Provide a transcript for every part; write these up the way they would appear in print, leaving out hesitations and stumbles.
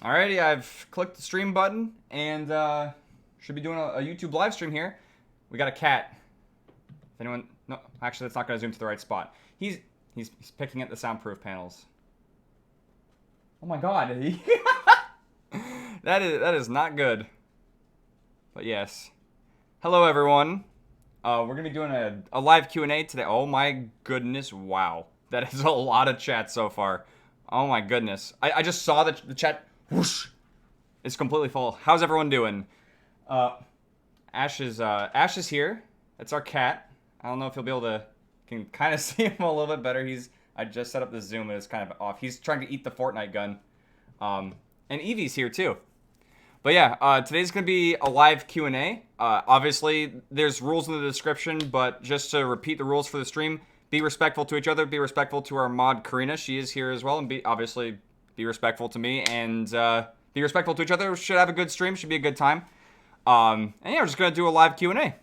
Alrighty, I've clicked the stream button and should be doing a YouTube live stream here. We got a cat. If anyone, no, actually, that's not gonna zoom to the right spot. He's picking at the soundproof panels. Oh my God, that is not good. But yes, hello everyone. We're gonna be doing a live Q&A today. Oh my goodness, wow, that is a lot of chat so far. Oh my goodness, I just saw the chat. Whoosh! It's completely full. How's everyone doing? Ash is here. That's our cat. I don't know if you'll be able to can kind of see him a little bit better. I just set up the zoom and it's kind of off. He's trying to eat the Fortnite gun. And Evie's here too. But yeah, today's gonna be a live Q&A. Obviously, there's rules in the description, but just to repeat the rules for the stream: be respectful to each other, be respectful to our mod Karina. She is here as well, and be respectful to me, and be respectful to each other. Should have a good stream. Should be a good time. And yeah, we're just gonna do a live Q&A.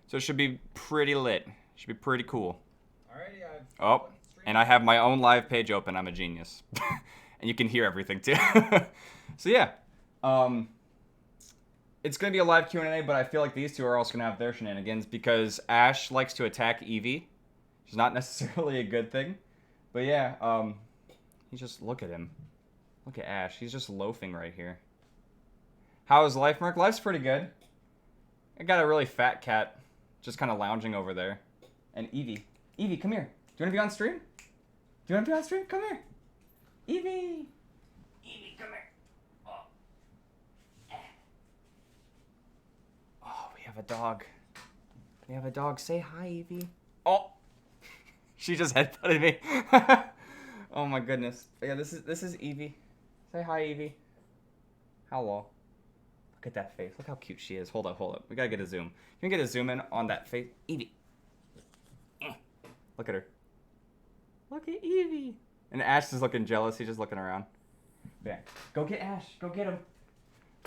So it should be pretty lit. Should be pretty cool. Alrighty, Oh, and I have my own live page open. I'm a genius. And you can hear everything too. So yeah. It's gonna be a live Q&A, but I feel like these two are also gonna have their shenanigans because Ash likes to attack Evie. Which is not necessarily a good thing. But yeah, you just look at him. Look at Ash. He's just loafing right here. How is life, Merc? Life's pretty good. I got a really fat cat just kind of lounging over there. And Evie. Evie, come here. Do you want to be on stream? Do you want to be on stream? Come here. Evie. Evie, come here. Oh. Oh, we have a dog. We have a dog. Say hi, Evie. Oh. She just headbutted me. Oh my goodness. But yeah, this is Evie. Say hi, Evie. Hello. Look at that face. Look how cute she is. Hold up. We gotta get a zoom. Can we get a zoom in on that face? Evie. Look at her. Look at Evie. And Ash is looking jealous. He's just looking around. Yeah. Go get Ash. Go get him.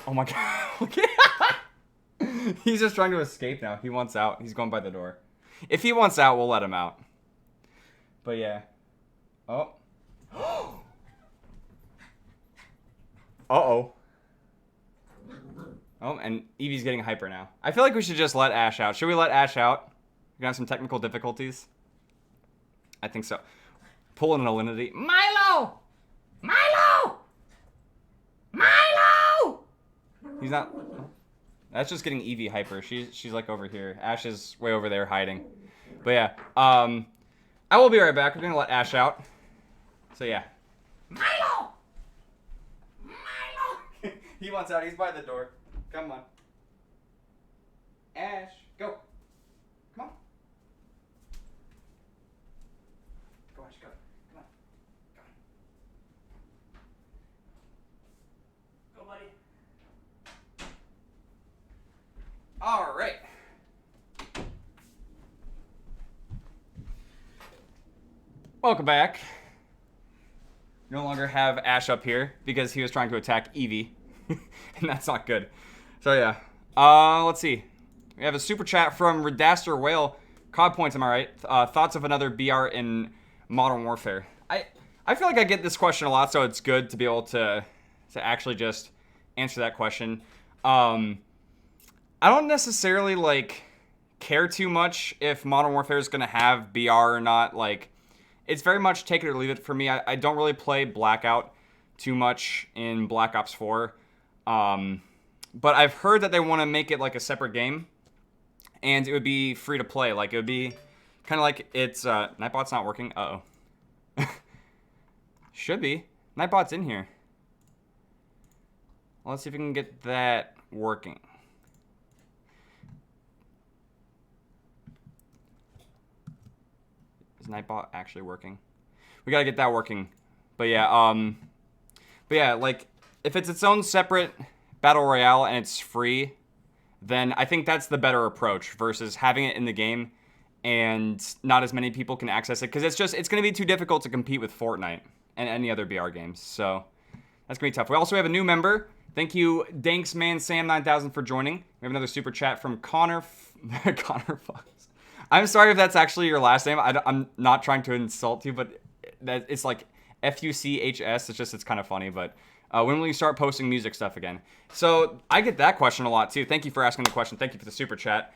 Oh my God. Look at He's just trying to escape now. He wants out. He's going by the door. If he wants out, we'll let him out. But yeah. Oh. Uh-oh. Oh, and Evie's getting hyper now. I feel like we should just let Ash out. Should we let Ash out? We're gonna have some technical difficulties. I think so. Pulling an alinity. Milo! Milo! Milo! He's not... That's just getting Evie hyper. She's like over here. Ash is way over there hiding. But yeah, I will be right back. We're gonna let Ash out. So yeah. Milo! Milo! He wants out. He's by the door. Come on. Ash, go. Come on. Go, Ash, go. Come on. Go. Go, buddy. All right. Welcome back. No longer have Ash up here because he was trying to attack Evie. And that's not good. So yeah. Let's see. We have a super chat from Redaster Whale. COD points, am I right? Thoughts of another BR in Modern Warfare. I feel like I get this question a lot, so it's good to be able to actually just answer that question. I don't necessarily like care too much if Modern Warfare is gonna have BR or not. Like, it's very much take it or leave it for me. I don't really play Blackout too much in Black Ops 4. But I've heard that they want to make it like a separate game, and it would be free to play. Like, it would be kind of like it's, Nightbot's not working. Uh-oh. Should be. Nightbot's in here. Well, let's see if we can get that working. Is Nightbot actually working? We gotta get that working. But yeah, like, if it's its own separate battle royale and it's free, then I think that's the better approach versus having it in the game and not as many people can access it, because it's going to be too difficult to compete with Fortnite and any other BR games. So that's going to be tough. We also have a new member. Thank you, DanksManSam9000, for joining. We have another super chat from Connor Fox. I'm sorry if that's actually your last name. I'm not trying to insult you, but it's like FUCHS. It's kind of funny, but when will you start posting music stuff again? So I get that question a lot too. Thank you for asking the question. Thank you for the super chat.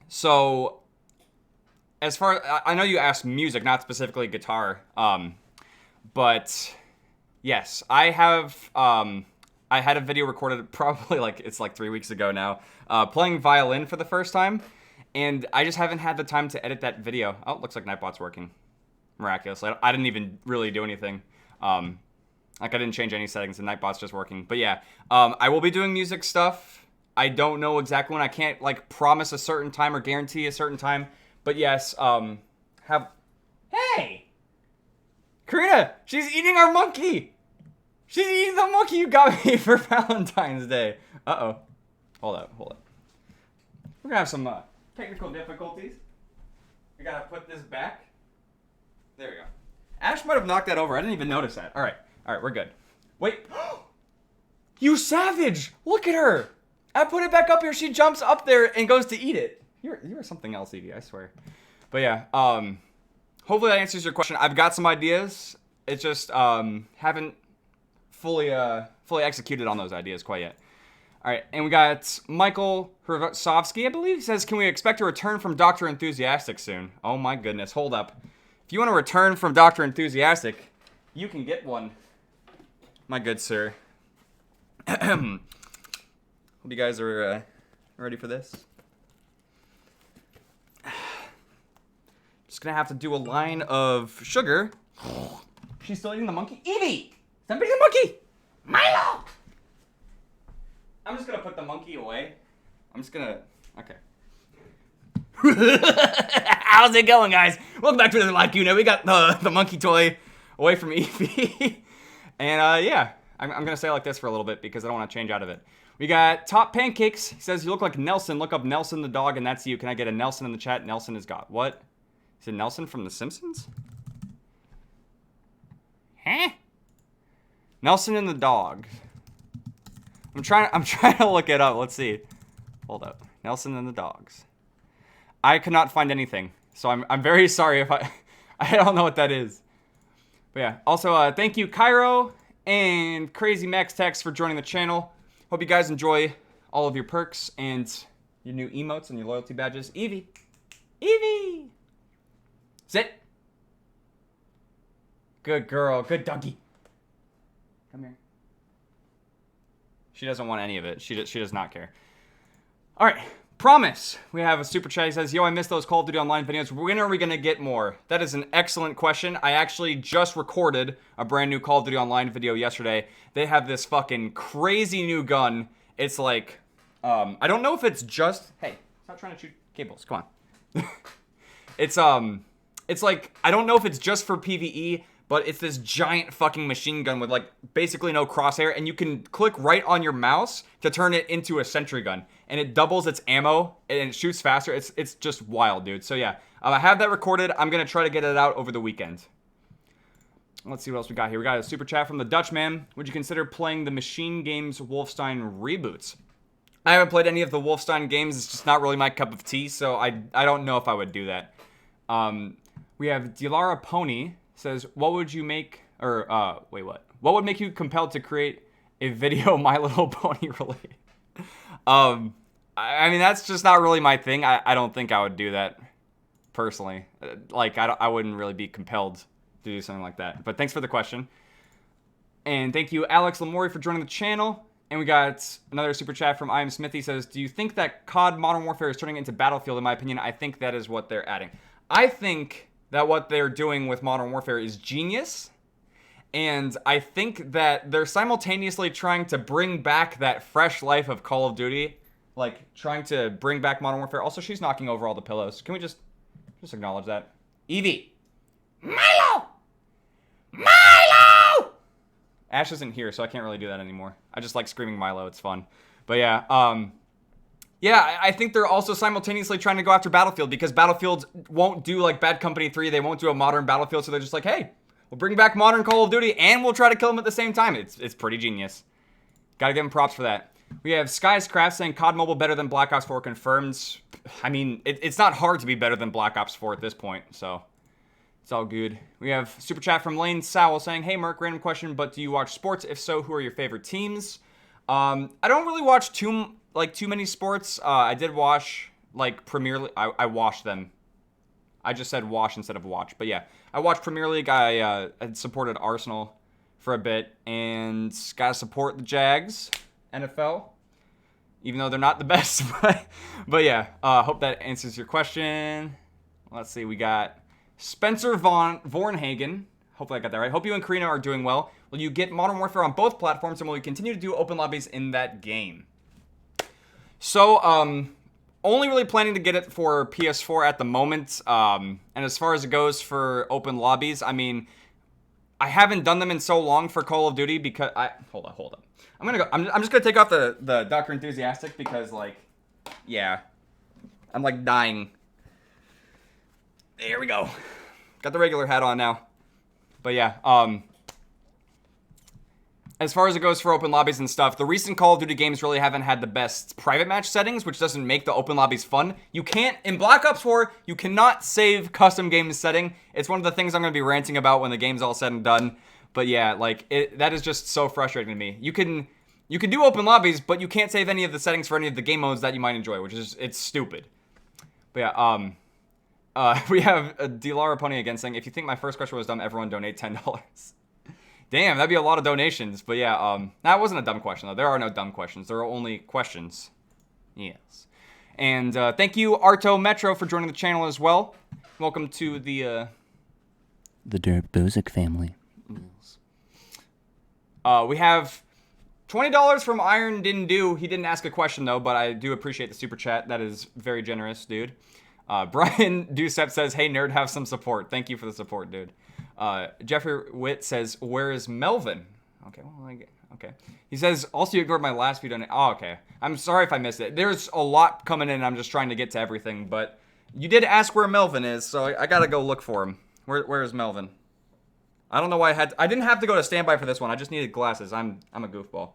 So as far, I know you asked music, not specifically guitar. But yes, I have, I had a video recorded probably it's like 3 weeks ago now, playing violin for the first time. And I just haven't had the time to edit that video. Oh, looks like Nightbot's working. Miraculously. I didn't even really do anything. Like I didn't change any settings and Nightbot's just working. But yeah, I will be doing music stuff. I don't know exactly when. I can't like promise a certain time or guarantee a certain time. But yes, Hey! Karina, she's eating our monkey! She's eating the monkey you got me for Valentine's Day. Uh-oh. Hold up. We're gonna have some technical difficulties. We gotta put this back. There we go. Ash might have knocked that over. I didn't even notice that. All right, we're good. Wait. You savage! Look at her! I put it back up here. She jumps up there and goes to eat it. You're something else, Evie, I swear. But yeah, hopefully that answers your question. I've got some ideas. It's just haven't fully executed on those ideas quite yet. All right, and we got Michael Hrvosovsky, I believe. He says, can we expect a return from Dr. Enthusiastic soon? Oh my goodness, hold up. If you want to return from Dr. Enthusiastic, you can get one. My good sir. Hope you guys are ready for this. Just gonna have to do a line of sugar. She's still eating the monkey. Evie! Stop eating the monkey! Milo! I'm just gonna put the monkey away. Okay. How's it going, guys? Welcome back to another live Q&A. We got the monkey toy away from Evie. And yeah, I'm gonna stay like this for a little bit because I don't want to change out of it. We got Top Pancakes. He says, you look like Nelson. Look up Nelson the dog, and that's you. Can I get a Nelson in the chat? Nelson is God. What? Is it Nelson from The Simpsons? Huh? Nelson and the dog. I'm trying to look it up. Let's see. Hold up. Nelson and the dogs. I could not find anything. So I'm very sorry if I don't know what that is. But yeah. Also, thank you, Cairo and Crazy Max Tex for joining the channel. Hope you guys enjoy all of your perks and your new emotes and your loyalty badges. Evie! Sit! Good girl. Good doggy. Come here. She doesn't want any of it. She does not care. All right. Promise. We have a super chat. He says, yo, I missed those Call of Duty Online videos. When are we going to get more? That is an excellent question. I actually just recorded a brand new Call of Duty Online video yesterday. They have this fucking crazy new gun. It's like, I don't know if it's just, hey, stop trying to shoot cables. Come on. It's like, I don't know if it's just for PvE, but it's this giant fucking machine gun with like basically no crosshair, and you can click right on your mouse to turn it into a sentry gun, and it doubles its ammo and it shoots faster. It's just wild, dude. So yeah, I have that recorded. I'm gonna try to get it out over the weekend. Let's see what else we got here. We got a super chat from the Dutchman. Would you consider playing the Machine Games Wolfenstein reboots? I haven't played any of the Wolfenstein games. It's just not really my cup of tea, so I don't know if I would do that. We have Dilara Pony says, what would you make, or, wait, what? What would make you compelled to create a video My Little Pony related? I mean, that's just not really my thing. I don't think I would do that, personally. Like, I wouldn't really be compelled to do something like that. But thanks for the question. And thank you, Alex Lamori, for joining the channel. And we got another super chat from I Am Smithy. Says, do you think that COD Modern Warfare is turning into Battlefield? In my opinion, I think that is what they're adding. I think that what they're doing with Modern Warfare is genius, and I think that they're simultaneously trying to bring back that fresh life of Call of Duty, like trying to bring back Modern Warfare. Also, she's knocking over all the pillows. Can we just acknowledge that? Evie! Milo! Ash isn't here, so I can't really do that anymore. I just like screaming Milo. It's fun. But yeah, yeah, I think they're also simultaneously trying to go after Battlefield, because Battlefield won't do like Bad Company 3. They won't do a modern Battlefield, so they're just like, hey, we'll bring back modern Call of Duty and we'll try to kill them at the same time. It's pretty genius. Gotta give them props for that. We have Skyscraft saying COD Mobile better than Black Ops 4 confirmed. I mean, it's not hard to be better than Black Ops 4 at this point, so It's all good. We have super chat from Lane Sowell saying, "Hey Merc, random question, but do you watch sports? If so, who are your favorite teams?" I don't really watch too many sports. I did watch like Premier League. I watched them. I just said wash instead of watch. But yeah, I watched Premier League. I had supported Arsenal for a bit and gotta support the Jags, NFL, even though they're not the best. But yeah, hope that answers your question. Let's see, we got Spencer Vornhagen. Hopefully I got that right. Hope you and Karina are doing well. Will you get Modern Warfare on both platforms, and will you continue to do open lobbies in that game? So, only really planning to get it for PS4 at the moment. And as far as it goes for open lobbies, I mean, I haven't done them in so long for Call of Duty because hold up. I'm just gonna take off the Dr. Enthusiastic because like, yeah, I'm like dying. There we go. Got the regular hat on now. But yeah, as far as it goes for open lobbies and stuff, the recent Call of Duty games really haven't had the best private match settings, which doesn't make the open lobbies fun. You can't, in Black Ops 4, you cannot save custom game setting. It's one of the things I'm going to be ranting about when the game's all said and done. But yeah, like, that is just so frustrating to me. You can do open lobbies, but you can't save any of the settings for any of the game modes that you might enjoy, which is, it's stupid. But yeah, we have Dilara Pony again saying, "If you think my first question was dumb, everyone donate $10. Damn, that'd be a lot of donations. But yeah, that wasn't a dumb question, though. There are no dumb questions. There are only questions. Yes. And thank you, Arto Metro, for joining the channel as well. Welcome to the Derp Bozic family. Yes. We have $20 from Iron Didn't Do. He didn't ask a question, though, but I do appreciate the super chat. That is very generous, dude. Brian Ducep says, "Hey, nerd, have some support." Thank you for the support, dude. Jeffrey Witt says, "Where is Melvin?" Okay, well, okay. He says, "Also, you ignored my last video." Oh, okay. I'm sorry if I missed it. There's a lot coming in. I'm just trying to get to everything. But you did ask where Melvin is, so I gotta go look for him. Where is Melvin? I don't know why I didn't have to go to standby for this one. I just needed glasses. I'm a goofball.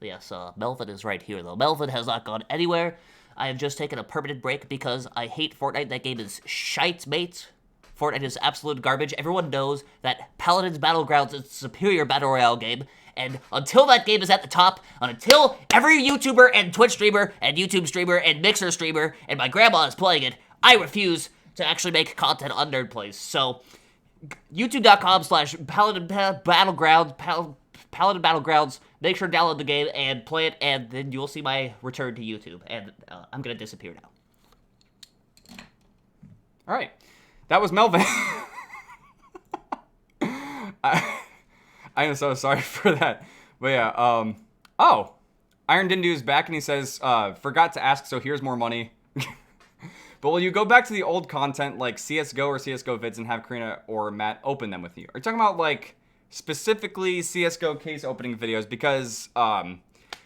Yes, Melvin is right here, though. Melvin has not gone anywhere. I have just taken a permanent break because I hate Fortnite. That game is shite, mate. Fortnite is absolute garbage. Everyone knows that Paladins Battlegrounds is a superior Battle Royale game. And until that game is at the top, and until every YouTuber and Twitch streamer and YouTube streamer and Mixer streamer and my grandma is playing it, I refuse to actually make content on Nerd Plays. So, youtube.com/Paladin Battlegrounds, Paladin Battlegrounds. Make sure to download the game and play it, and then you'll see my return to YouTube. And I'm gonna disappear now. All right, that was Melvin. I am so sorry for that. But yeah, oh, Iron Dindu is back, and he says, "Forgot to ask, so here's more money." But will you go back to the old content like CSGO or CSGO vids and have Karina or Matt open them with you? Are you talking about like specifically CSGO case opening videos? Because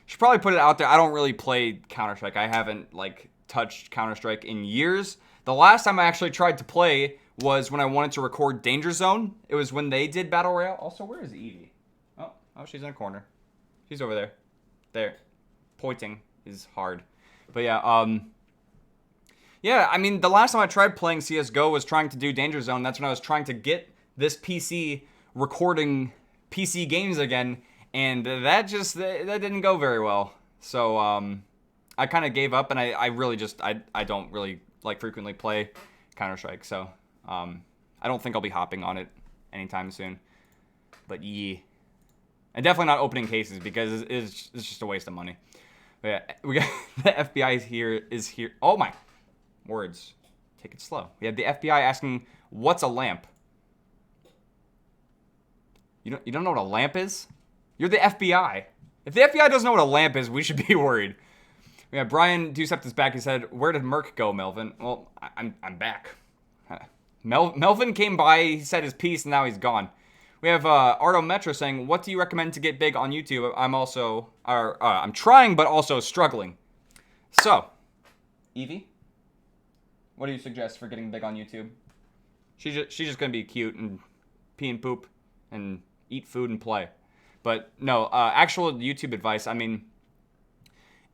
should probably put it out there. I don't really play Counter-Strike. I haven't like touched Counter-Strike in years. The last time I actually tried to play was when I wanted to record Danger Zone. It was when they did Battle Royale. Also, where is Evie? Oh, she's in a corner. She's over there. There. Pointing is hard. But yeah, yeah, I mean, the last time I tried playing CSGO was trying to do Danger Zone. That's when I was trying to get this PC recording PC games again, and that didn't go very well. So I kind of gave up, and I really just I don't really like frequently play Counter-Strike, so I don't think I'll be hopping on it anytime soon. But yeah, and definitely not opening cases because it's just a waste of money. But yeah, we got the FBI is here. Oh my words, take it slow. We have the FBI asking, "What's a lamp?" You don't know what a lamp is? You're the FBI. If the FBI doesn't know what a lamp is, we should be worried. We have Brian Ducept is back. He said, "Where did Merc go, Melvin?" Well, I'm back. Melvin came by, he said his piece, and now he's gone. We have Arto Metro saying, "What do you recommend to get big on YouTube? I'm trying, but also struggling." So, Evie, what do you suggest for getting big on YouTube? She's just gonna be cute and pee and poop and eat food and play. But no, actual YouTube advice, I mean,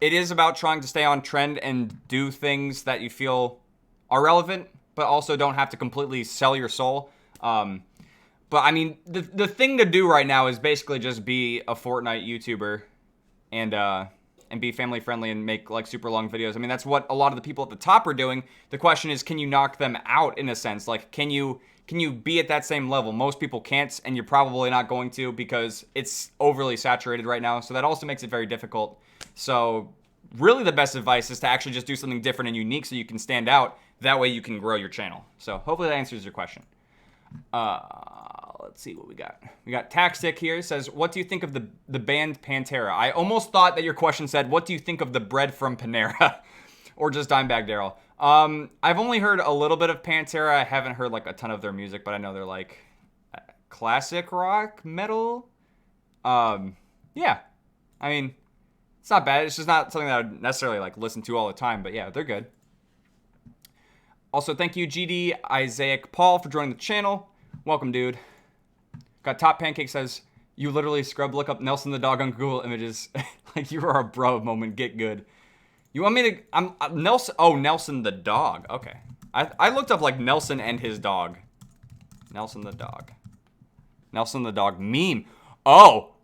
it is about trying to stay on trend and do things that you feel are relevant, but also don't have to completely sell your soul. But I mean, the thing to do right now is basically just be a Fortnite YouTuber and be family friendly and make like super long videos. I mean, that's what a lot of the people at the top are doing. The question is, can you knock them out in a sense? Like, can you be at that same level? Most people can't, and you're probably not going to because it's overly saturated right now. So that also makes it very difficult. So really the best advice is to actually just do something different and unique so you can stand out. That way you can grow your channel. So hopefully that answers your question. Let's see what we got. We got Taxtic here. It says, what do you think of the band Pantera? I almost thought that your question said, what do you think of the bread from Panera? Or just Dimebag Daryl. I've only heard a little bit of Pantera. I haven't heard like a ton of their music, but I know they're like classic rock metal. Yeah. I mean, it's not bad. It's just not something that I would necessarily like listen to all the time, but yeah, they're good. Also, thank you, GD Isaac Paul, for joining the channel. Welcome, dude. Got Top Pancake says, you literally scrub look up Nelson the dog on Google Images. Like you are a bro moment. Get good. You want me to, Nelson, oh, Nelson the dog. Okay. I looked up like Nelson and his dog. Nelson the dog. Nelson the dog meme. Oh.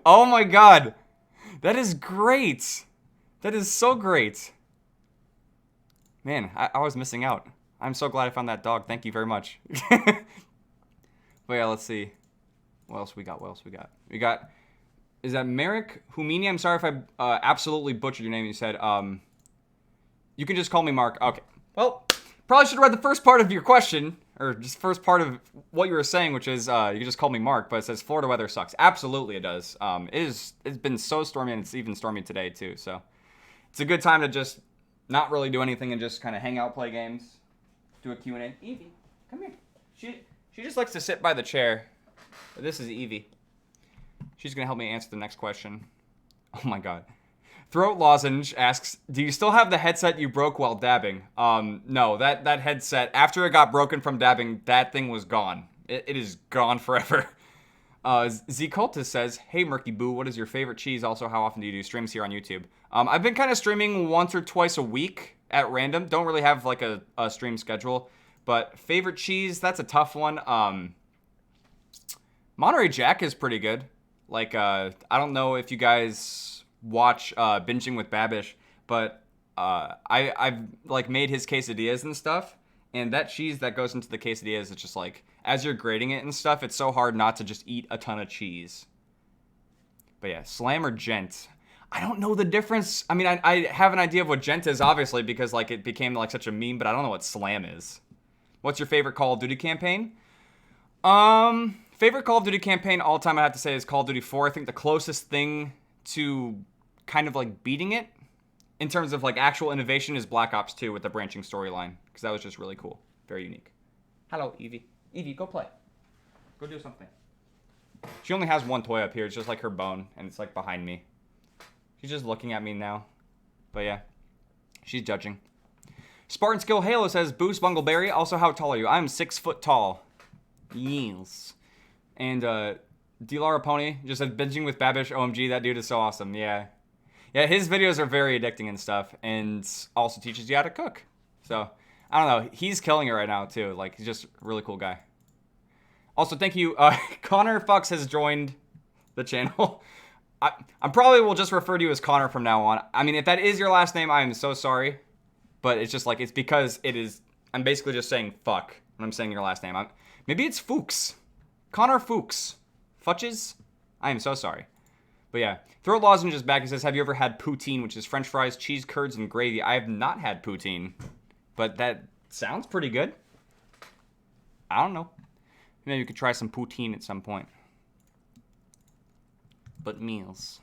Oh my God. That is great. That is so great. Man, I was missing out. I'm so glad I found that dog. Thank you very much. But yeah, let's see. What else we got? We got, is that Merrick Humini? I'm sorry if I absolutely butchered your name. You said, you can just call me Mark. Okay. Well, probably should have read the first part of your question, or just first part of what you were saying, which is, you can just call me Mark, but it says Florida weather sucks. Absolutely it does. It's been so stormy, and it's even stormy today too, so it's a good time to just not really do anything and just kind of hang out, play games, do a Q&A. Evie, come here. She just likes to sit by the chair. But this is Evie. She's going to help me answer the next question. Oh my God. Throat Lozenge asks, do you still have the headset you broke while dabbing? No, that headset, after it got broken from dabbing, that thing was gone. It is gone forever. Z Cultus says, hey Murky Boo, what is your favorite cheese? Also, how often do you do streams here on YouTube? I've been kind of streaming once or twice a week at random. Don't really have like a stream schedule. But favorite cheese, that's a tough one. Monterey Jack is pretty good. Like, I don't know if you guys watch Binging with Babish, but I've like made his quesadillas and stuff. And that cheese that goes into the quesadillas, it's just like, as you're grating it and stuff, it's so hard not to just eat a ton of cheese. But yeah, slam or gent? I don't know the difference. I mean, I have an idea of what gent is, obviously, because like it became like such a meme, but I don't know what slam is. What's your favorite Call of Duty campaign? Favorite Call of Duty campaign all time, I have to say, is Call of Duty 4. I think the closest thing to kind of like beating it in terms of like actual innovation is Black Ops 2 with the branching storyline, because that was just really cool. Very unique. Hello, Evie. Evie, go play. Go do something. She only has one toy up here. It's just like her bone, and it's like behind me. She's just looking at me now. But yeah, she's judging. Spartan Skill Halo says, Boost Bungleberry. Also, how tall are you? I'm 6 foot tall. Yes. And D-Lara Pony just said, binging with Babish. OMG, that dude is so awesome. Yeah. Yeah, his videos are very addicting and stuff, and also teaches you how to cook. So, I don't know. He's killing it right now, too. Like, he's just a really cool guy. Also, thank you. Connor Fox has joined the channel. I probably will just refer to you as Connor from now on. I mean, if that is your last name, I am so sorry. But it's just like, it's because it is, I'm basically just saying fuck when I'm saying your last name. Maybe it's Fuchs. Connor Fuchs. Futches? I am so sorry. But yeah, Throat Lozenge is back. He says, have you ever had poutine, which is french fries, cheese curds, and gravy? I have not had poutine, but that sounds pretty good. I don't know. Maybe you could try some poutine at some point. But meals.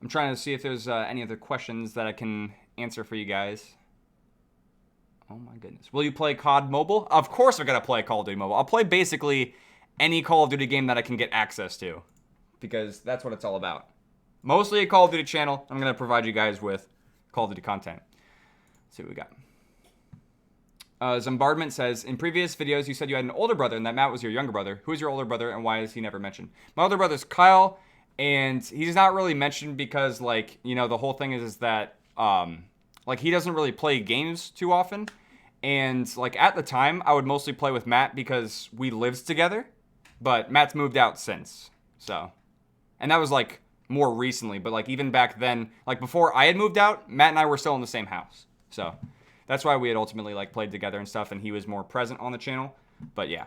I'm trying to see if there's any other questions that I can answer for you guys. Oh my goodness. Will you play COD Mobile? Of course I'm going to play Call of Duty Mobile. I'll play basically any Call of Duty game that I can get access to, because that's what it's all about. Mostly a Call of Duty channel. I'm going to provide you guys with Call of Duty content. Let's see what we got. Zombardment says, in previous videos, you said you had an older brother and that Matt was your younger brother. Who is your older brother and why is he never mentioned? My older brother's Kyle, and he's not really mentioned because, like, you know, the whole thing is that like, he doesn't really play games too often. And, like, at the time, I would mostly play with Matt because we lived together. But Matt's moved out since, so. And that was, like, more recently. But, like, even back then, like, before I had moved out, Matt and I were still in the same house. So, that's why we had ultimately, like, played together and stuff. And he was more present on the channel. But, yeah.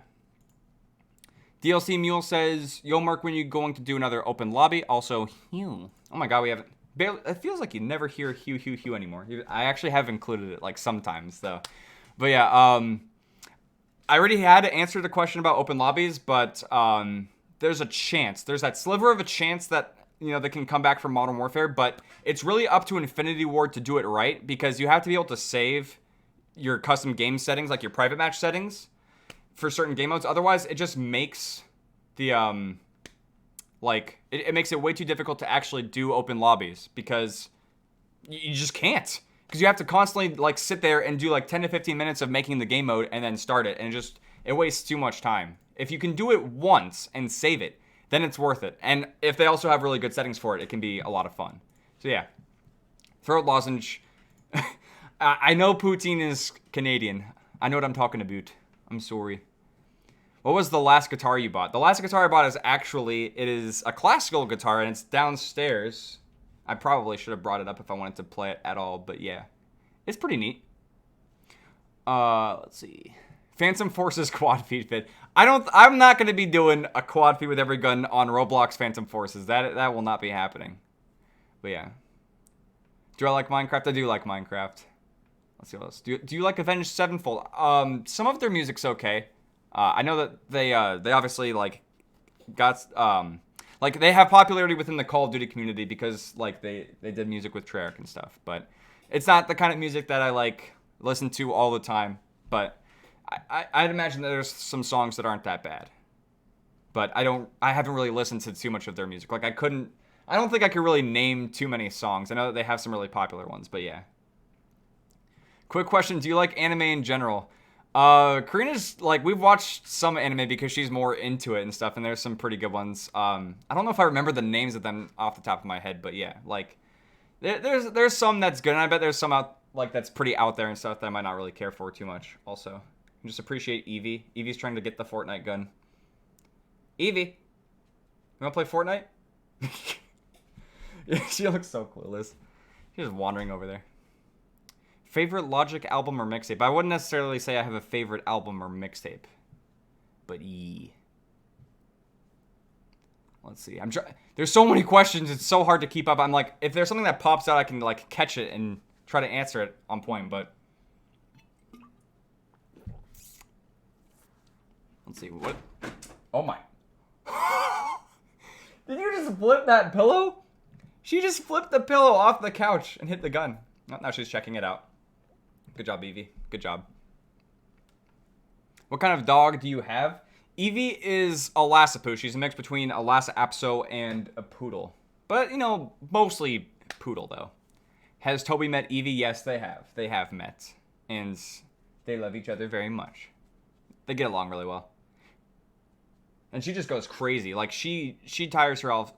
DLC Mule says, yo, Mark, when are you going to do another open lobby? Also, Hugh. Oh, my God, we haven't. It feels like you never hear Hugh anymore. I actually have included it, like, sometimes, though. But yeah, I already had to answer the question about open lobbies, but there's a chance. There's that sliver of a chance that, you know, they can come back from Modern Warfare, but it's really up to Infinity Ward to do it right, because you have to be able to save your custom game settings, like your private match settings, for certain game modes. Otherwise, it just makes the, it makes it way too difficult to actually do open lobbies, because you just can't. Because you have to constantly, like, sit there and do, like, 10 to 15 minutes of making the game mode and then start it. And it wastes too much time. If you can do it once and save it, then it's worth it. And if they also have really good settings for it, it can be a lot of fun. So, yeah. Throat lozenge. I know Poutine is Canadian. I know what I'm talking about. I'm sorry. What was the last guitar you bought? The last guitar I bought is actually, it is a classical guitar, and it's downstairs. I probably should have brought it up if I wanted to play it at all, but yeah. It's pretty neat. Let's see. Phantom Forces quad feed fit. I'm not going to be doing a quad feed with every gun on Roblox Phantom Forces. That will not be happening. But yeah. Do I like Minecraft? I do like Minecraft. Let's see what else. Do you like Avenged Sevenfold? Some of their music's okay. I know that they obviously, like, got, like, they have popularity within the Call of Duty community because, like, they did music with Treyarch and stuff. But it's not the kind of music that I, like, listen to all the time. But I'd imagine that there's some songs that aren't that bad. But I haven't really listened to too much of their music. Like, I don't think I could really name too many songs. I know that they have some really popular ones, but yeah. Quick question, do you like anime in general? Karina's, like, we've watched some anime because she's more into it and stuff, and there's some pretty good ones. I don't know if I remember the names of them off the top of my head, but yeah, like, there's some that's good, and I bet there's some out, like, that's pretty out there and stuff that I might not really care for too much, also. I just appreciate Evie. Evie's trying to get the Fortnite gun. Evie! You wanna play Fortnite? Yeah, she looks so clueless. She's just wandering over there. Favorite Logic album or mixtape? I wouldn't necessarily say I have a favorite album or mixtape. But let's see. There's so many questions. It's so hard to keep up. I'm like, if there's something that pops out, I can, like, catch it and try to answer it on point. But let's see. What? Oh my. Did you just flip that pillow? She just flipped the pillow off the couch and hit the gun. Oh, now she's checking it out. Good job, Evie. Good job. What kind of dog do you have? Evie is a Lhasa Poo. She's a mix between a Lhasa Apso and a poodle. But, you know, mostly poodle, though. Has Toby met Evie? Yes, they have. They have met. And they love each other very much. They get along really well. And she just goes crazy. Like, she tires herself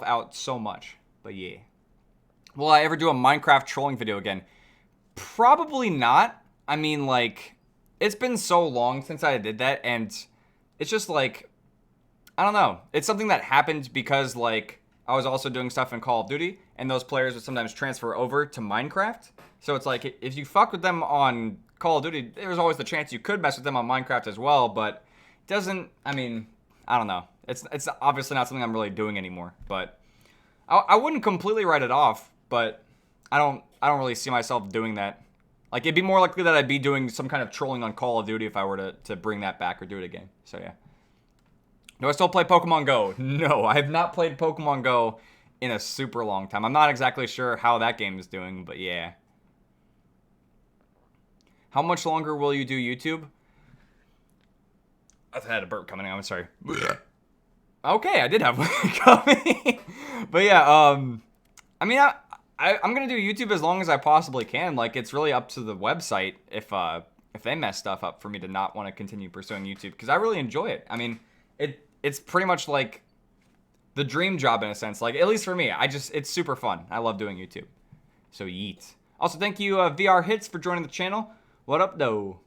out so much. But yeah. Will I ever do a Minecraft trolling video again? Probably not. I mean, like, it's been so long since I did that, and it's just, like, I don't know. It's something that happened because, like, I was also doing stuff in Call of Duty, and those players would sometimes transfer over to Minecraft. So it's like, if you fuck with them on Call of Duty, there's always the chance you could mess with them on Minecraft as well, but it doesn't, I mean, I don't know. It's obviously not something I'm really doing anymore, but I wouldn't completely write it off, but I don't really see myself doing that. Like, it'd be more likely that I'd be doing some kind of trolling on Call of Duty if I were to bring that back or do it again. So, yeah. Do I still play Pokemon Go? No, I have not played Pokemon Go in a super long time. I'm not exactly sure how that game is doing, but yeah. How much longer will you do YouTube? I had a burp coming. I'm sorry. Okay, I did have one coming. But yeah, I mean, I'm gonna do YouTube as long as I possibly can. Like, it's really up to the website if they mess stuff up for me to not want to continue pursuing YouTube, because I really enjoy it. I mean, it's pretty much like the dream job in a sense. Like, at least for me, it's super fun. I love doing YouTube. So yeet. Also, thank you, VR Hits, for joining the channel. What up, though?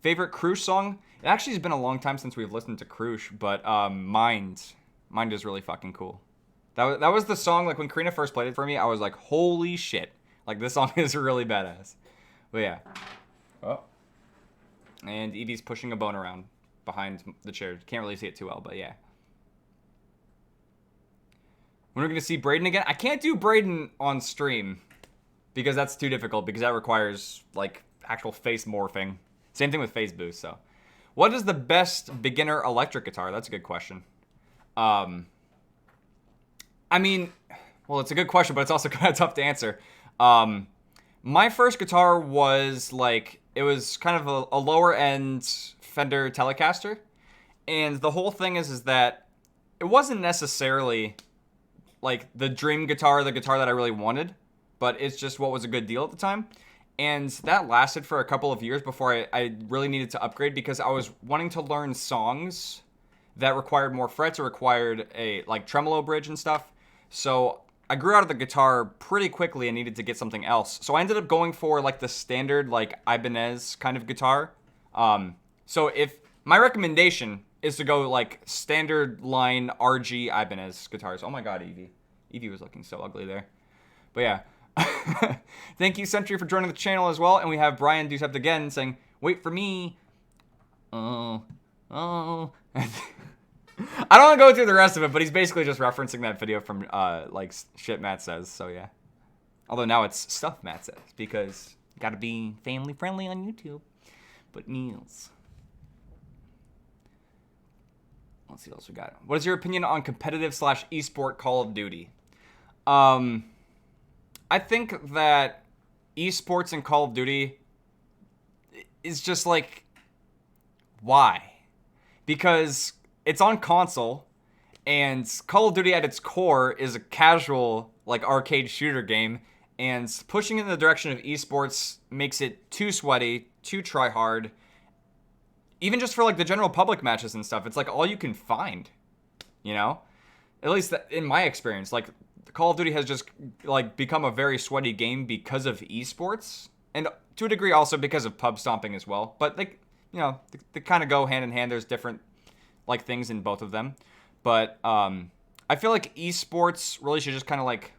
Favorite Crush song? It actually has been a long time since we've listened to Crush, but Mind is really fucking cool. That was the song, like, when Karina first played it for me, I was like, holy shit. Like, this song is really badass. But yeah. Oh. And Evie's pushing a bone around behind the chair. Can't really see it too well, but yeah. When are we going to see Brayden again? I can't do Brayden on stream because that's too difficult, because that requires, like, actual face morphing. Same thing with face boost, so. What is the best beginner electric guitar? That's a good question. I mean, well, it's a good question, but it's also kind of tough to answer. My first guitar was, like, it was kind of a lower-end Fender Telecaster. And the whole thing is that it wasn't necessarily, like, the dream guitar, the guitar that I really wanted, but it's just what was a good deal at the time. And that lasted for a couple of years before I really needed to upgrade, because I was wanting to learn songs that required more frets or required a, like, tremolo bridge and stuff. So I grew out of the guitar pretty quickly and needed to get something else. So I ended up going for, like, the standard, like, Ibanez kind of guitar. So if my recommendation is to go, like, standard line RG Ibanez guitars. Oh my god, Evie. Evie was looking so ugly there. But yeah. Thank you, Sentry, for joining the channel as well. And we have Brian Ducept again saying, wait for me. Oh. I don't want to go through the rest of it, but he's basically just referencing that video from, like, shit Matt says, so yeah. Although now it's stuff Matt says, because you gotta be family friendly on YouTube. But meals. Let's see what else we got. What is your opinion on competitive / esport Call of Duty? I think that esports and Call of Duty is just, like, why? Because it's on console, and Call of Duty at its core is a casual, like, arcade shooter game, and pushing in the direction of esports makes it too sweaty, too try-hard. Even just for, like, the general public matches and stuff, it's, like, all you can find, you know? At least in my experience, like, Call of Duty has just, like, become a very sweaty game because of esports, and to a degree also because of pub stomping as well. But they, you know, they kind of go hand in hand. There's different, like, things in both of them. But I feel like esports really should just kind of, like,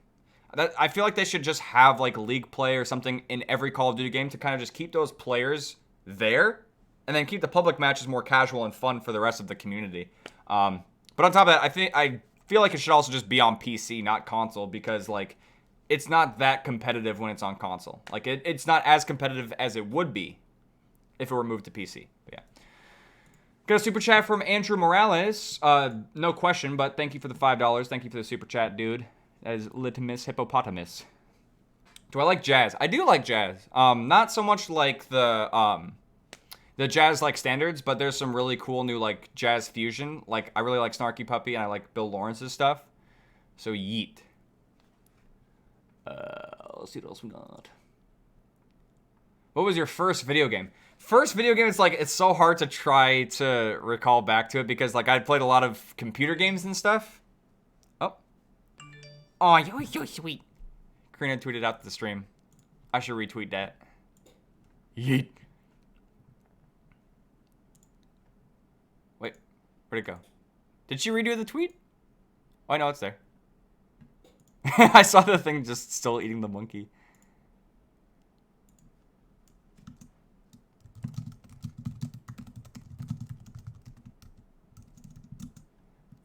I feel like they should just have, like, league play or something in every Call of Duty game to kind of just keep those players there, and then keep the public matches more casual and fun for the rest of the community. But on top of that, I feel like it should also just be on PC, not console, because, like, it's not that competitive when it's on console. Like, it's not as competitive as it would be if it were moved to PC. But yeah. Got a super chat from Andrew Morales. No question, but thank you for the $5. Thank you for the super chat, dude. That is Litimus Hippopotamus. Do I like jazz? I do like jazz. Not so much like the jazz, like, standards, but there's some really cool new, like, jazz fusion. Like, I really like Snarky Puppy, and I like Bill Lawrence's stuff. So, yeet. Let's see what else we got. What was your first video game? First video game, it's so hard to try to recall back to it, because, like, I played a lot of computer games and stuff. Oh, you're so sweet. Karina tweeted out the stream. I should retweet that. Yeet. Wait, where'd it go? Did she redo the tweet? Oh, I know it's there. I saw the thing just still eating the monkey.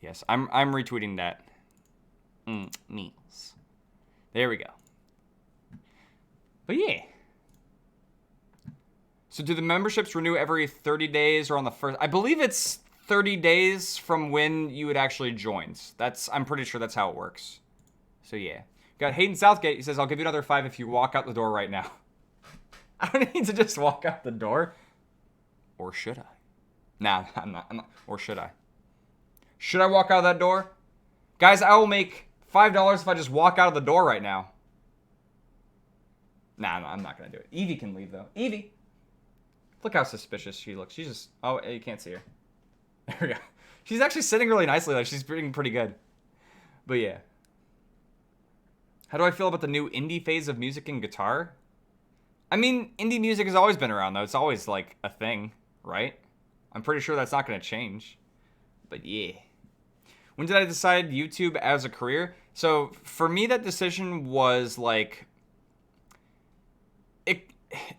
Yes, I'm retweeting that. Meals. There we go. But yeah. So do the memberships renew every 30 days or on the first? I believe it's 30 days from when you had actually joined. I'm pretty sure that's how it works. So yeah. Got Hayden Southgate. He says, I'll give you another 5 if you walk out the door right now. I don't need to just walk out the door. Or should I? Nah, I'm not. Or should I? Should I walk out of that door? Guys, I will make $5 if I just walk out of the door right now. Nah, I'm not going to do it. Evie can leave, though. Evie. Look how suspicious she looks. She's just... Oh, you can't see her. There we go. She's actually sitting really nicely. Like, she's pretty good. But yeah. How do I feel about the new indie phase of music and guitar? I mean, indie music has always been around, though. It's always, like, a thing, right? I'm pretty sure that's not going to change. But yeah. When did I decide YouTube as a career? So, for me, that decision was, like...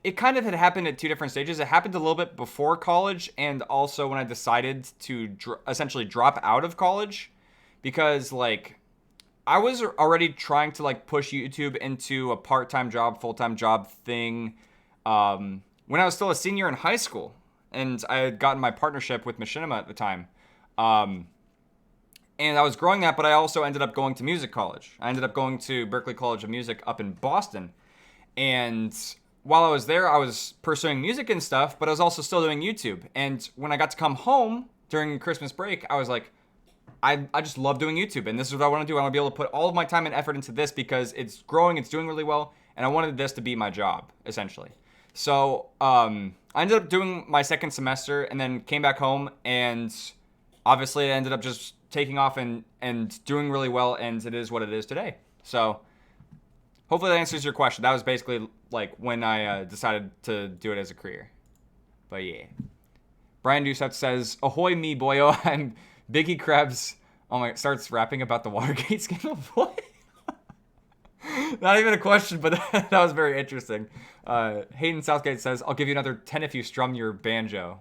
It kind of had happened at two different stages. It happened a little bit before college, and also when I decided to essentially drop out of college. Because, like... I was already trying to like push YouTube into a part-time job, full-time job thing when I was still a senior in high school, and I had gotten my partnership with Machinima at the time, and I was growing that. But I also ended up going to music college. I ended up going to Berklee College of Music up in Boston, and while I was there, I was pursuing music and stuff, but I was also still doing YouTube. And when I got to come home during Christmas break, I was like, I just love doing YouTube, and this is what I want to do. I want to be able to put all of my time and effort into this because it's growing, it's doing really well, and I wanted this to be my job, essentially. So I ended up doing my second semester and then came back home, and obviously I ended up just taking off and doing really well, and it is what it is today. So hopefully that answers your question. That was basically like when I decided to do it as a career. But yeah. Brian Doucette says, ahoy me, boyo, I'm... Biggie Krebs, oh my, starts rapping about the Watergate scandal. What? Not even a question, but that was very interesting. Hayden Southgate says, I'll give you another 10 if you strum your banjo.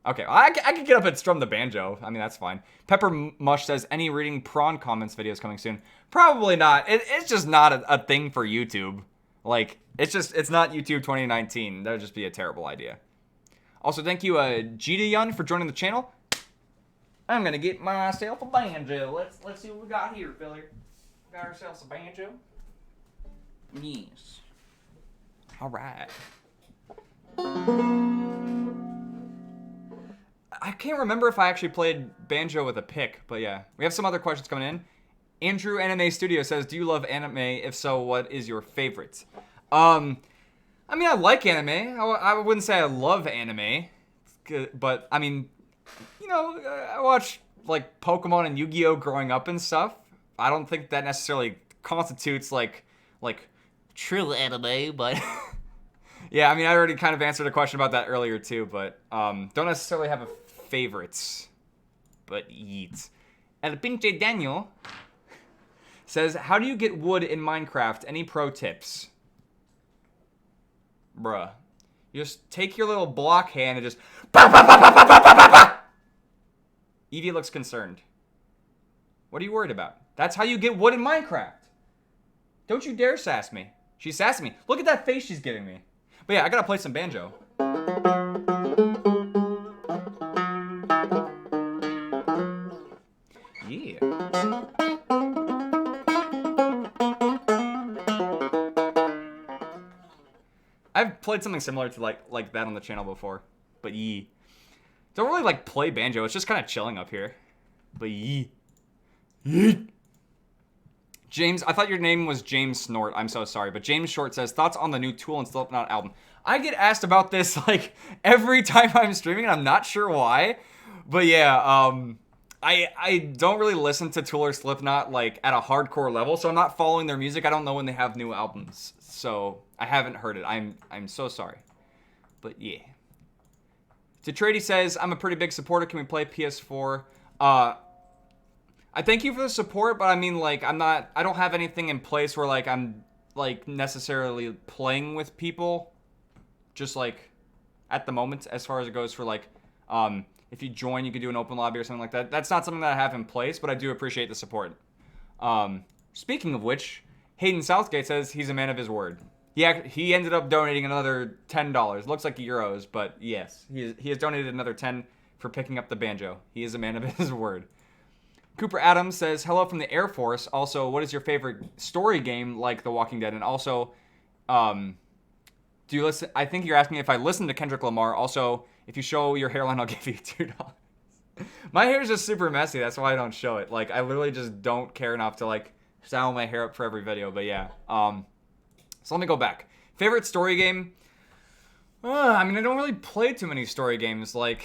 Okay, well, I can get up and strum the banjo. I mean, that's fine. Pepper Mush says, any reading prawn comments videos coming soon? Probably not. It's just not a thing for YouTube. Like, it's not YouTube 2019. That would just be a terrible idea. Also, thank you, Jita for joining the channel. I'm gonna get myself a banjo. Let's see what we got here, filler. Got ourselves a banjo. Yes. All right. I can't remember if I actually played banjo with a pick, but yeah. We have some other questions coming in. Andrew Anime Studio says, do you love anime? If so, what is your favorite? I mean, I like anime. I wouldn't say I love anime, but I mean, you know, I watched like Pokemon and Yu-Gi-Oh growing up and stuff. I don't think that necessarily constitutes like true anime, but yeah, I mean, I already kind of answered a question about that earlier too, but don't necessarily have a favorites. But yeet. El Pinche Daniel says, how do you get wood in Minecraft? Any pro tips? Bruh. You just take your little block hand and just... Evie looks concerned. What are you worried about? That's how you get wood in Minecraft. Don't you dare sass me. She's sassing me. Look at that face she's giving me. But yeah, I gotta play some banjo. Yeah. I've played something similar to like that on the channel before, but yee. Don't really like play banjo. It's just kind of chilling up here, but yee. Yee. James, I thought your name was James Snort. I'm so sorry, but James Short says thoughts on the new Tool and Slipknot album. I get asked about this like every time I'm streaming, and I'm not sure why, but yeah, I don't really listen to Tool or Slipknot like at a hardcore level, so I'm not following their music. I don't know when they have new albums, so I haven't heard it. I'm so sorry, but yeah. Detrady says I'm a pretty big supporter. Can we play PS4? I thank you for the support, but I mean like I don't have anything in place where like I'm like necessarily playing with people, just like at the moment as far as it goes for like if you join, you could do an open lobby or something like that. That's not something that I have in place, but I do appreciate the support. Speaking of which, Hayden Southgate says he's a man of his word. He ended up donating another $10. Looks like euros, but yes, he has donated another 10 for picking up the banjo. He is a man of his word. Cooper Adams says, hello from the Air Force. Also, what is your favorite story game like The Walking Dead? And also, do you listen? I think you're asking if I listen to Kendrick Lamar. Also, if you show your hairline, I'll give you $2. My hair is just super messy. That's why I don't show it. Like, I literally just don't care enough to, like, style my hair up for every video. But, yeah. So, let me go back. Favorite story game? I mean, I don't really play too many story games. Like,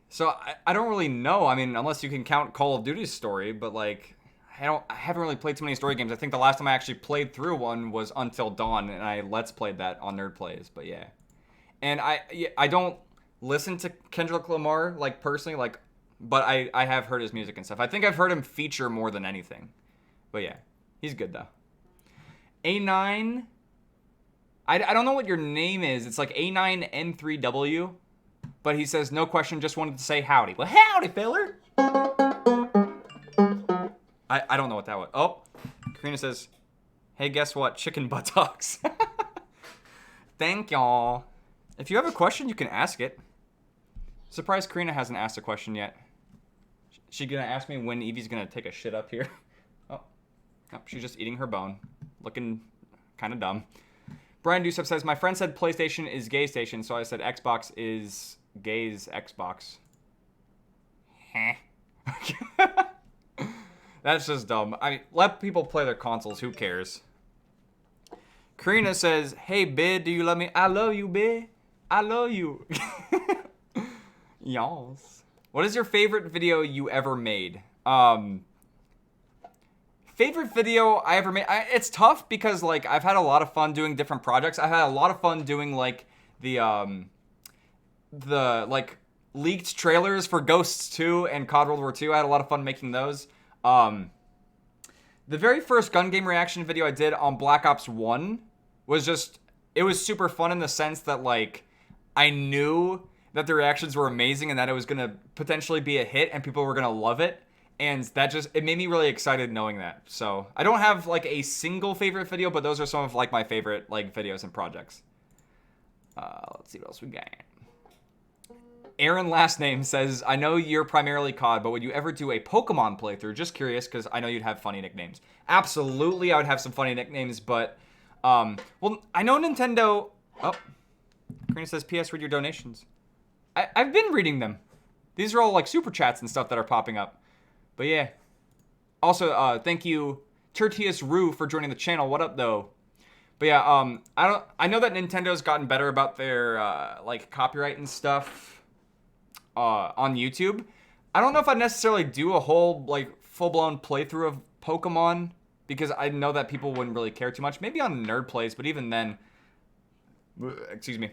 so I don't really know. I mean, unless you can count Call of Duty's story. But, like, I haven't really played too many story games. I think the last time I actually played through one was Until Dawn, and I Let's Played that on Nerd Plays. But yeah, and I don't listen to Kendrick Lamar like personally, like, but I have heard his music and stuff. I think I've heard him feature more than anything. But yeah, he's good though. A9. I don't know what your name is. It's like A9M3W. But he says, no question, just wanted to say howdy. Well, howdy, feller. I don't know what that was. Oh, Karina says, hey, guess what? Chicken buttocks. Thank y'all. If you have a question, you can ask it. Surprised Karina hasn't asked a question yet. She gonna ask me when Evie's gonna take a shit up here? Oh, she's just eating her bone. Looking kind of dumb. Brian Dusep says, my friend said PlayStation is gay station, so I said Xbox is gay's Xbox. Heh. That's just dumb. I mean, let people play their consoles. Who cares? Karina says, hey, bid, do you love me? I love you, bid. I love you. Y'alls. What is your favorite video you ever made? Favorite video I ever made? It's tough because, like, I've had a lot of fun doing different projects. I've had a lot of fun doing, like, the like, leaked trailers for Ghosts 2 and COD World War 2. I had a lot of fun making those. The very first gun game reaction video I did on Black Ops 1 was just, it was super fun in the sense that, like, I knew that the reactions were amazing and that it was going to potentially be a hit and people were going to love it. And that just, it made me really excited knowing that. So I don't have like a single favorite video, but those are some of like my favorite like videos and projects. Let's see what else we got. Aaron last name says, I know you're primarily COD, but would you ever do a Pokemon playthrough? Just curious, because I know you'd have funny nicknames. Absolutely, I would have some funny nicknames, but, well, I know Nintendo... Oh, Karina says, P.S. read your donations. I've been reading them. These are all, like, super chats and stuff that are popping up. But, yeah. Also, thank you, Tertius Rue, for joining the channel. What up, though? But, yeah, I know that Nintendo's gotten better about their, like, copyright and stuff. On YouTube. I don't know if I'd necessarily do a whole, like, full-blown playthrough of Pokemon, because I know that people wouldn't really care too much. Maybe on Nerd Plays, but even then, excuse me.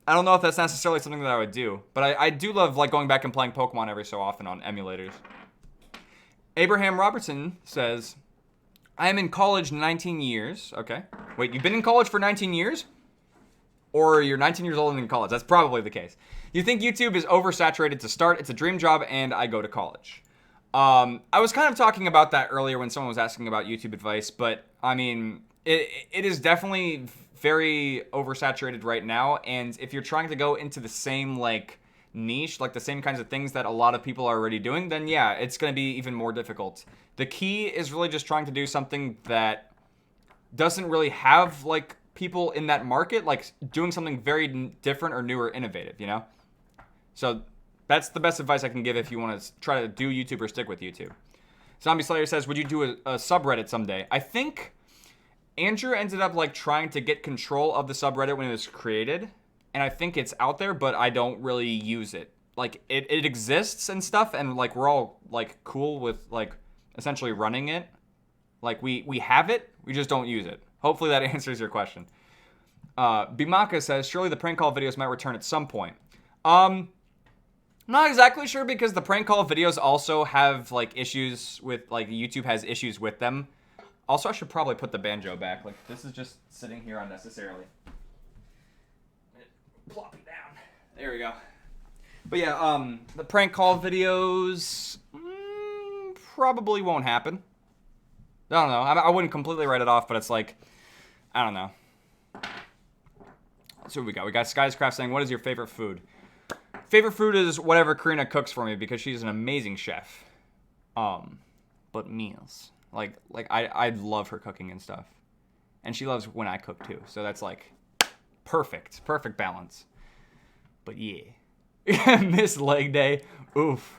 I don't know if that's necessarily something that I would do, but I do love, like, going back and playing Pokemon every so often on emulators. Abraham Robertson says, I am in college 19 years. Okay. Wait, you've been in college for 19 years? Or you're 19 years old and in college. That's probably the case. You think YouTube is oversaturated to start. It's a dream job, and I go to college. I was kind of talking about that earlier when someone was asking about YouTube advice, but, I mean, it is definitely very oversaturated right now, and if you're trying to go into the same, like, niche, like the same kinds of things that a lot of people are already doing, then, yeah, it's going to be even more difficult. The key is really just trying to do something that doesn't really have, like, people in that market, like doing something very different or new or innovative, you know? So that's the best advice I can give if you want to try to do YouTube or stick with YouTube. Zombie Slayer says, would you do a subreddit someday? I think Andrew ended up like trying to get control of the subreddit when it was created, and I think it's out there, but I don't really use it. Like it exists and stuff, and like we're all like cool with like essentially running it. Like we have it, we just don't use it. Hopefully that answers your question. Bimaka says, surely the prank call videos might return at some point. Not exactly sure, because the prank call videos also have, like, issues with, like, YouTube has issues with them. Also, I should probably put the banjo back. Like, this is just sitting here unnecessarily. Plop it down. There we go. But yeah, the prank call videos probably won't happen. I don't know. I wouldn't completely write it off, but it's like, I don't know. So what we got? We got Skyscraft saying, what is your favorite food? Favorite food is whatever Karina cooks for me, because she's an amazing chef. But meals. Like I love her cooking and stuff. And she loves when I cook too. So that's like perfect balance. But yeah. Miss Leg Day. Oof.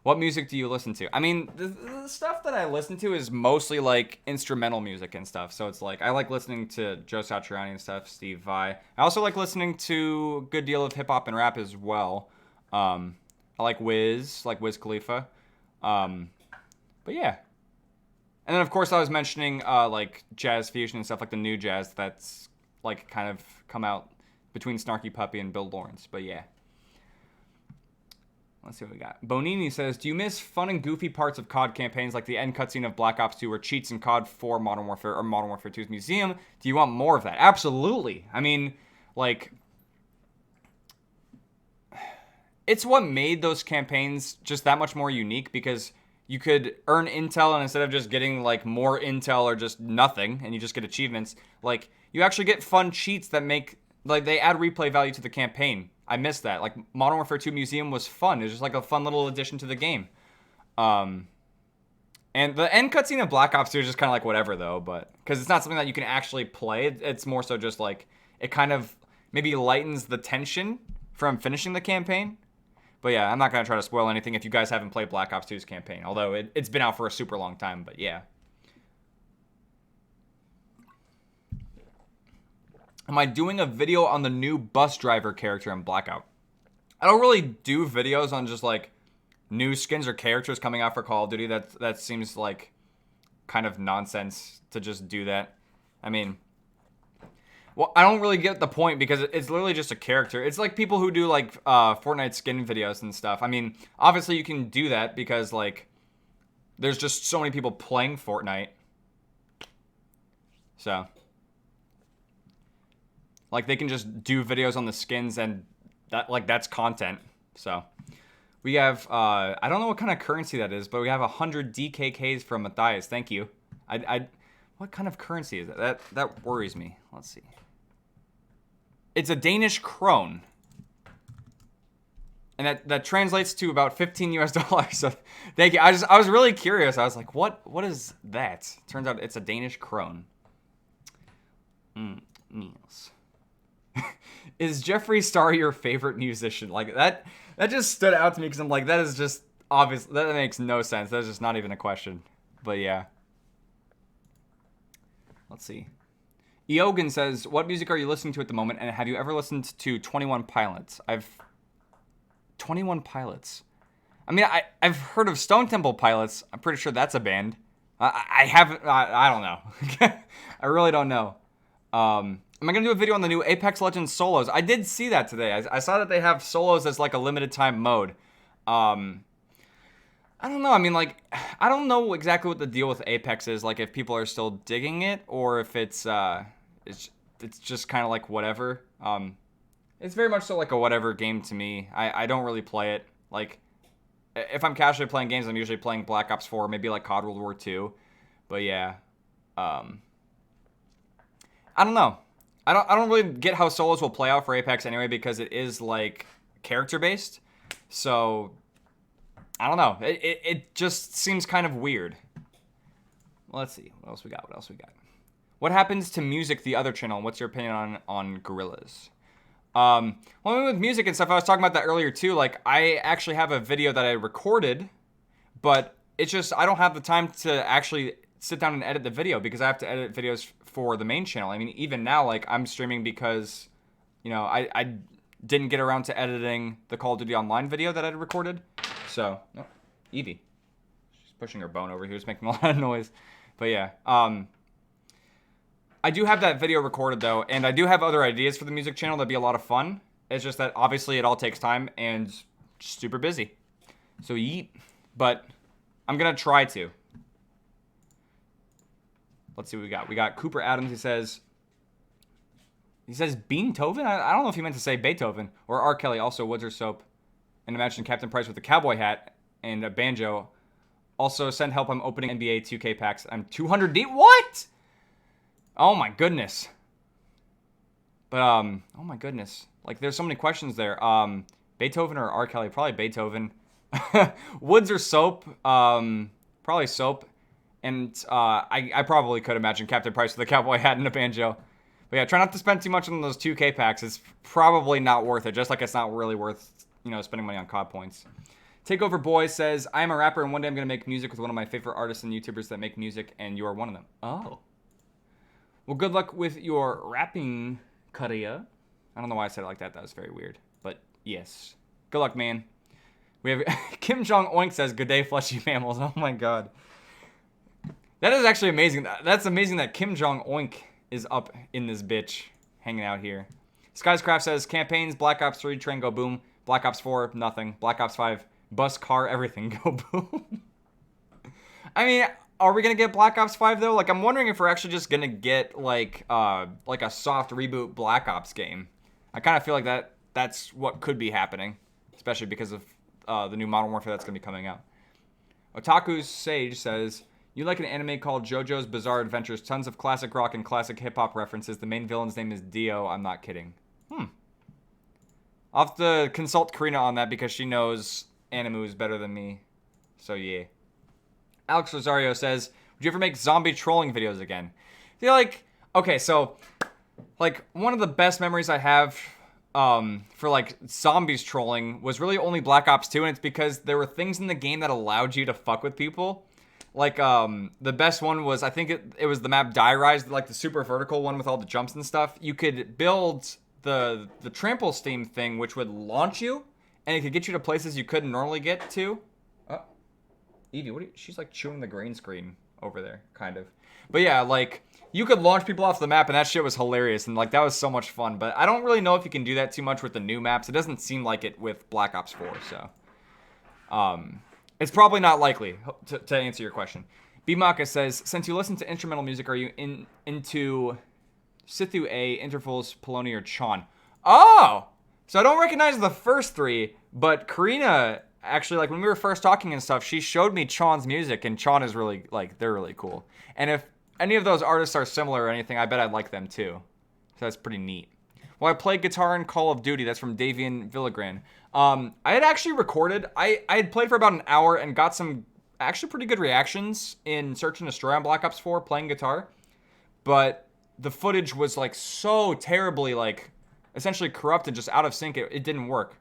What music do you listen to? I mean, the stuff that I listen to is mostly, like, instrumental music and stuff. So it's like, I like listening to Joe Satriani and stuff, Steve Vai. I also like listening to a good deal of hip-hop and rap as well. I like Wiz Khalifa. But yeah. And then, of course, I was mentioning, like, Jazz Fusion and stuff, like the new Jazz that's, like, kind of come out between Snarky Puppy and Bill Lawrence. But yeah. Let's see what we got. Bonini says, do you miss fun and goofy parts of COD campaigns like the end cutscene of Black Ops 2 or cheats in COD 4 Modern Warfare or Modern Warfare 2's Museum? Do you want more of that? Absolutely. I mean, like, it's what made those campaigns just that much more unique because you could earn intel, and instead of just getting, like, more intel or just nothing, and you just get achievements, like, you actually get fun cheats that make, like, they add replay value to the campaign. I missed that. Like, Modern Warfare 2 Museum was fun. It was just, like, a fun little addition to the game. And the end cutscene of Black Ops 2 is just kind of like whatever, though, but because it's not something that you can actually play. It's more so just, like, it kind of maybe lightens the tension from finishing the campaign. But yeah, I'm not going to try to spoil anything if you guys haven't played Black Ops 2's campaign, although it's been out for a super long time, but yeah. Am I doing a video on the new bus driver character in Blackout? I don't really do videos on just, like, new skins or characters coming out for Call of Duty. That seems like kind of nonsense to just do that. I mean, well, I don't really get the point because it's literally just a character. It's like people who do, like, Fortnite skin videos and stuff. I mean, obviously you can do that because, like, there's just so many people playing Fortnite. So, like, they can just do videos on the skins and that, like, that's content. So, we have, I don't know what kind of currency that is, but we have 100 DKKs from Matthias. Thank you. What kind of currency is that? That worries me. Let's see. It's a Danish krone. And that translates to about 15 US dollars. So thank you. I was really curious. I was like, what is that? Turns out it's a Danish krone. Niels. Is Jeffree Star your favorite musician? Like that just stood out to me because I'm like, that is just obvious. That makes no sense. That's just not even a question. But yeah. Let's see. Eogan says, what music are you listening to at the moment, and have you ever listened to 21 Pilots? 21 Pilots. I mean, I've heard of Stone Temple Pilots. I'm pretty sure that's a band. I haven't, I don't know. I really don't know. Am I going to do a video on the new Apex Legends solos? I did see that today. I saw that they have solos as, like, a limited time mode. I don't know. I mean, like, I don't know exactly what the deal with Apex is. Like, if people are still digging it, or if it's just kind of like whatever. It's very much so like a whatever game to me. I don't really play it. Like, if I'm casually playing games, I'm usually playing Black Ops 4, maybe like COD World War 2. But yeah, I don't know. I don't really get how solos will play out for Apex anyway, because it is like character based. So I don't know. It just seems kind of weird. Well, let's see. What else we got? What happens to music, the other channel? What's your opinion on Gorillas? Well, with music and stuff, I was talking about that earlier too. Like, I actually have a video that I recorded, but it's just I don't have the time to actually sit down and edit the video because I have to edit videos for the main channel. I mean, even now, like, I'm streaming because, you know, I didn't get around to editing the Call of Duty Online video that I recorded. So, oh, Evie. She's pushing her bone over here. It's making a lot of noise. But yeah, I do have that video recorded, though, and I do have other ideas for the music channel that'd be a lot of fun. It's just that, obviously, it all takes time and just super busy. So, yeet. But I'm going to try to. Let's see what we got. We got Cooper Adams. He says Beethoven? I don't know if he meant to say Beethoven. Or R. Kelly, also Woods or Soap. And imagine Captain Price with a cowboy hat and a banjo. Also, send help. I'm opening NBA 2K packs. I'm 200 deep. What? Oh my goodness. But, oh my goodness. Like, there's so many questions there. Beethoven or R. Kelly? Probably Beethoven. Woods or Soap? Probably Soap. And I probably could imagine Captain Price with a cowboy hat and a banjo. But yeah, try not to spend too much on those 2K packs. It's probably not worth it. Just like it's not really worth, you know, spending money on COD points. Takeover Boy says, I am a rapper and one day I'm going to make music with one of my favorite artists and YouTubers that make music, and you are one of them. Oh. Well, good luck with your rapping career. I don't know why I said it like that. That was very weird. But yes. Good luck, man. We have Kim Jong Oink says, "Good day, fleshy mammals." Oh my god. That is actually amazing. That's amazing that Kim Jong Oink is up in this bitch, hanging out here. Skyscraft says, campaigns, Black Ops 3, train go boom. Black Ops 4, nothing. Black Ops 5, bus, car, everything go boom. I mean, are we gonna get Black Ops 5 though? Like, I'm wondering if we're actually just gonna get like a soft reboot Black Ops game. I kind of feel like that's what could be happening, especially because of the new Modern Warfare that's gonna be coming out. Otaku's Sage says, you like an anime called JoJo's Bizarre Adventures. Tons of classic rock and classic hip-hop references. The main villain's name is Dio. I'm not kidding. I'll have to consult Karina on that because she knows animus better than me. So, yeah. Alex Rosario says, would you ever make zombie trolling videos again? I feel like, okay, so, like, one of the best memories I have for, like, zombies trolling was really only Black Ops 2, and it's because there were things in the game that allowed you to fuck with people. Like, the best one was, I think it was the map Die Rise, like the super vertical one with all the jumps and stuff. You could build the trample steam thing, which would launch you, and it could get you to places you couldn't normally get to. Oh, Evie, she's like chewing the green screen over there, kind of. But yeah, like, you could launch people off the map, and that shit was hilarious, and like, that was so much fun. But I don't really know if you can do that too much with the new maps. It doesn't seem like it with Black Ops 4, so. It's probably not likely, to answer your question. B-Maka says, since you listen to instrumental music, are you into Sithu A, Intervals, Poloni, or Chon? Oh! So I don't recognize the first three, but Karina, actually, like, when we were first talking and stuff, she showed me Chon's music, and Chon is really, like, they're really cool. And if any of those artists are similar or anything, I bet I'd like them, too. So that's pretty neat. Well, I played guitar in Call of Duty. That's from Davian Villagran. I had actually recorded. I had played for about an hour and got some actually pretty good reactions in Search and Destroy on Black Ops 4 playing guitar. But the footage was like so terribly like essentially corrupted, just out of sync. It didn't work.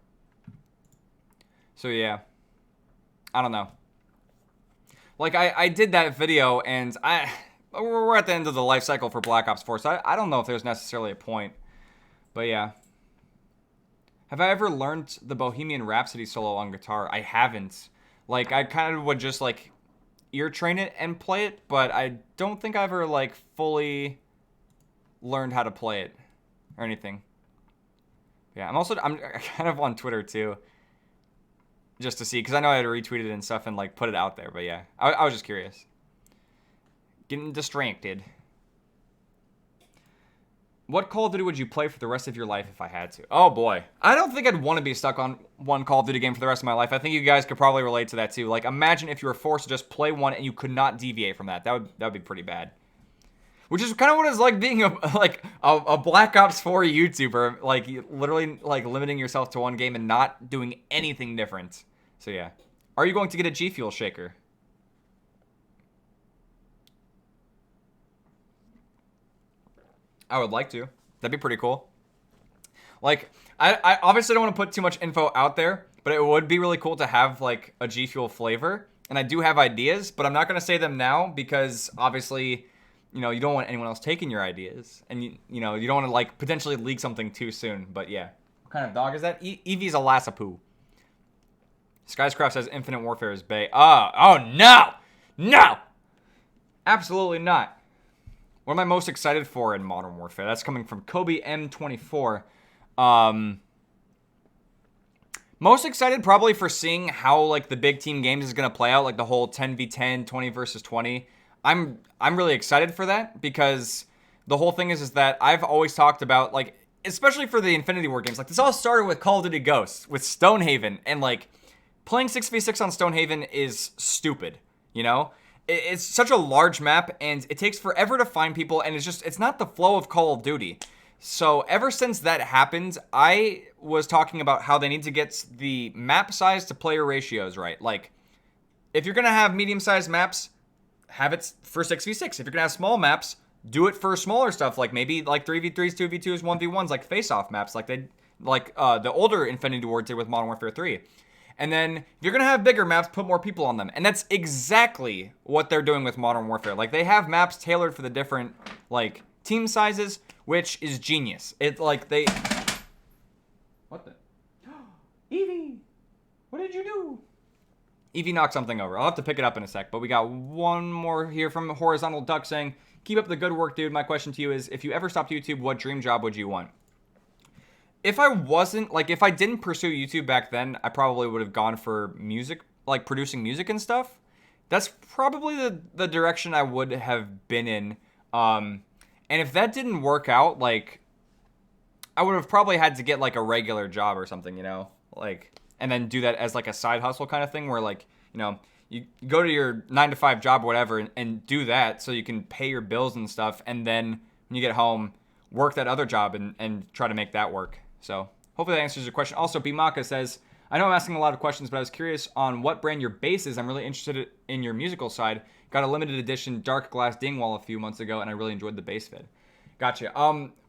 So yeah, I don't know. Like I did that video and we're at the end of the life cycle for Black Ops 4. So I don't know if there's necessarily a point. But yeah. Have I ever learned the Bohemian Rhapsody solo on guitar? I haven't. Like, I kind of would just, like, ear train it and play it, but I don't think I ever, like, fully learned how to play it or anything. Yeah, I'm kind of on Twitter, too, just to see, because I know I had to retweet it and stuff and, like, put it out there, but yeah. I was just curious. Getting distracted. What Call of Duty would you play for the rest of your life if I had to? Oh boy. I don't think I'd want to be stuck on one Call of Duty game for the rest of my life. I think you guys could probably relate to that too. Like, imagine if you were forced to just play one and you could not deviate from that. That would be pretty bad. Which is kind of what it's like being a Black Ops 4 YouTuber. Like, literally, like, limiting yourself to one game and not doing anything different. So yeah. Are you going to get a G Fuel shaker? I would like to. That'd be pretty cool. Like, I obviously don't want to put too much info out there, but it would be really cool to have, like, a G Fuel flavor. And I do have ideas, but I'm not going to say them now because, obviously, you know, you don't want anyone else taking your ideas. And, you know, you don't want to, like, potentially leak something too soon. But, yeah. What kind of dog is that? Eevee's a Lassapoo. Skyscraft says Infinite Warfare is bae. Oh, no! No! Absolutely not. What am I most excited for in Modern Warfare? That's coming from Kobe M24. Most excited probably for seeing how, like, the big team games is going to play out, like the whole 10v10, 20 versus 20. I'm really excited for that because the whole thing is that I've always talked about, like, especially for the Infinity War games, like, this all started with Call of Duty Ghosts, with Stonehaven, and, like, playing 6v6 on Stonehaven is stupid, you know? It's such a large map, and it takes forever to find people, and it's not the flow of Call of Duty. So ever since that happened, I was talking about how they need to get the map size to player ratios right. Like, if you're going to have medium-sized maps, have it for 6v6. If you're going to have small maps, do it for smaller stuff, like maybe like 3v3s, 2v2s, 1v1s, like face-off maps, like the older Infinity Ward did with Modern Warfare 3. And then, if you're going to have bigger maps, put more people on them. And that's exactly what they're doing with Modern Warfare. Like, they have maps tailored for the different, like, team sizes, which is genius. It's like they... What the... Eevee! What did you do? Evie knocked something over. I'll have to pick it up in a sec. But we got one more here from Horizontal Duck saying, keep up the good work, dude. My question to you is, if you ever stopped YouTube, what dream job would you want? If I wasn't, like, if I didn't pursue YouTube back then, I probably would have gone for music, like producing music and stuff. That's probably the direction I would have been in. And if that didn't work out, like, I would have probably had to get, like, a regular job or something, you know? Like, and then do that as, like, a side hustle kind of thing where, like, you know, you go to your 9-to-5 job or whatever and do that so you can pay your bills and stuff. And then when you get home, work that other job and try to make that work. So hopefully that answers your question. Also, Bimaka says, I know I'm asking a lot of questions, but I was curious on what brand your bass is. I'm really interested in your musical side. Got a limited edition dark glass Dingwall a few months ago, and I really enjoyed the bass vid. Gotcha.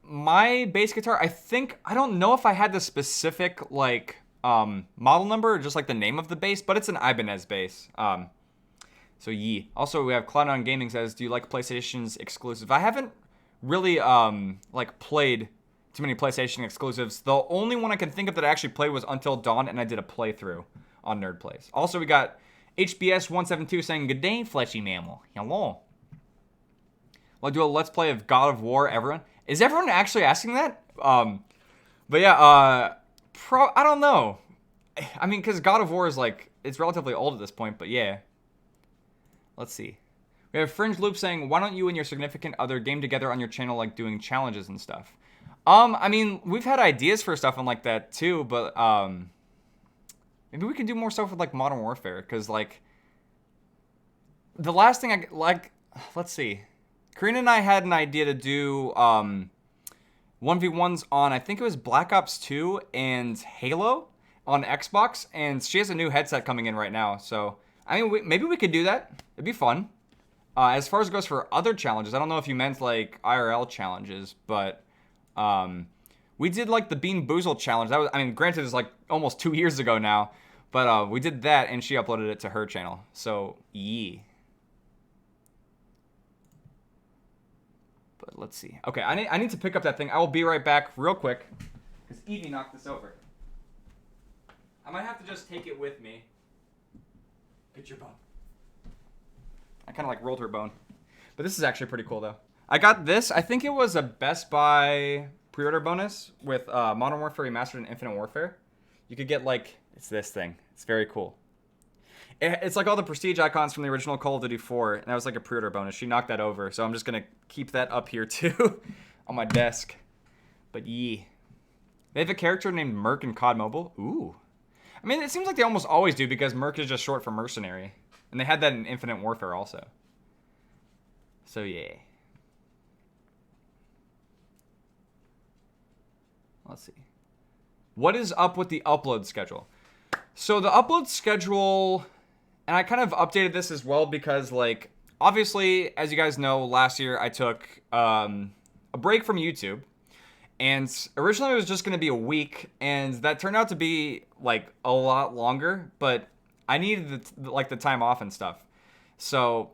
My bass guitar, I don't know if I had the specific, like, model number or just, like, the name of the bass, but it's an Ibanez bass. So, yee. Also, we have Cloud9 Gaming says, do you like PlayStation's exclusive? I haven't really, like, played too many PlayStation exclusives. The only one I can think of that I actually played was Until Dawn, and I did a playthrough on Nerd Plays. Also, we got HBS172 saying, good day, fleshy mammal. Hello. Will I do a Let's Play of God of War, everyone? Is everyone actually asking that? But yeah, I don't know. I mean, because God of War is, like, it's relatively old at this point, but yeah. Let's see. We have Fringe Loop saying, why don't you and your significant other game together on your channel, like doing challenges and stuff? I mean, we've had ideas for stuff and like that too, but maybe we can do more stuff with like Modern Warfare, because like the last thing let's see, Karina and I had an idea to do 1v1s on, I think it was Black Ops 2 and Halo on Xbox, and she has a new headset coming in right now, so I mean maybe we could do that. It'd be fun. As far as it goes for other challenges, I don't know if you meant like IRL challenges, but we did like the Bean Boozled challenge. That was, I mean, granted, it's like almost 2 years ago now, but we did that and she uploaded it to her channel. So, yee. But let's see. Okay, I need to pick up that thing. I will be right back real quick because Evie knocked this over. I might have to just take it with me. Get your bone. I kind of like rolled her bone. But this is actually pretty cool though. I got this. I think it was a Best Buy pre-order bonus with Modern Warfare Remastered and Infinite Warfare. You could get, like, it's this thing. It's very cool. It's like all the prestige icons from the original Call of Duty 4, and that was like a pre-order bonus. She knocked that over, so I'm just going to keep that up here, too, on my desk. But, yee. They have a character named Merc in COD Mobile. Ooh. I mean, it seems like they almost always do, because Merc is just short for mercenary. And they had that in Infinite Warfare also. So, yeah. Let's see. What is up with the upload schedule? So the upload schedule, and I kind of updated this as well because, like, obviously, as you guys know, last year I took a break from YouTube. And originally it was just going to be a week, and that turned out to be, like, a lot longer. But I needed, the time off and stuff. So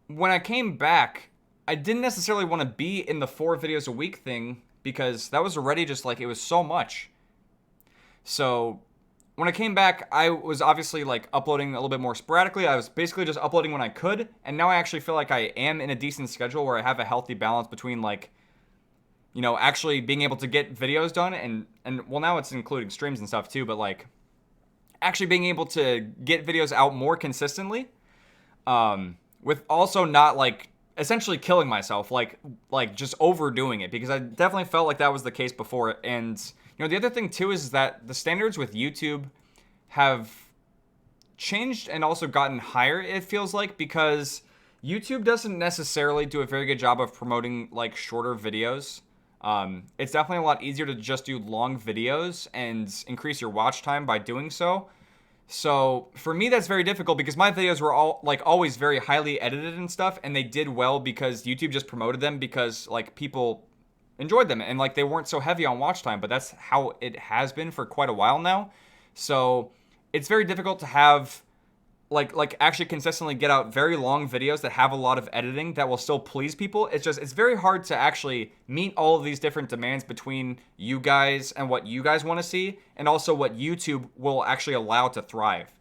when I came back, I didn't necessarily want to be in the 4 videos a week thing, because that was already just, like, it was so much. So when I came back, I was obviously, like, uploading a little bit more sporadically. I was basically just uploading when I could, and now I actually feel like I am in a decent schedule where I have a healthy balance between, like, you know, actually being able to get videos done, and well, now it's including streams and stuff too, but, like, actually being able to get videos out more consistently, with also not, like, essentially killing myself, like just overdoing it, because I definitely felt like that was the case before. And, you know, the other thing too is that the standards with YouTube have changed and also gotten higher, it feels like, because YouTube doesn't necessarily do a very good job of promoting, like, shorter videos. It's definitely a lot easier to just do long videos and increase your watch time by doing so. So for me, that's very difficult because my videos were all, like, always very highly edited and stuff, and they did well because YouTube just promoted them because, like, people enjoyed them and, like, they weren't so heavy on watch time, but that's how it has been for quite a while now. So it's very difficult to have like actually consistently get out very long videos that have a lot of editing that will still please people. It's very hard to actually meet all of these different demands between you guys and what you guys want to see, and also what YouTube will actually allow to thrive.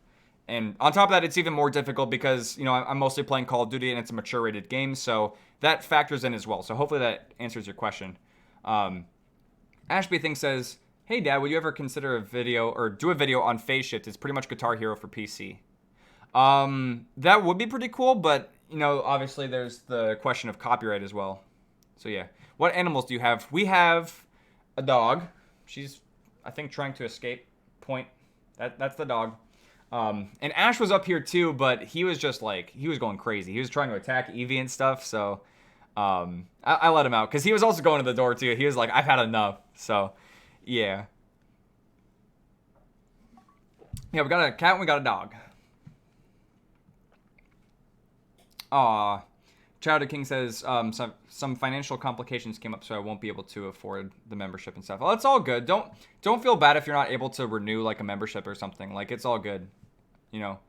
And on top of that, it's even more difficult because, you know, I'm mostly playing Call of Duty and it's a mature rated game, so that factors in as well. So hopefully that answers your question. Ashby Thing says, hey Dad, would you ever consider a video or do a video on Phase Shift? It's pretty much Guitar Hero for PC. That would be pretty cool, but, you know, obviously there's the question of copyright as well. So yeah. What animals do you have? We have a dog. She's, I think, trying to escape. Point. That's the dog. And Ash was up here too, but he was just like, he was going crazy. He was trying to attack Evie and stuff, so I let him out because he was also going to the door too. He was like, I've had enough. So yeah. Yeah, we got a cat and we got a dog. Aw. Chowder King says some financial complications came up, so I won't be able to afford the membership and stuff. Well, it's all good. Don't feel bad if you're not able to renew like a membership or something. Like, it's all good. You know,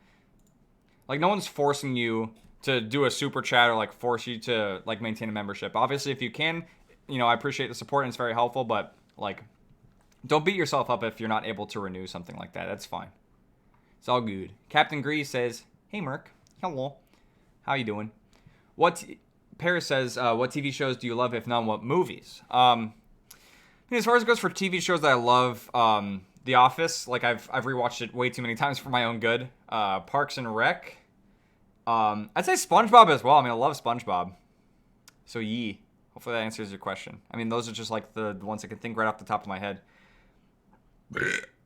like, no one's forcing you to do a super chat or like force you to like maintain a membership. Obviously, if you can, you know, I appreciate the support and it's very helpful, but like, don't beat yourself up if you're not able to renew something like that. That's fine. It's all good. Captain Grease says, hey Merc, hello, how you doing? Paris says, what TV shows do you love? If none, what movies? As far as it goes for TV shows that I love, The Office, like I've rewatched it way too many times for my own good. Parks and Rec. I'd say SpongeBob as well. I mean, I love SpongeBob. So yee. Hopefully that answers your question. I mean, those are just like the ones I can think right off the top of my head.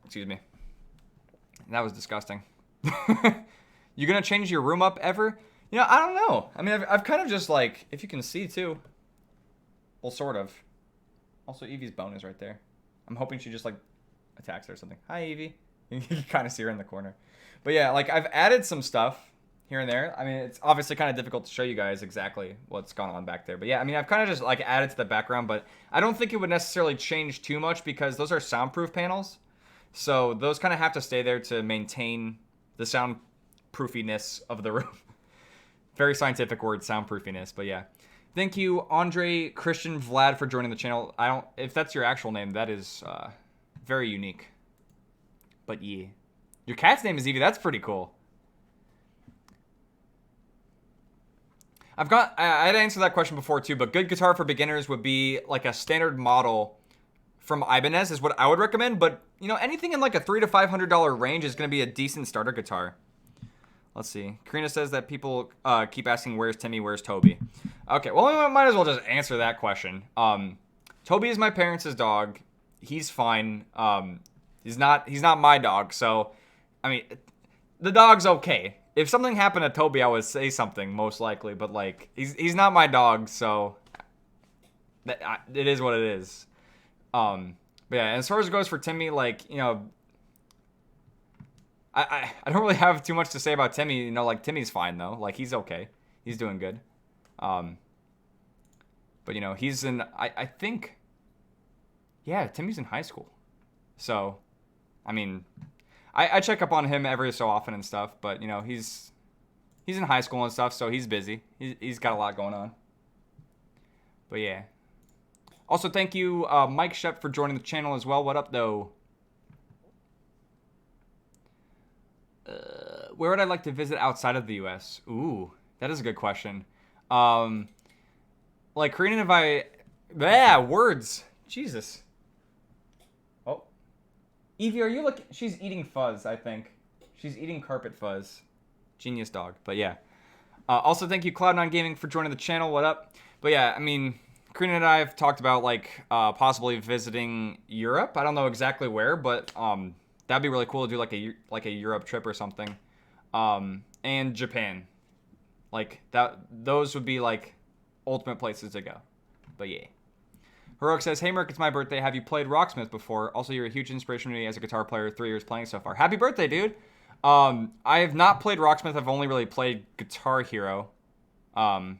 Excuse me. That was disgusting. You gonna change your room up ever? You know, I don't know. I mean, I've kind of just like, if you can see too. Well, sort of. Also, Evie's bone is right there. I'm hoping she just like attacks her or something. Hi, Evie. You can kind of see her in the corner. But yeah, like I've added some stuff here and there. I mean, it's obviously kind of difficult to show you guys exactly what's gone on back there. But yeah, I mean, I've kind of just like added to the background, but I don't think it would necessarily change too much because those are soundproof panels. So those kind of have to stay there to maintain the soundproofiness of the room. Very scientific word, soundproofiness, but yeah. Thank you, Andre Christian Vlad, for joining the channel. If that's your actual name, that is very unique. But yeah. Your cat's name is Evie. That's pretty cool. I had answered that question before too, but good guitar for beginners would be like a standard model from Ibanez is what I would recommend. But, you know, anything in like a $300 to $500 range is going to be a decent starter guitar. Let's see. Karina says that people keep asking, where's Timmy, where's Toby? Okay, well, I might as well just answer that question. Toby is my parents' dog. He's fine. He's not my dog, so, I mean, the dog's okay. If something happened to Toby, I would say something, most likely, but, like, he's not my dog, so it is what it is. But yeah, as far as it goes for Timmy, like, you know, I don't really have too much to say about Timmy. You know, like, Timmy's fine, though. Like, he's okay. He's doing good. But, you know, he's in, I think, yeah, Timmy's in high school. So, I mean, I check up on him every so often and stuff. But, you know, he's in high school and stuff, so he's busy. He's got a lot going on. But, yeah. Also, thank you, Mike Shep, for joining the channel as well. What up, though? Where would I like to visit outside of the U.S.? Ooh, that is a good question. Like, Korean, if I... Yeah, words. Jesus. Oh. Evie, are you looking... She's eating fuzz, I think. She's eating carpet fuzz. Genius dog, but yeah. Also, thank you, Cloud9 Gaming, for joining the channel. What up? But yeah, I mean, Korean and I have talked about, like, possibly visiting Europe. I don't know exactly where, but, that'd be really cool to do like a Europe trip or something. And Japan. Like those would be like ultimate places to go. But yeah. Heroic says, hey Merc, it's my birthday. Have you played Rocksmith before? Also, you're a huge inspiration to me as a guitar player, 3 years playing so far. Happy birthday, dude. I have not played Rocksmith. I've only really played Guitar Hero. And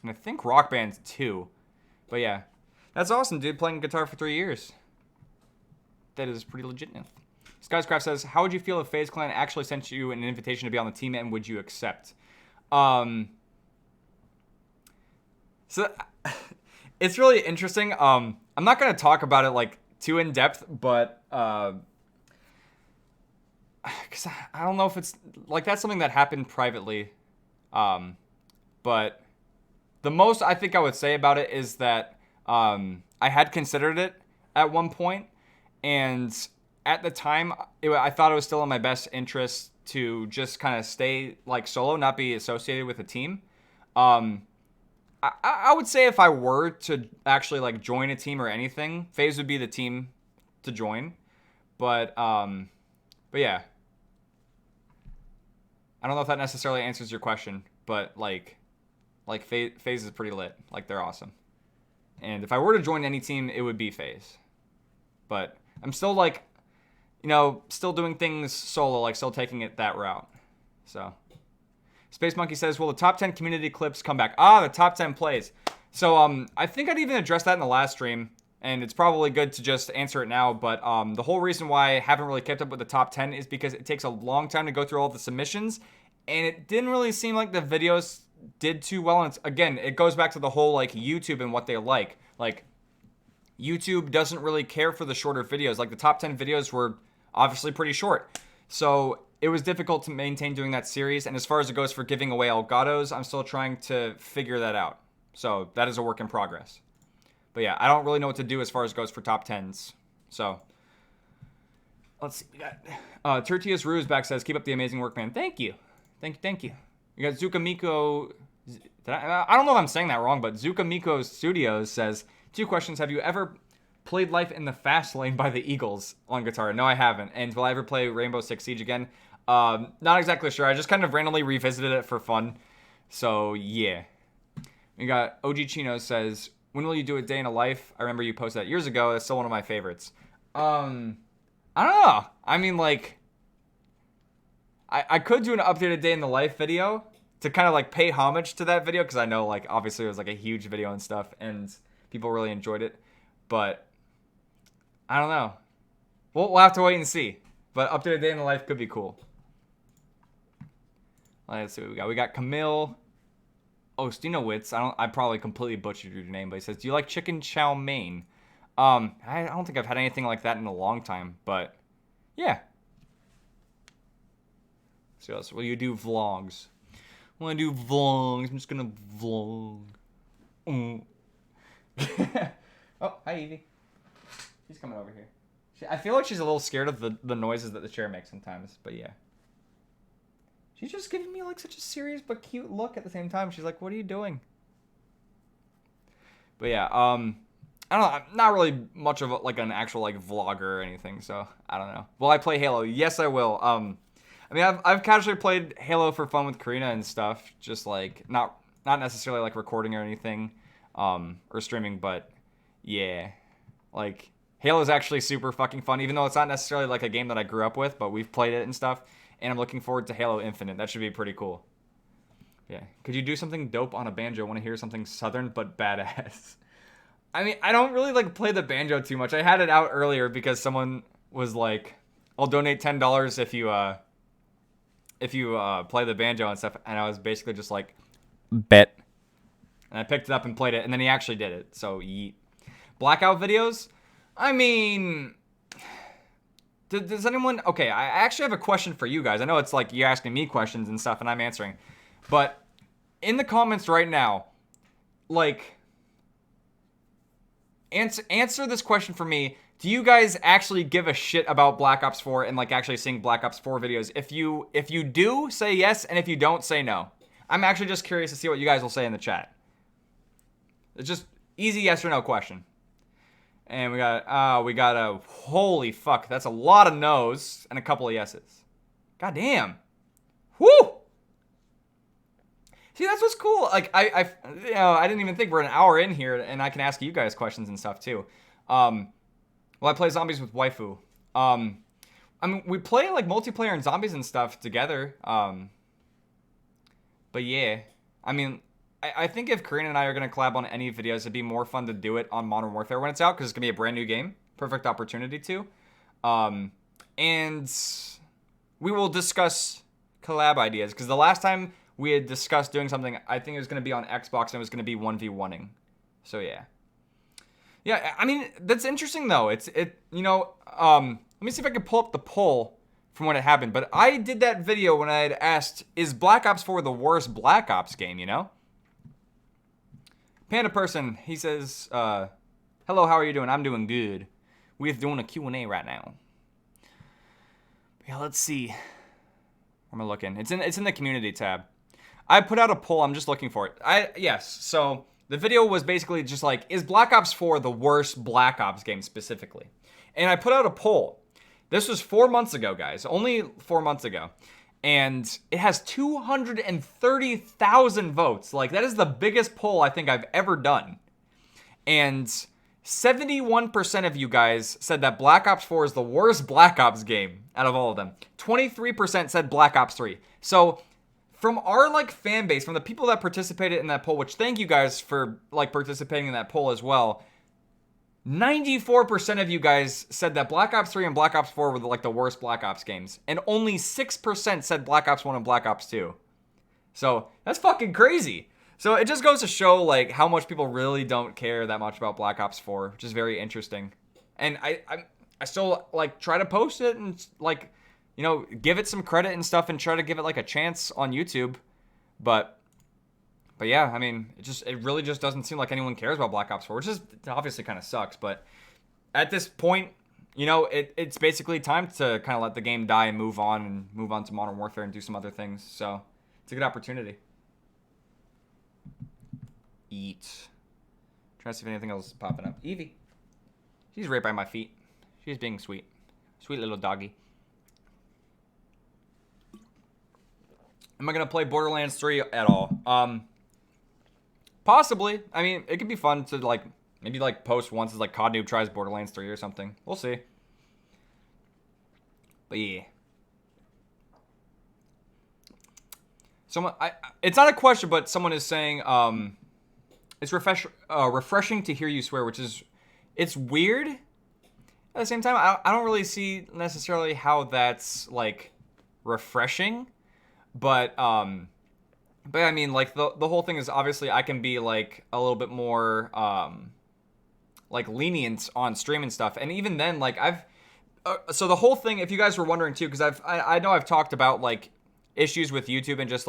I think Rock Band too. But yeah. That's awesome, dude. Playing guitar for 3 years. That is pretty legit. Skyscraft says, how would you feel if FaZe Clan actually sent you an invitation to be on the team, and would you accept? So it's really interesting. I'm not going to talk about it like too in depth, but because I don't know if it's like that's something that happened privately. But the most I think I would say about it is that I had considered it at one point, and at the time I thought it was still in my best interest to just kind of stay like solo, not be associated with a team. I would say if I were to actually like join a team or anything, FaZe would be the team to join. But yeah. I don't know if that necessarily answers your question, but like FaZe is pretty lit. Like they're awesome. And if I were to join any team, it would be FaZe. But I'm still like, still doing things solo, like still taking it that route. So Space Monkey says, will the top 10 community clips come back? The top 10 plays. So I think I'd even addressed that in the last stream, and it's probably good to just answer it now. But the whole reason why I haven't really kept up with the top 10 is because it takes a long time to go through all the submissions, and it didn't really seem like the videos did too well. And again, it goes back to the whole like YouTube and what they like. Like YouTube doesn't really care for the shorter videos. Like the top 10 videos were obviously pretty short. So it was difficult to maintain doing that series. And as far as it goes for giving away Elgatos, I'm still trying to figure that out. So that is a work in progress. But yeah, I don't really know what to do as far as it goes for top 10s. So let's see. We got Tertius Ruse back says, keep up the amazing work, man. Thank you. Thank you. You got Zukamiko. I don't know if I'm saying that wrong, but Zukamiko Studios says, 2 questions. Have you ever played Life in the Fast Lane by the Eagles on guitar? No, I haven't. And will I ever play Rainbow Six Siege again? Not exactly sure. I just kind of randomly revisited it for fun. So, yeah. We got OG Chino says, when will you do a day in a life? I remember you posted that years ago. That's still one of my favorites. I don't know. I mean, like, I could do an updated day in the life video to kind of, like, pay homage to that video, because I know, like, obviously it was, like, a huge video and stuff, and people really enjoyed it. But I don't know. We'll have to wait and see. But updated day in the life could be cool. Let's see what we got. We got Camille Ostinowitz. I probably completely butchered your name, but he says, do you like chicken chow mein? I don't think I've had anything like that in a long time, but yeah. So what else? Will you do vlogs? I want to do vlogs. I'm just gonna vlog. Oh, hi Evie. She's coming over here. I feel like she's a little scared of the noises that the chair makes sometimes, but yeah. She's just giving me like such a serious but cute look at the same time. She's like, what are you doing? But yeah, I don't know. I'm not really much of like an actual like vlogger or anything, so I don't know. Will I play Halo? Yes, I will. I mean, I've casually played Halo for fun with Karina and stuff, just like not necessarily like recording or anything, or streaming, but yeah, like Halo's actually super fucking fun, even though it's not necessarily like a game that I grew up with, but we've played it and stuff, and I'm looking forward to Halo Infinite. That should be pretty cool. Yeah, could you do something dope on a banjo? I want to hear something southern but badass. I mean, I don't really like play the banjo too much. I had it out earlier because someone was like, I'll donate $10 if you play the banjo and stuff, and I was basically just like, bet. And I picked it up and played it, and then he actually did it, so yeet. Blackout videos? I mean, does anyone... Okay, I actually have a question for you guys. I know it's like you're asking me questions and stuff, and I'm answering. But in the comments right now, like, answer this question for me. Do you guys actually give a shit about Black Ops 4 and like actually seeing Black Ops 4 videos? If you do, say yes, and if you don't, say no. I'm actually just curious to see what you guys will say in the chat. It's just easy yes or no question. And we got a holy fuck, that's a lot of no's and a couple of yeses. God damn. Whoo! See, that's what's cool. Like I didn't even think we're an hour in here and I can ask you guys questions and stuff too. Well, I play zombies with waifu. I mean, we play like multiplayer and zombies and stuff together. But yeah, I mean, I think if Karina and I are going to collab on any videos, it'd be more fun to do it on Modern Warfare when it's out, because it's going to be a brand new game. Perfect opportunity to. and we will discuss collab ideas. Because the last time we had discussed doing something, I think it was going to be on Xbox, and it was going to be 1v1ing. So yeah. Yeah, I mean, that's interesting, though. Let me see if I can pull up the poll from when it happened. But I did that video when I had asked, is Black Ops 4 the worst Black Ops game, you know? Panda Person, he says, hello, how are you doing? I'm doing good. We're doing a Q&A right now. Yeah, let's see. Where am I looking? It's in the community tab. I put out a poll. I'm just looking for it. Yes, so the video was basically just like, is Black Ops 4 the worst Black Ops game specifically? And I put out a poll. This was 4 months ago, guys. Only 4 months ago. And it has 230,000 votes. Like, that is the biggest poll I think I've ever done. And 71% of you guys said that Black Ops 4 is the worst Black Ops game out of all of them. 23% said Black Ops 3. So from our fan base, from the people that participated in that poll, which thank you guys for participating in that poll as well, 94% of you guys said that Black Ops 3 and Black Ops 4 were the worst Black Ops games. And only 6% said Black Ops 1 and Black Ops 2. So that's fucking crazy. So it just goes to show how much people really don't care that much about Black Ops 4, which is very interesting. And I still try to post it and give it some credit and stuff and try to give it a chance on YouTube. But yeah, I mean, it really just doesn't seem like anyone cares about Black Ops 4, which is obviously kind of sucks. But at this point, it's basically time to kind of let the game die and move on to Modern Warfare and do some other things. So it's a good opportunity. Eat. Trying to see if anything else is popping up. Evie. She's right by my feet. She's being sweet. Sweet little doggy. Am I going to play Borderlands 3 at all? Possibly. I mean, it could be fun to maybe post once as COD Noob tries Borderlands 3 or something. We'll see. But yeah. It's not a question, but someone is saying it's refreshing to hear you swear, it's weird. At the same time, I don't really see necessarily how that's refreshing, but I mean, the whole thing is obviously I can be a little bit more lenient on stream and stuff, and even then so the whole thing, if you guys were wondering too, because I know I've talked about issues with YouTube and just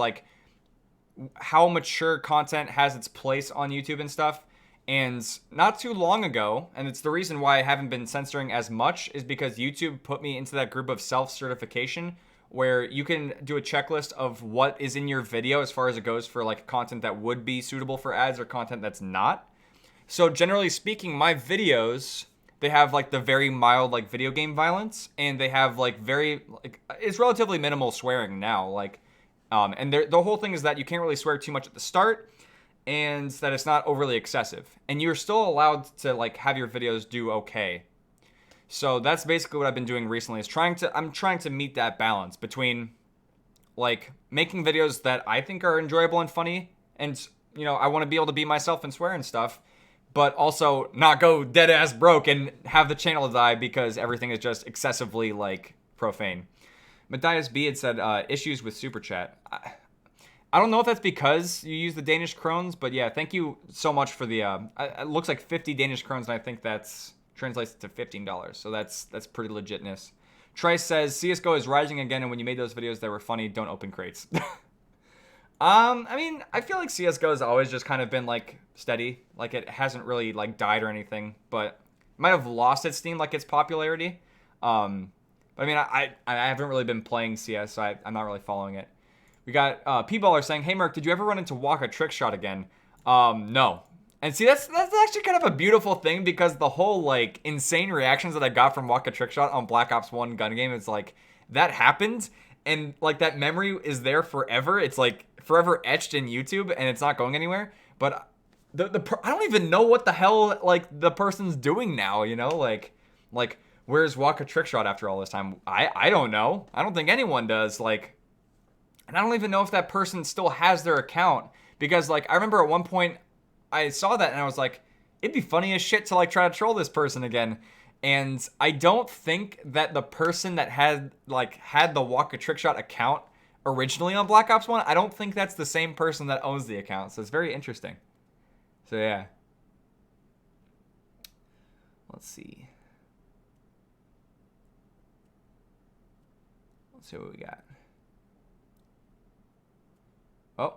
how mature content has its place on YouTube and stuff. And not too long ago, and it's the reason why I haven't been censoring as much, is because YouTube put me into that group of self-certification where you can do a checklist of what is in your video as far as it goes for content that would be suitable for ads or content that's not. So generally speaking, my videos, they have the very mild video game violence, and they have it's relatively minimal swearing now, and the whole thing is that you can't really swear too much at the start, and that it's not overly excessive, and you're still allowed to have your videos do okay. So that's basically what I've been doing recently, is I'm trying to meet that balance between making videos that I think are enjoyable and funny, and I want to be able to be myself and swear and stuff, but also not go dead ass broke and have the channel die because everything is just excessively profane. Matthias B had said issues with Super Chat. I don't know if that's because you use the Danish krones, but yeah, thank you so much for the it looks like 50 Danish krones, and I think that's translates to $15, so that's pretty legitness. Trice says CSGO is rising again, and when you made those videos that were funny, don't open crates. I mean, I feel like CSGO has always just kind of been steady, it hasn't really died or anything, but it might have lost its steam, its popularity. But I mean, I haven't really been playing CS, so I'm not really following it. We got P-Baller saying, hey Merc, did you ever run into Waka Trickshot again? No. And see, that's actually kind of a beautiful thing, because the whole insane reactions that I got from Waka Trickshot on Black Ops 1 gun game, it's that happened, and that memory is there forever. It's forever etched in YouTube, and it's not going anywhere. But I don't even know what the hell the person's doing now, where's Waka Trickshot after all this time? I don't know. I don't think anyone does. And I don't even know if that person still has their account, because I remember at one point I saw that and I was like, it'd be funny as shit to try to troll this person again. And I don't think that the person that had the Walk a Trick Shot account originally on Black Ops 1, I don't think that's the same person that owns the account. So it's very interesting. So yeah. Let's see. Let's see what we got. Oh,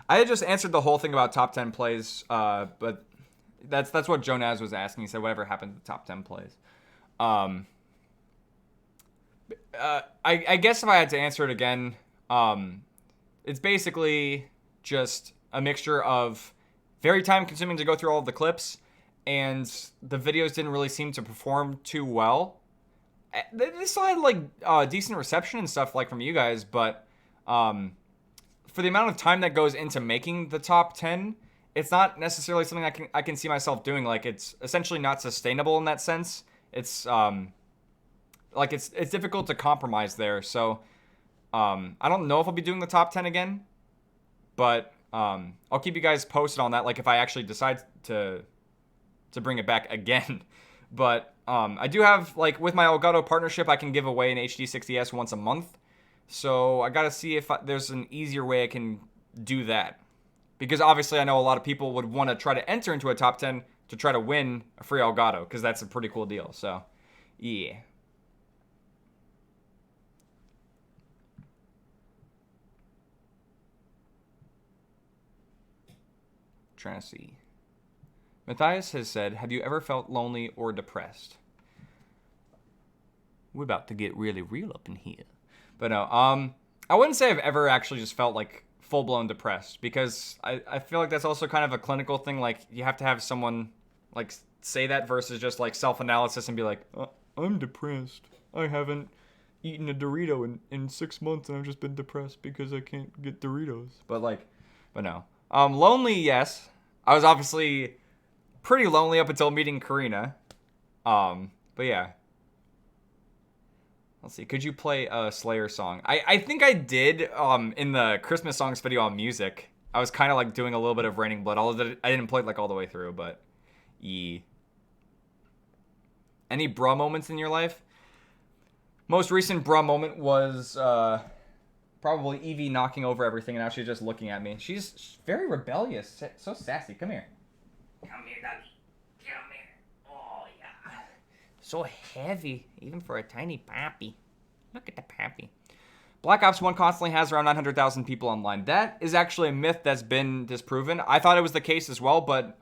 I had just answered the whole thing about top 10 plays, but that's what Jonaz was asking. He said, whatever happened to the top 10 plays? I guess if I had to answer it again, it's basically just a mixture of very time consuming to go through all of the clips, and the videos didn't really seem to perform too well. They still had like decent reception and stuff like from you guys, but for the amount of time that goes into making the top 10, it's not necessarily something I can see myself doing. Like, it's essentially not sustainable in that sense. It's it's difficult to compromise there. So I don't know if I'll be doing the top 10 again, but I'll keep you guys posted on that. Like, if I actually decide to bring it back again. But I do have, like, with my Elgato partnership, I can give away an HD 60S once a month. So I got to see if there's an easier way I can do that. Because obviously I know a lot of people would want to try to enter into a top 10 to try to win a free Elgato, because that's a pretty cool deal. So, yeah. Trying to see. Matthias has said, have you ever felt lonely or depressed? We're about to get really real up in here. But no, I wouldn't say I've ever actually just felt like full-blown depressed, because I feel like that's also kind of a clinical thing. Like, you have to have someone like say that versus just like self-analysis and be like, I'm depressed. I haven't eaten a Dorito in 6 months and I've just been depressed because I can't get Doritos. But no. Lonely, yes. I was obviously pretty lonely up until meeting Karina. But yeah. Let's see. Could you play a Slayer song? I think I did in the Christmas songs video on music. I was kind of like doing a little bit of Raining Blood. Although I didn't play it like all the way through, but yeah. Any bruh moments in your life? Most recent bruh moment was probably Evie knocking over everything, and now she's just looking at me. She's very rebellious. So sassy. Come here. Come here, doggy. Come here. Oh, yeah. So heavy, even for a tiny pappy. Look at the pappy. Black Ops 1 constantly has around 900,000 people online. That is actually a myth that's been disproven. I thought it was the case as well, but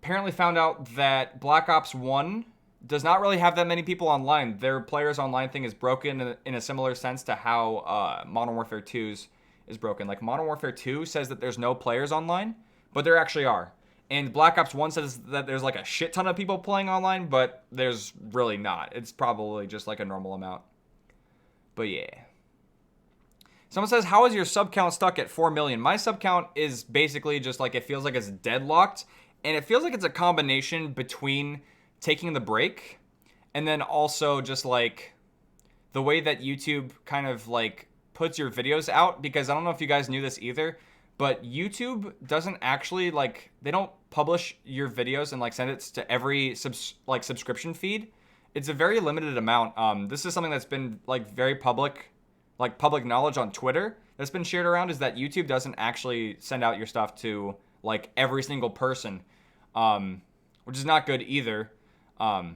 apparently found out that Black Ops 1 does not really have that many people online. Their players online thing is broken in a similar sense to how Modern Warfare 2's is broken. Like, Modern Warfare 2 says that there's no players online, but there actually are. And Black Ops 1 says that there's like a shit ton of people playing online, but there's really not. It's probably just like a normal amount. But yeah. Someone says, how is your sub count stuck at 4 million? My sub count is basically just like, it feels like it's deadlocked. And it feels like it's a combination between taking the break and then also just like the way that YouTube kind of like puts your videos out. Because I don't know if you guys knew this either, but YouTube doesn't actually like, they don't publish your videos and like send it to every subscription feed. It's a very limited amount. This is something that's been like very public knowledge on Twitter that's been shared around, is that YouTube doesn't actually send out your stuff to like every single person, which is not good either. But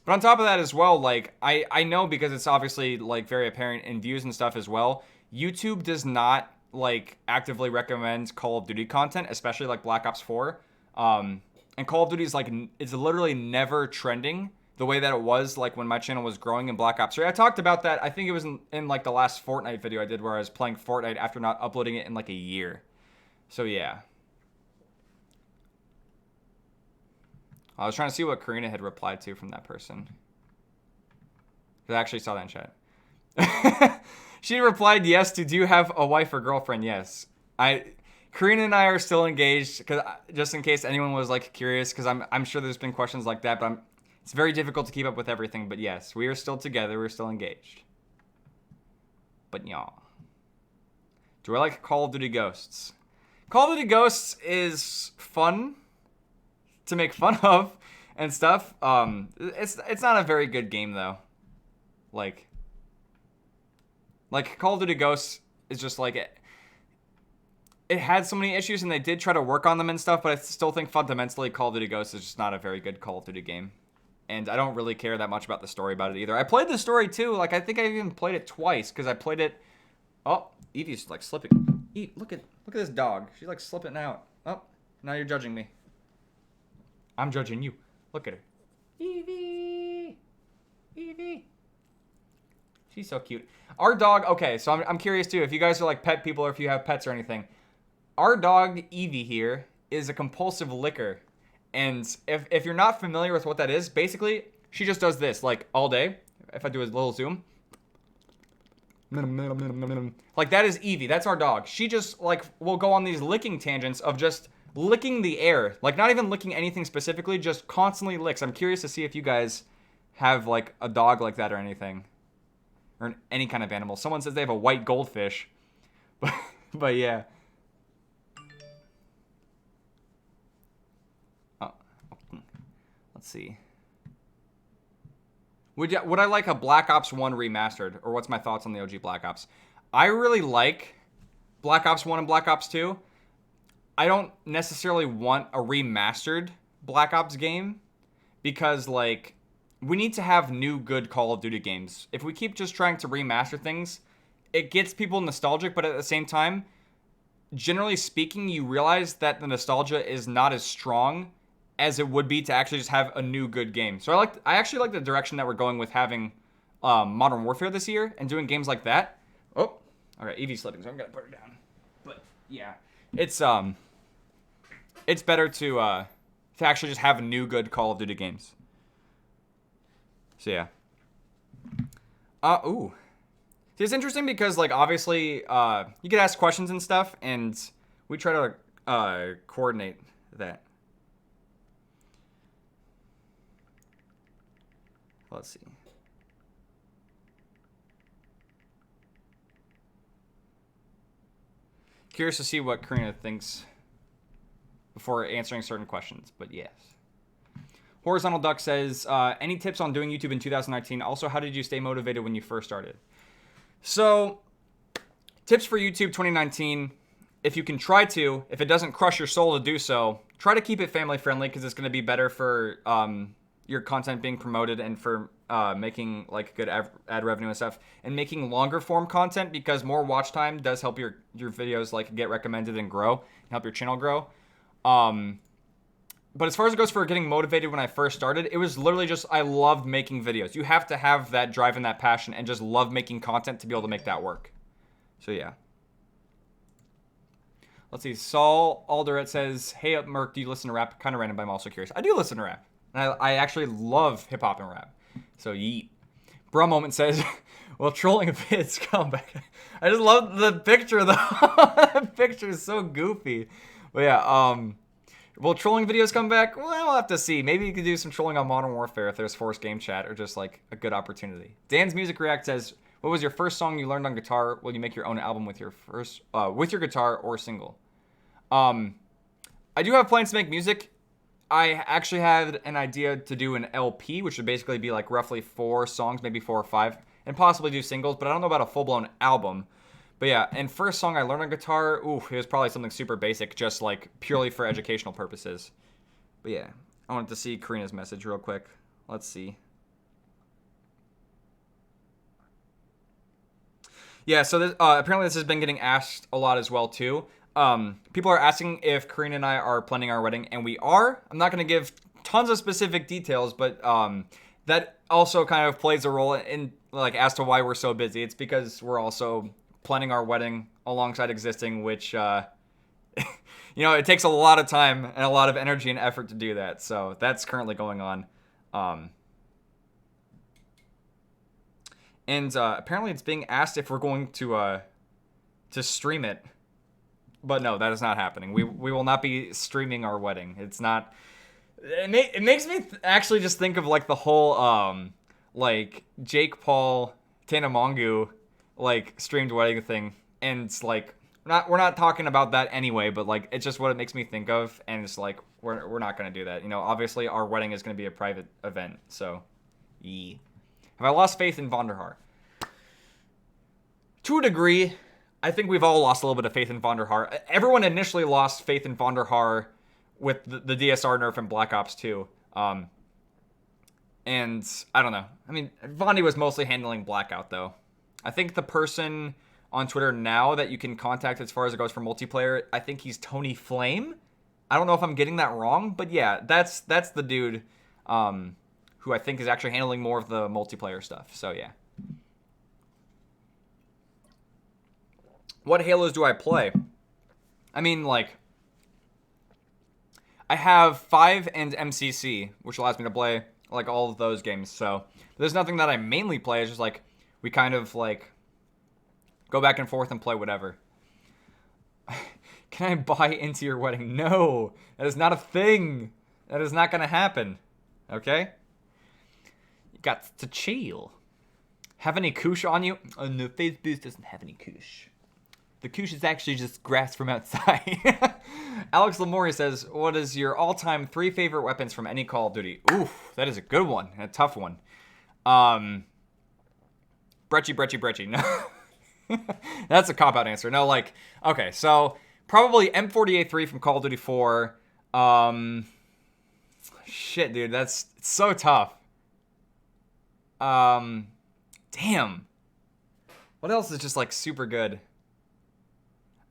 on top of that as well, like I know, because it's obviously like very apparent in views and stuff as well, YouTube does not like actively recommend Call of Duty content, especially like Black Ops 4. And Call of Duty is like, it's literally never trending the way that it was like when my channel was growing in Black Ops 3. I talked about that. I think it was in like the last Fortnite video I did, where I was playing Fortnite after not uploading it in like a year. So yeah. I was trying to see what Karina had replied to from that person. I actually saw that in chat. She replied yes to, do you have a wife or girlfriend? Yes. Karina and I are still engaged, because just in case anyone was like curious, because I'm sure there's been questions like that, but it's very difficult to keep up with everything. But yes, we are still together. We're still engaged. But yeah. Do I like Call of Duty Ghosts? Call of Duty Ghosts is fun to make fun of, and stuff. It's not a very good game though. Like Call of Duty Ghosts is just like it had so many issues, and they did try to work on them and stuff, but I still think fundamentally Call of Duty Ghosts is just not a very good Call of Duty game. And I don't really care that much about the story about it either. I played the story too. Like, I think I even played it twice because I played it. Oh, Evie's like slipping. Eve, look at this dog. She's like slipping out. Oh, now you're judging me. I'm judging you. Look at her. Evie. She's so cute. Our dog. Okay, so I'm curious too. If you guys are like pet people or if you have pets or anything, our dog Evie here is a compulsive licker. And if you're not familiar with what that is, basically, she just does this, like, all day. If I do a little zoom. Like, that is Evie. That's our dog. She just, like, will go on these licking tangents of just licking the air. Like, not even licking anything specifically, just constantly licks. I'm curious to see if you guys have, like, a dog like that or anything. Or any kind of animal. Someone says they have a white goldfish. But yeah. Let's see. Would I like a Black Ops 1 remastered? Or what's my thoughts on the OG Black Ops? I really like Black Ops 1 and Black Ops 2. I don't necessarily want a remastered Black Ops game. Because, like, we need to have new good Call of Duty games. If we keep just trying to remaster things, it gets people nostalgic, but at the same time, generally speaking, you realize that the nostalgia is not as strong as it would be to actually just have a new good game. So I actually like the direction that we're going with having Modern Warfare this year and doing games like that. Oh, okay, Evie's slipping, so I'm gonna put her down. But yeah, it's better to actually just have new good Call of Duty games. So yeah. Ooh. See, it's interesting because, like, obviously you get asked questions and stuff, and we try to coordinate that. Let's see. Curious to see what Karina thinks before answering certain questions, but yes. Horizontal Duck says, any tips on doing YouTube in 2019? Also, how did you stay motivated when you first started? So, tips for YouTube 2019, if you can try to, if it doesn't crush your soul to do so, try to keep it family friendly because it's going to be better for your content being promoted and for making like good ad revenue and stuff, and making longer form content because more watch time does help your videos like get recommended and grow and help your channel grow. But as far as it goes for getting motivated when I first started, it was literally just I loved making videos. You have to have that drive and that passion and just love making content to be able to make that work. So yeah. Let's see. Saul Alderet says, hey up Merc, do you listen to rap? Kind of random, but I'm also curious. I do listen to rap. And I actually love hip-hop and rap. So, yeet. Bro Moment says, well, trolling vids come back. I just love the picture, though. The picture is so goofy. But, yeah, will trolling videos come back? Well, we'll have to see. Maybe you could do some trolling on Modern Warfare if there's forced game chat or just, like, a good opportunity. Dan's Music React says, what was your first song you learned on guitar? Will you make your own album with your guitar or single? I do have plans to make music. I actually had an idea to do an LP, which would basically be like roughly 4 songs, maybe 4 or 5, and possibly do singles, but I don't know about a full-blown album. But yeah, and first song I learned on guitar, it was probably something super basic, just like purely for educational purposes. But yeah, I wanted to see Karina's message real quick. Let's see. Yeah, so this, apparently this has been getting asked a lot as well, too. People are asking if Karina and I are planning our wedding, and we are. I'm not going to give tons of specific details, but that also kind of plays a role in, like, as to why we're so busy. It's because we're also planning our wedding alongside existing, which, you know, it takes a lot of time and a lot of energy and effort to do that. So that's currently going on. And apparently it's being asked if we're going to stream it. But no, that is not happening. We will not be streaming our wedding. It's not. It makes me actually just think of like the whole like Jake Paul Tana Mongeau like streamed wedding thing, and it's like we're not talking about that anyway, but like it's just what it makes me think of, and it's like we're not gonna do that. You know, obviously our wedding is gonna be a private event, so yeah. Have I lost faith in Vonderhaar? To a degree, I think we've all lost a little bit of faith in Vonderhaar. Everyone initially lost faith in Vonderhaar with the DSR nerf and Black Ops 2. And I don't know. I mean, Vondi was mostly handling Blackout, though. I think the person on Twitter now that you can contact as far as it goes for multiplayer, I think he's Tony Flame. I don't know if I'm getting that wrong, but yeah, that's the dude who I think is actually handling more of the multiplayer stuff. So yeah. What Halos do I play? I mean, like, I have 5 and MCC, which allows me to play like all of those games. So there's nothing that I mainly play. It's just like we kind of like go back and forth and play whatever. Can I buy into your wedding? No, that is not a thing. That is not going to happen. Okay? You got to chill. Have any kush on you? Oh no, Phase Boost doesn't have any kush. The kush is actually just grass from outside. Alex Lamori says, what is your all-time 3 favorite weapons from any Call of Duty? Oof, that is a good one. A tough one. Brecci. No. That's a cop-out answer. No, like, okay, so probably M4A3 from Call of Duty 4. Shit, dude, it's so tough. Damn. What else is just, like, super good?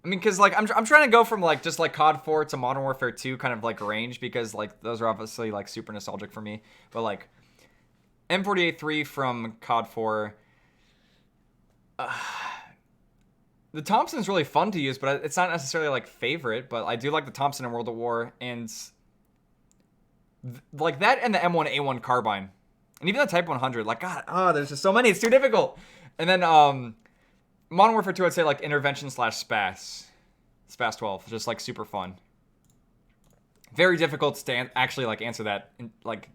I mean, because, like, I'm trying to go from, like, just, like, COD 4 to Modern Warfare 2 kind of, like, range, because, like, those are obviously, like, super nostalgic for me. But, like, M4A3 from COD 4. The Thompson's really fun to use, but it's not necessarily, like, favorite. But I do like the Thompson in World at War. And, like, that and the M1A1 carbine. And even the Type 100. Like, God, there's just so many. It's too difficult. And then, Modern Warfare 2, I'd say, like, Intervention / SPAS. SPAS 12. Just, like, super fun. Very difficult to actually, like, answer that,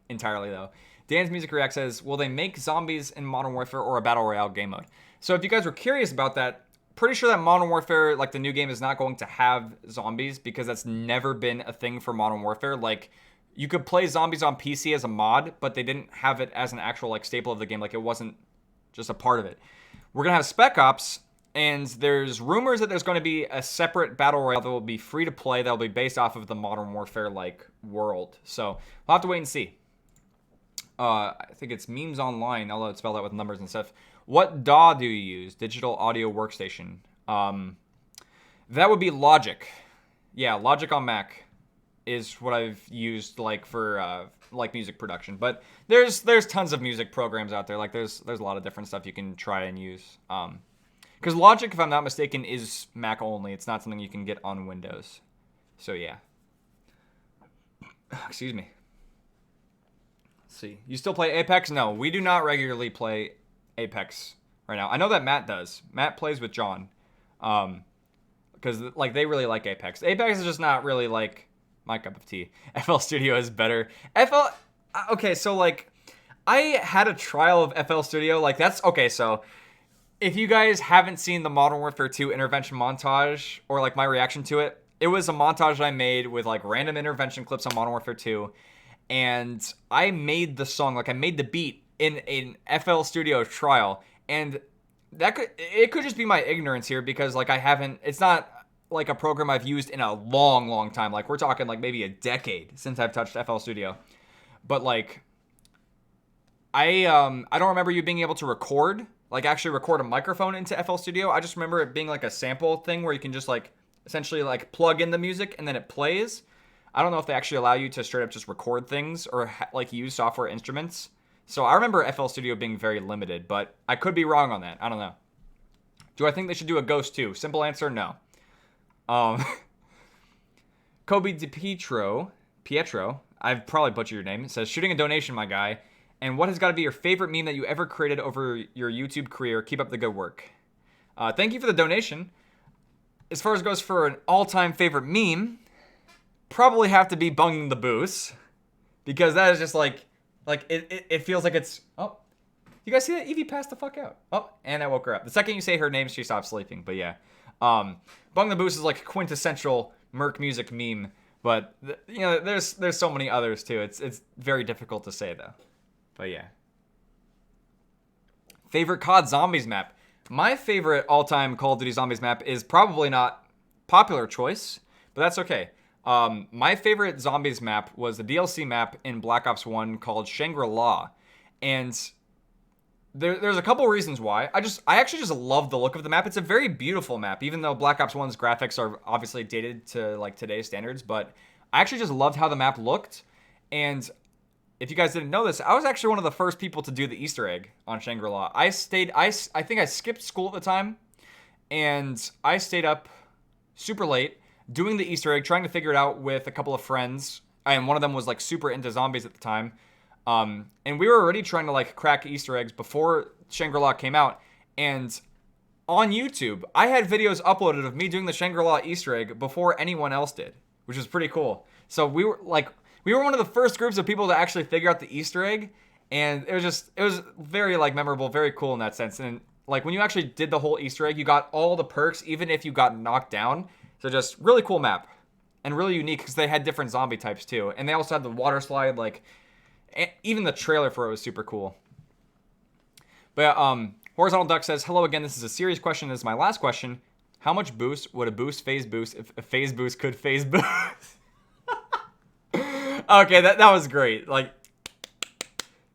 entirely, though. Dan's Music React says, will they make zombies in Modern Warfare or a Battle Royale game mode? So if you guys were curious about that, pretty sure that Modern Warfare, like, the new game is not going to have zombies because that's never been a thing for Modern Warfare. Like, you could play zombies on PC as a mod, but they didn't have it as an actual, like, staple of the game. Like, it wasn't just a part of it. We're going to have Spec Ops, and there's rumors that there's going to be a separate Battle Royale that will be free to play that will be based off of the Modern Warfare, like, world. So, we'll have to wait and see. I think it's Memes Online, although it's spelled out with numbers and stuff. What DAW do you use? Digital Audio Workstation. That would be Logic. Yeah, Logic on Mac is what I've used, like, for, like, music production. But there's tons of music programs out there. Like, there's a lot of different stuff you can try and use. Because Logic, if I'm not mistaken, is Mac only. It's not something you can get on Windows. So, yeah. Excuse me. Let's see. You still play Apex? No, we do not regularly play Apex right now. I know that Matt does. Matt plays with John. Because, like, they really like Apex. Apex is just not really, like, my cup of tea. FL Studio is better. Okay, so, like, I had a trial of FL Studio. Like, that's, okay, so if you guys haven't seen the Modern Warfare 2 intervention montage, or, like, my reaction to it, it was a montage I made with, like, random intervention clips on Modern Warfare 2, and I made the song, like, I made the beat in an FL Studio trial, and it could just be my ignorance here, because, like, it's not, like, a program I've used in a long, long time. Like, we're talking, like, maybe a decade since I've touched FL Studio. But, like, I don't remember you being able to record, like, actually record a microphone into FL Studio. I just remember it being, like, a sample thing where you can just, like, essentially, like, plug in the music and then it plays. I don't know if they actually allow you to straight up just record things or, like, use software instruments. So I remember FL Studio being very limited, but I could be wrong on that. I don't know. Do I think they should do a Ghost 2? Simple answer, no. Kobe Pietro, I've probably butchered your name. It says, shooting a donation, my guy. And what has got to be your favorite meme that you ever created over your YouTube career? Keep up the good work. Thank you for the donation. As far as goes for an all-time favorite meme, probably have to be Bunging the Boost. Because that is just like it feels like it's, oh, you guys see that? Evie passed the fuck out. Oh, and I woke her up. The second you say her name, she stops sleeping. But yeah. Bung the Boost is like a quintessential Merc music meme, but you know, there's so many others too. It's very difficult to say though. But yeah. Favorite COD Zombies map. My favorite all-time Call of Duty Zombies map is probably not popular choice, but that's okay. My favorite Zombies map was the DLC map in Black Ops 1 called Shangri-La. And there's a couple reasons why. I actually just love the look of the map. It's a very beautiful map, even though Black Ops 1's graphics are obviously dated to like today's standards, but I actually just loved how the map looked. And if you guys didn't know this, I was actually one of the first people to do the Easter egg on Shangri-La. I think I skipped school at the time, and I stayed up super late doing the Easter egg, trying to figure it out with a couple of friends, and one of them was like super into zombies at the time. And we were already trying to like crack Easter eggs before Shangri-La came out, and on YouTube, I had videos uploaded of me doing the Shangri-La Easter egg before anyone else did, which was pretty cool. So we were one of the first groups of people to actually figure out the Easter egg, and it was very like memorable, very cool in that sense. And like when you actually did the whole Easter egg, you got all the perks, even if you got knocked down. So just really cool map, and really unique because they had different zombie types too, and they also had the water slide. Like even the trailer for it was super cool. But Horizontal Duck says, "Hello again. This is a serious question. This is my last question. How much boost would a boost phase boost if a phase boost could phase boost?" Okay, that was great. Like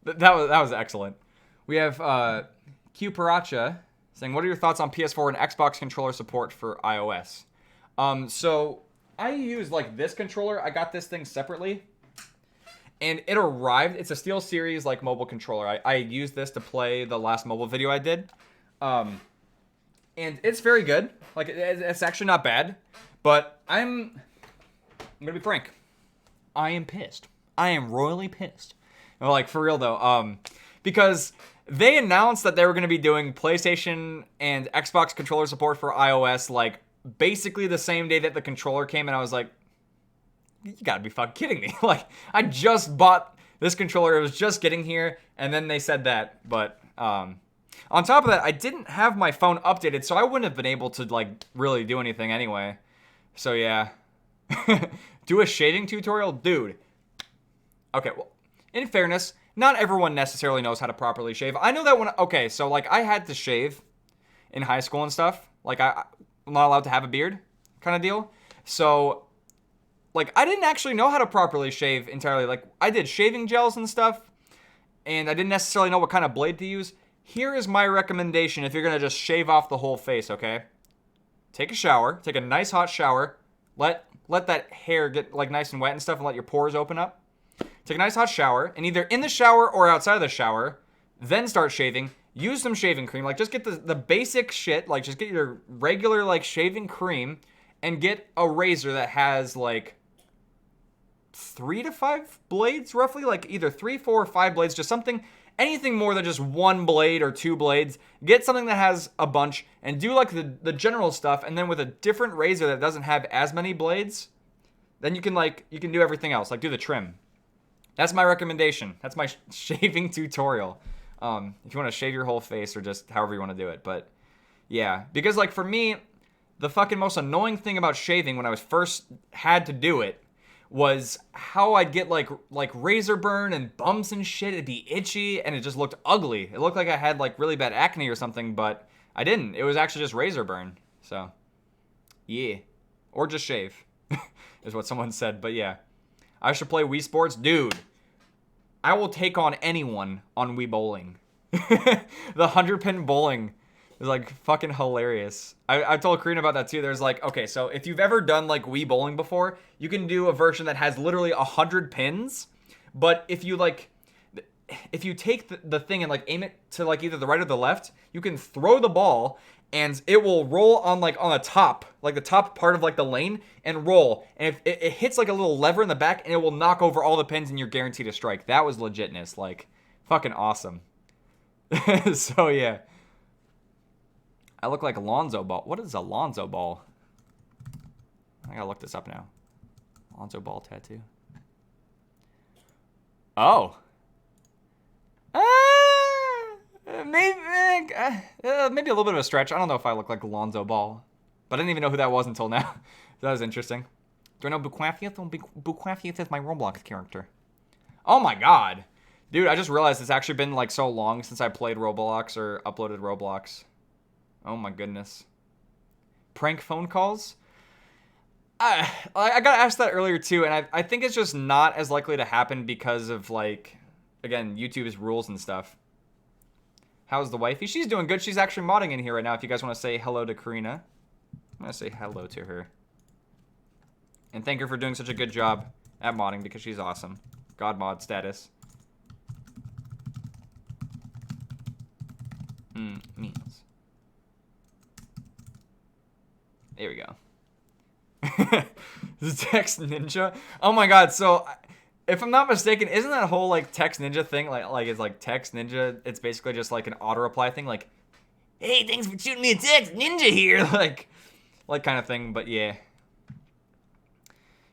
that was excellent. We have Q Paracha saying, "What are your thoughts on PS4 and Xbox controller support for iOS?" So I use like this controller. I got this thing separately, and it arrived. It's a SteelSeries like mobile controller. I used this to play the last mobile video I did, and it's very good. Like it's actually not bad, but I'm gonna be frank. I am pissed. I am royally pissed. No, like for real though, because they announced that they were going to be doing PlayStation and Xbox controller support for iOS like basically the same day that the controller came, and I was like, you gotta be fucking kidding me. Like I just bought this controller, it was just getting here, and then they said that. But on top of that, I didn't have my phone updated, so I wouldn't have been able to like really do anything anyway. So yeah. Do a shading tutorial? Dude. Okay, well, in fairness, not everyone necessarily knows how to properly shave. I know that okay, so like I had to shave in high school and stuff. Like I'm not allowed to have a beard kind of deal. So like I didn't actually know how to properly shave entirely. Like I did shaving gels and stuff, and I didn't necessarily know what kind of blade to use. Here is my recommendation if you're going to just shave off the whole face, okay? Take a shower, take a nice hot shower. Let that hair get like nice and wet and stuff, and let your pores open up. Take a nice hot shower, and either in the shower or outside of the shower, then start shaving. Use some shaving cream. Like just get the basic shit. Like just get your regular like shaving cream, and get a razor that has like 3 to 5 blades roughly. Like either 3, 4, or 5 blades. Just something. Anything more than just 1 blade or 2 blades, get something that has a bunch and do like the general stuff, and then with a different razor that doesn't have as many blades, then you can do everything else, like do the trim. That's my recommendation. That's my shaving tutorial. If you want to shave your whole face or just however you want to do it. But yeah, because like for me, the fucking most annoying thing about shaving when I was first had to do it was how I'd get like razor burn and bumps and shit. It'd be itchy and it just looked ugly. It looked like I had like really bad acne or something, but I didn't. It was actually just razor burn. So yeah, or just shave is what someone said. But yeah, I should play Wii Sports. Dude, I will take on anyone on Wii Bowling. The 100-pin bowling is like fucking hilarious. I told Karina about that too. There's like, okay, so if you've ever done like Wii Bowling before, you can do a version that has literally 100 pins. But if you take the thing and like aim it to like either the right or the left, you can throw the ball and it will roll on like on the top, like the top part of like the lane and roll. And if it hits like a little lever in the back and it will knock over all the pins and you're guaranteed a strike. That was legitness. Like fucking awesome. So yeah. I look like Alonzo Ball. What is Alonzo Ball? I gotta look this up now. Alonzo Ball tattoo. Oh. Maybe a little bit of a stretch. I don't know if I look like Alonzo Ball. But I didn't even know who that was until now. That was interesting. Do I know Buquafius? Buquafius is my Roblox character. Oh my god. Dude, I just realized it's actually been like so long since I played Roblox or uploaded Roblox. Oh my goodness. Prank phone calls? I got asked that earlier too, and I think it's just not as likely to happen because of, like, again, YouTube's rules and stuff. How's the wifey? She's doing good. She's actually modding in here right now if you guys want to say hello to Karina. I'm going to say hello to her. And thank her for doing such a good job at modding because she's awesome. God mod status. Means. There we go. The Text Ninja. Oh my god, so if I'm not mistaken, isn't that whole like Text Ninja thing like it's like Text Ninja, it's basically just like an auto reply thing, like, hey, thanks for shooting me a text, Ninja here, like kind of thing, but yeah.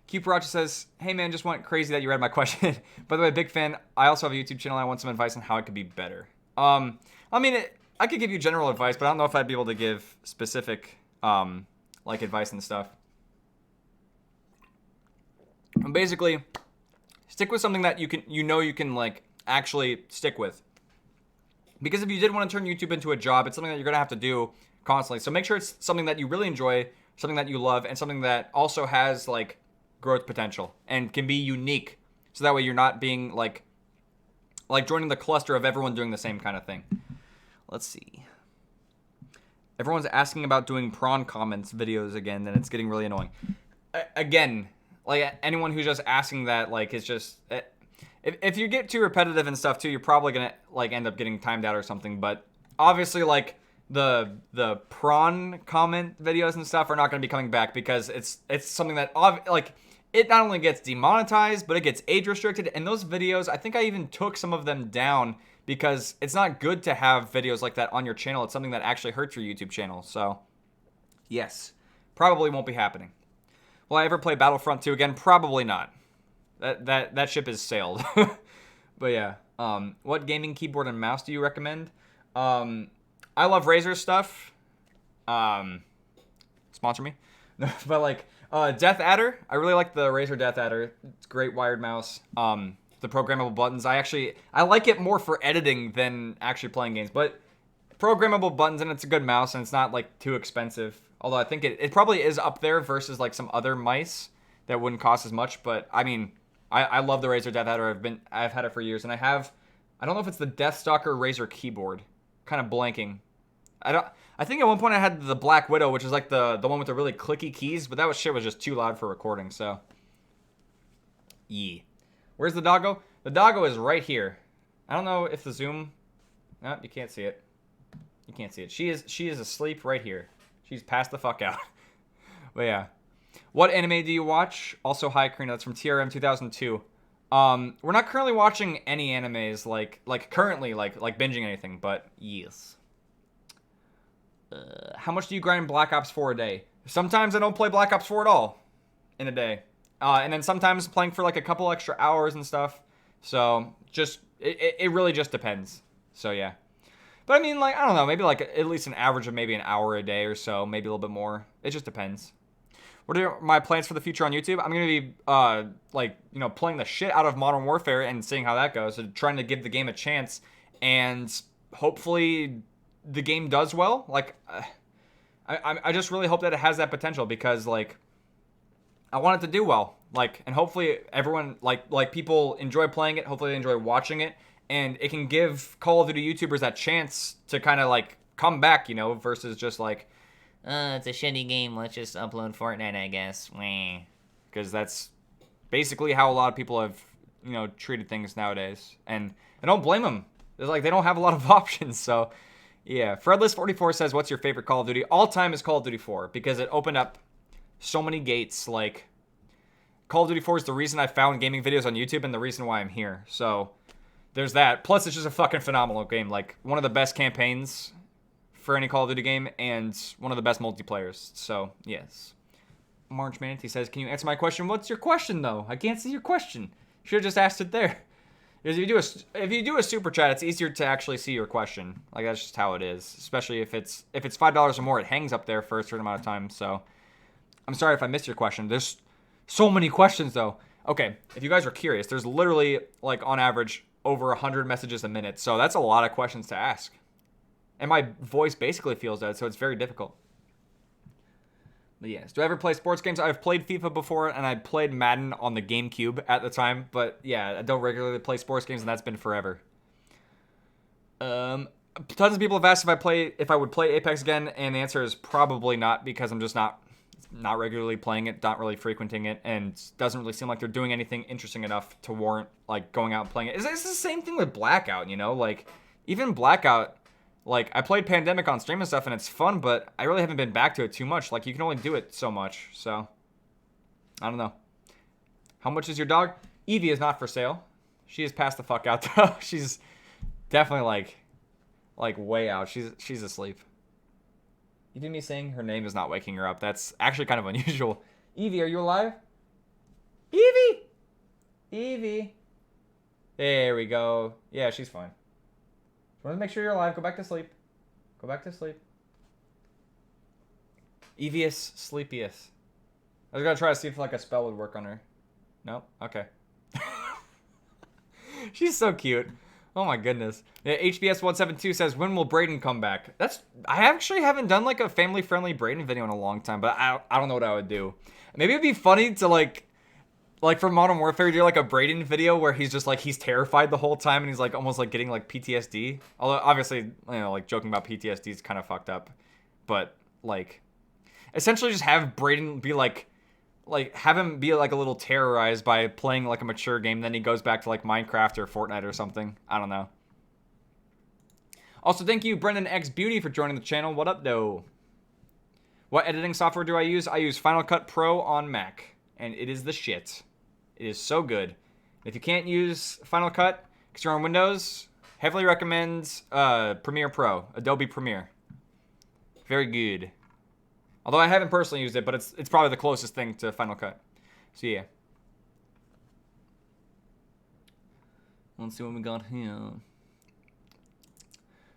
Cuparacha says, hey man, just went crazy that you read my question. By the way, big fan. I also have a YouTube channel. I want some advice on how it could be better. I mean, I could give you general advice, but I don't know if I'd be able to give specific like advice and stuff. And basically, stick with something that you can like actually stick with. Because if you did want to turn YouTube into a job, it's something that you're gonna have to do constantly. So make sure it's something that you really enjoy, something that you love, and something that also has like growth potential and can be unique. So that way you're not being like joining the cluster of everyone doing the same kind of thing. Let's see. Everyone's asking about doing prawn comments videos again, and it's getting really annoying. Again, like anyone who's just asking that, like, it's just if you get too repetitive and stuff too, you're probably gonna like end up getting timed out or something. But obviously, like the prawn comment videos and stuff are not gonna be coming back because it's something that like it not only gets demonetized, but it gets age restricted. And those videos, I think I even took some of them down because it's not good to have videos like that on your channel. It's something that actually hurts your YouTube channel. So, yes, probably won't be happening. Will I ever play Battlefront 2 again? Probably not. That ship has sailed. But yeah, what gaming keyboard and mouse do you recommend? I love Razer stuff. Sponsor me. But like Death Adder, I really like the Razer Death Adder. It's a great wired mouse. The programmable buttons, I like it more for editing than actually playing games, but programmable buttons, and it's a good mouse, and it's not like too expensive, although I think it probably is up there versus like some other mice that wouldn't cost as much. But I mean, I love the Razer Death Adder. I've had it for years, and I don't know if it's the Deathstalker Razer keyboard, kind of blanking. I think at one point I had the Black Widow, which is like the one with the really clicky keys, but that shit was just too loud for recording. So yeah. Where's the doggo? The doggo is right here. I don't know if the zoom... No, you can't see it. You can't see it. She is asleep right here. She's passed the fuck out. But yeah. What anime do you watch? Also, hi, Karina. That's from TRM 2002. We're not currently watching any animes, like currently, like binging anything, but yes. How much do you grind Black Ops 4 a day? Sometimes I don't play Black Ops 4 at all in a day. And then sometimes playing for like a couple extra hours and stuff. So just, it really just depends. So yeah. But I mean, like, I don't know, maybe like at least an average of maybe an hour a day or so, maybe a little bit more. It just depends. What are my plans for the future on YouTube? I'm going to be, like, you know, playing the shit out of Modern Warfare and seeing how that goes. And trying to give the game a chance. And hopefully the game does well. Like, I just really hope that it has that potential because, like, I want it to do well, like, and hopefully everyone, like people enjoy playing it. Hopefully they enjoy watching it, and it can give Call of Duty YouTubers that chance to kind of like come back, you know, versus just like, it's a shitty game. Let's just upload Fortnite, I guess. Because that's basically how a lot of people have, you know, treated things nowadays, and I don't blame them. It's like they don't have a lot of options. So, yeah. Fredless44 says, "What's your favorite Call of Duty all time?" Is Call of Duty 4 because it opened up so many gates. Like, Call of Duty 4 is the reason I found gaming videos on YouTube and the reason why I'm here. So there's that. Plus, it's just a fucking phenomenal game. Like, one of the best campaigns for any Call of Duty game and one of the best multiplayers. So, yes. March Manatee says, "Can you answer my question?" What's your question, though? I can't see your question. Should have just asked it there. Because if you do a super chat, it's easier to actually see your question. Like that's just how it is. Especially if it's $5 or more, it hangs up there for a certain amount of time. So I'm sorry if I missed your question. There's so many questions though. Okay, if you guys are curious, there's literally like on average over 100 messages a minute. So that's a lot of questions to ask. And my voice basically feels dead, so it's very difficult. But yes, do I ever play sports games? I've played FIFA before, and I played Madden on the GameCube at the time. But yeah, I don't regularly play sports games, and that's been forever. Tons of people have asked if I would play Apex again, and the answer is probably not, because I'm just not regularly playing it, not really frequenting it, and doesn't really seem like they're doing anything interesting enough to warrant like going out and playing it. It's the same thing with Blackout, you know? Like even Blackout. Like, I played Pandemic on stream and stuff, and it's fun, but I really haven't been back to it too much. Like, you can only do it so much, so I don't know. How much is your dog? Evie is not for sale. She is passed the fuck out, though. She's definitely, like way out. She's asleep. Even me saying her name is not waking her up. That's actually kind of unusual. Evie, are you alive? Evie! Evie. There we go. Yeah, she's fine. Want to make sure you're alive. Go back to sleep. Go back to sleep. Evius Sleepius. I was gonna try to see if like a spell would work on her. No? Okay. She's so cute. Oh my goodness. Yeah, HBS172 says, when will Brayden come back? I actually haven't done like a family-friendly Brayden video in a long time, but I don't know what I would do. Maybe it'd be funny to like for Modern Warfare, do like a Brayden video where he's just like, he's terrified the whole time and he's like almost like getting like PTSD. Although obviously, you know, like joking about PTSD is kind of fucked up. But like, essentially just have Brayden be like have him be like a little terrorized by playing like a mature game. Then he goes back to like Minecraft or Fortnite or something. I don't know. Also, thank you, Brendan X Beauty, for joining the channel. What up, though? What editing software do I use? I use Final Cut Pro on Mac, and it is the shit. It is so good. If you can't use Final Cut because you're on Windows, heavily recommend Premiere Pro, Adobe Premiere. Very good. Although I haven't personally used it, but it's probably the closest thing to Final Cut. So yeah. Let's see what we got here.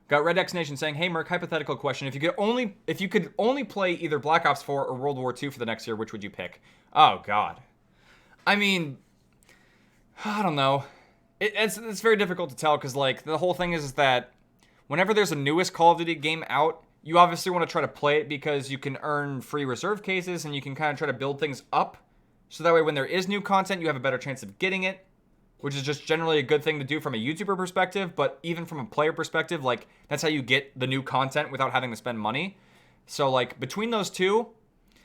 Got Red X Nation saying, "Hey Merc, hypothetical question: If you could only play either Black Ops 4 or World War II for the next year, which would you pick?" Oh God. I mean, I don't know. It's very difficult to tell because like the whole thing is that whenever there's a newest Call of Duty game out, you obviously want to try to play it because you can earn free reserve cases and you can kind of try to build things up. So that way when there is new content, you have a better chance of getting it, which is just generally a good thing to do from a YouTuber perspective, but even from a player perspective, like that's how you get the new content without having to spend money. So like between those two,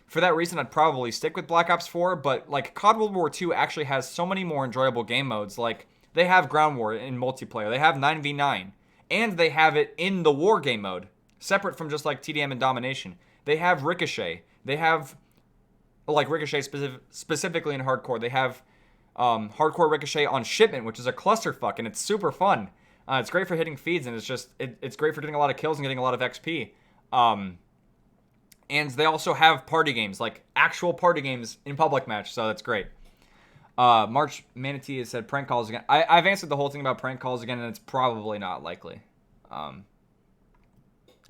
for that reason, I'd probably stick with Black Ops 4, but like COD World War II actually has so many more enjoyable game modes. Like they have Ground War in multiplayer, they have 9v9, and they have it in the War game mode, separate from just like TDM and Domination. They have Ricochet. They have like Ricochet specifically in Hardcore. They have Hardcore Ricochet on Shipment, which is a clusterfuck, and it's super fun. It's great for hitting feeds, and it's great for getting a lot of kills and getting a lot of XP. And they also have party games, like actual party games in public match, so that's great. March Manatee has said prank calls again. I've answered the whole thing about prank calls again, and it's probably not likely. I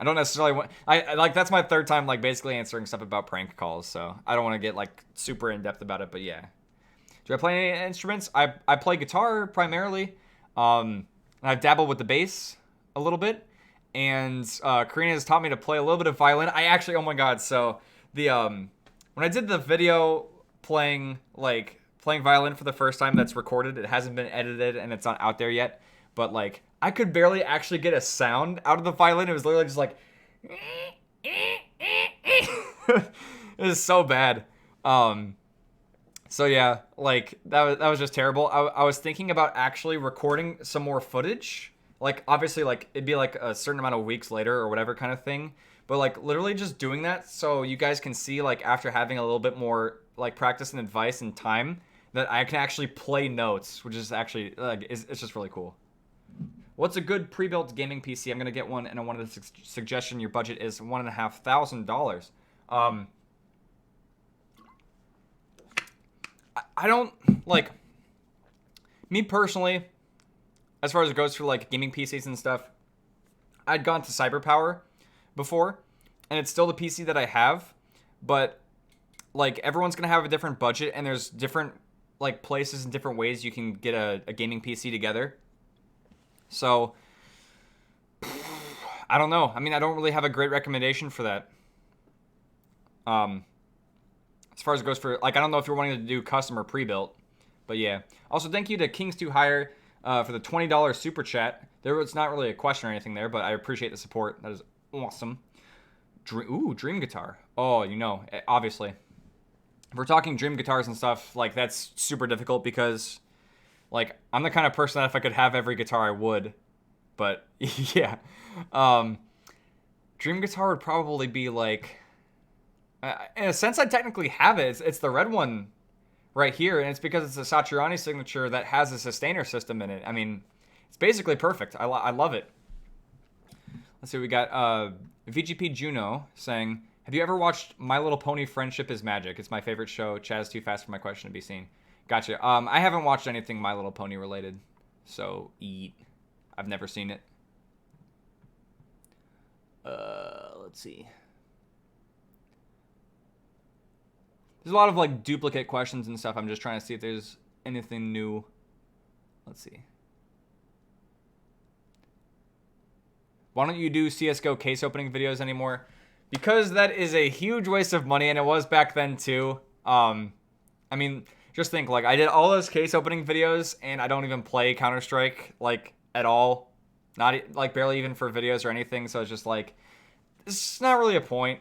don't necessarily want... I like, that's my third time, like, basically answering stuff about prank calls, so I don't want to get, like, super in-depth about it, but yeah. Do I play any instruments? I play guitar, primarily. I've dabbled with the bass a little bit. And Karina has taught me to play a little bit of violin. I actually, oh my god, so the when I did the video playing violin for the first time that's recorded, it hasn't been edited and it's not out there yet, but like I could barely actually get a sound out of the violin. It was literally just like it was so bad. So yeah, like that was just terrible. I was thinking about actually recording some more footage. Like, obviously, like, it'd be, like, a certain amount of weeks later or whatever kind of thing. But, like, literally just doing that so you guys can see, like, after having a little bit more, like, practice and advice and time, that I can actually play notes, which is actually, like, it's just really cool. What's a good pre-built gaming PC? I'm going to get one, and I wanted to suggestion your budget is $1,500. I don't, like, me personally... as far as it goes for like gaming PCs and stuff, I'd gone to CyberPower before, and it's still the PC that I have, but like everyone's gonna have a different budget, and there's different like places and different ways you can get a gaming PC together. So I don't know. I mean, I don't really have a great recommendation for that. As far as it goes for, like, I don't know if you're wanting to do custom or pre-built, but yeah. Also, thank you to Kings2 Hire for the $20 super chat. There was not really a question or anything there, but I appreciate the support. That is awesome. Dream guitar. Oh, you know, obviously. If we're talking dream guitars and stuff, like, that's super difficult because, like, I'm the kind of person that if I could have every guitar, I would. But, yeah. Dream guitar would probably be, like... in a sense, I technically have it. It's the red one right here, and it's because it's a Satriani signature that has a sustainer system in it. I mean, it's basically perfect. I love it. Let's see, we got VGP Juno saying, have you ever watched My Little Pony Friendship is Magic? It's my favorite show. Chad is too fast for my question to be seen. Gotcha. I haven't watched anything My Little Pony related, so I've never seen it. Let's see. There's a lot of like duplicate questions and stuff. I'm just trying to see if there's anything new. Let's see. Why don't you do CSGO case opening videos anymore? Because that is a huge waste of money, and it was back then too. I mean, just think, like, I did all those case opening videos, and I don't even play Counter-Strike, like, at all. Not, like, barely even for videos or anything, so it's just, like, it's not really a point.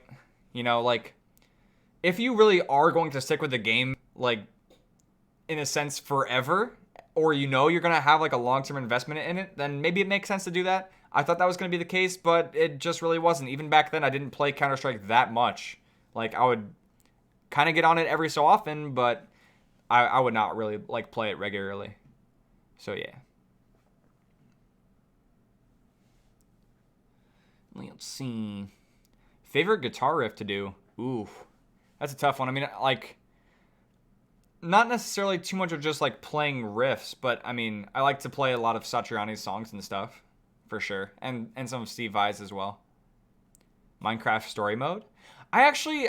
You know, like, if you really are going to stick with the game, like, in a sense, forever, or you know you're going to have, like, a long-term investment in it, then maybe it makes sense to do that. I thought that was going to be the case, but it just really wasn't. Even back then, I didn't play Counter-Strike that much. Like, I would kind of get on it every so often, but I would not really, like, play it regularly. So, yeah. Let's see. Favorite guitar riff to do? Ooh. That's a tough one. I mean, like, not necessarily too much of just, like, playing riffs, but, I mean, I like to play a lot of Satriani's songs and stuff, for sure. And some of Steve Vai's as well. Minecraft story mode? I actually,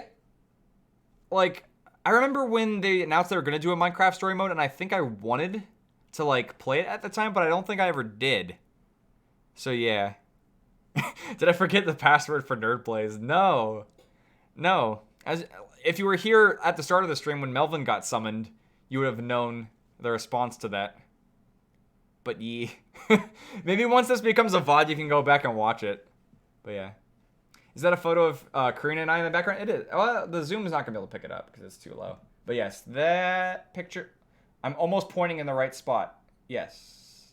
like, I remember when they announced they were going to do a Minecraft story mode, and I think I wanted to, like, play it at the time, but I don't think I ever did. So, yeah. Did I forget the password for Nerd Plays? No. No. If you were here at the start of the stream when Melvin got summoned, you would have known the response to that. But yeah. Maybe once this becomes a VOD, you can go back and watch it. But yeah. Is that a photo of Karina and I in the background? It is. Well, the zoom is not going to be able to pick it up because it's too low. But yes, that picture. I'm almost pointing in the right spot. Yes.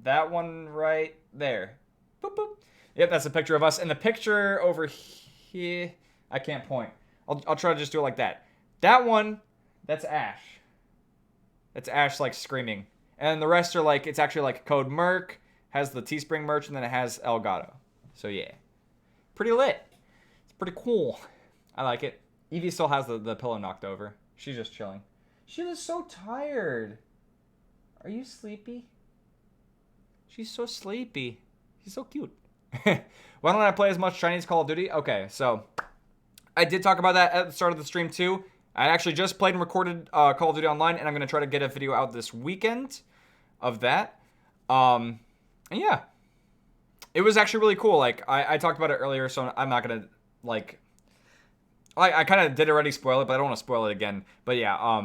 That one right there. Boop, boop. Yep, that's a picture of us. And the picture over here, I can't point. I'll try to just do it like that. That one, that's Ash. That's Ash, like, screaming. And the rest are, like, it's actually, like, Code Merc, has the Teespring merch, and then it has Elgato. So, yeah. Pretty lit. It's pretty cool. I like it. Evie still has the pillow knocked over. She's just chilling. She was so tired. Are you sleepy? She's so sleepy. She's so cute. Why don't I play as much Chinese Call of Duty? Okay, so I did talk about that at the start of the stream too. I actually just played and recorded Call of Duty Online, and I'm going to try to get a video out this weekend of that. And yeah, it was actually really cool. Like, I talked about it earlier, so I'm not going to, like, I kind of did already spoil it, but I don't want to spoil it again. But yeah,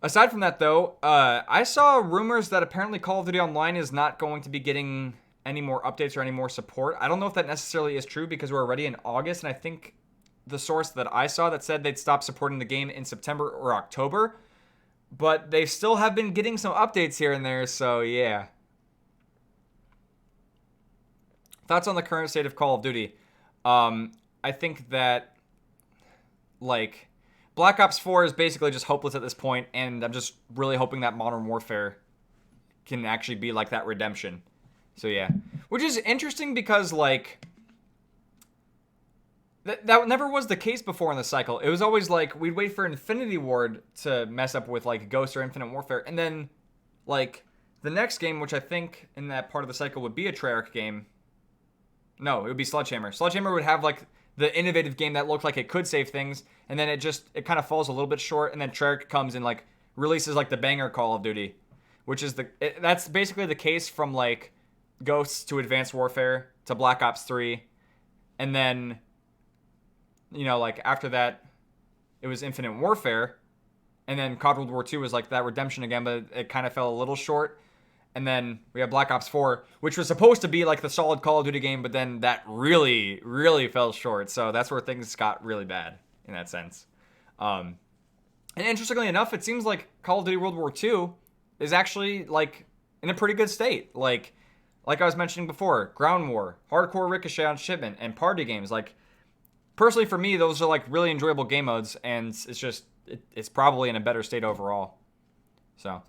aside from that though, I saw rumors that apparently Call of Duty Online is not going to be getting any more updates or any more support. I don't know if that necessarily is true because we're already in August, and I think the source that I saw that said they'd stop supporting the game in September or October, but they still have been getting some updates here and there, so yeah. Thoughts on the current state of Call of Duty? I think that, like, Black Ops 4 is basically just hopeless at this point, and I'm just really hoping that Modern Warfare can actually be like that redemption. So yeah, which is interesting because, like, that never was the case before in the cycle. It was always like we'd wait for Infinity Ward to mess up with, like, Ghost or Infinite Warfare, and then, like, The next game, which I think in that part of the cycle would be a Treyarch game. No, it would be Sledgehammer. Sledgehammer would have like the innovative game that looked like it could save things, and then it kind of falls a little bit short, and then Treyarch comes and like releases like the banger Call of Duty, which is that's basically the case from like Ghosts to Advanced Warfare to Black Ops 3, and then like after that it was Infinite Warfare, and then COD World War II was like that redemption again, but it kind of fell a little short. And then we have Black Ops 4, which was supposed to be like the solid Call of Duty game, but then that really, really fell short. So that's where things got really bad in that sense. And interestingly enough, it seems like Call of Duty World War II is actually like in a pretty good state. Like I was mentioning before, Ground War, Hardcore Ricochet on Shipment, and party games. Like personally for me, those are like really enjoyable game modes, and it's just it's probably in a better state overall. So.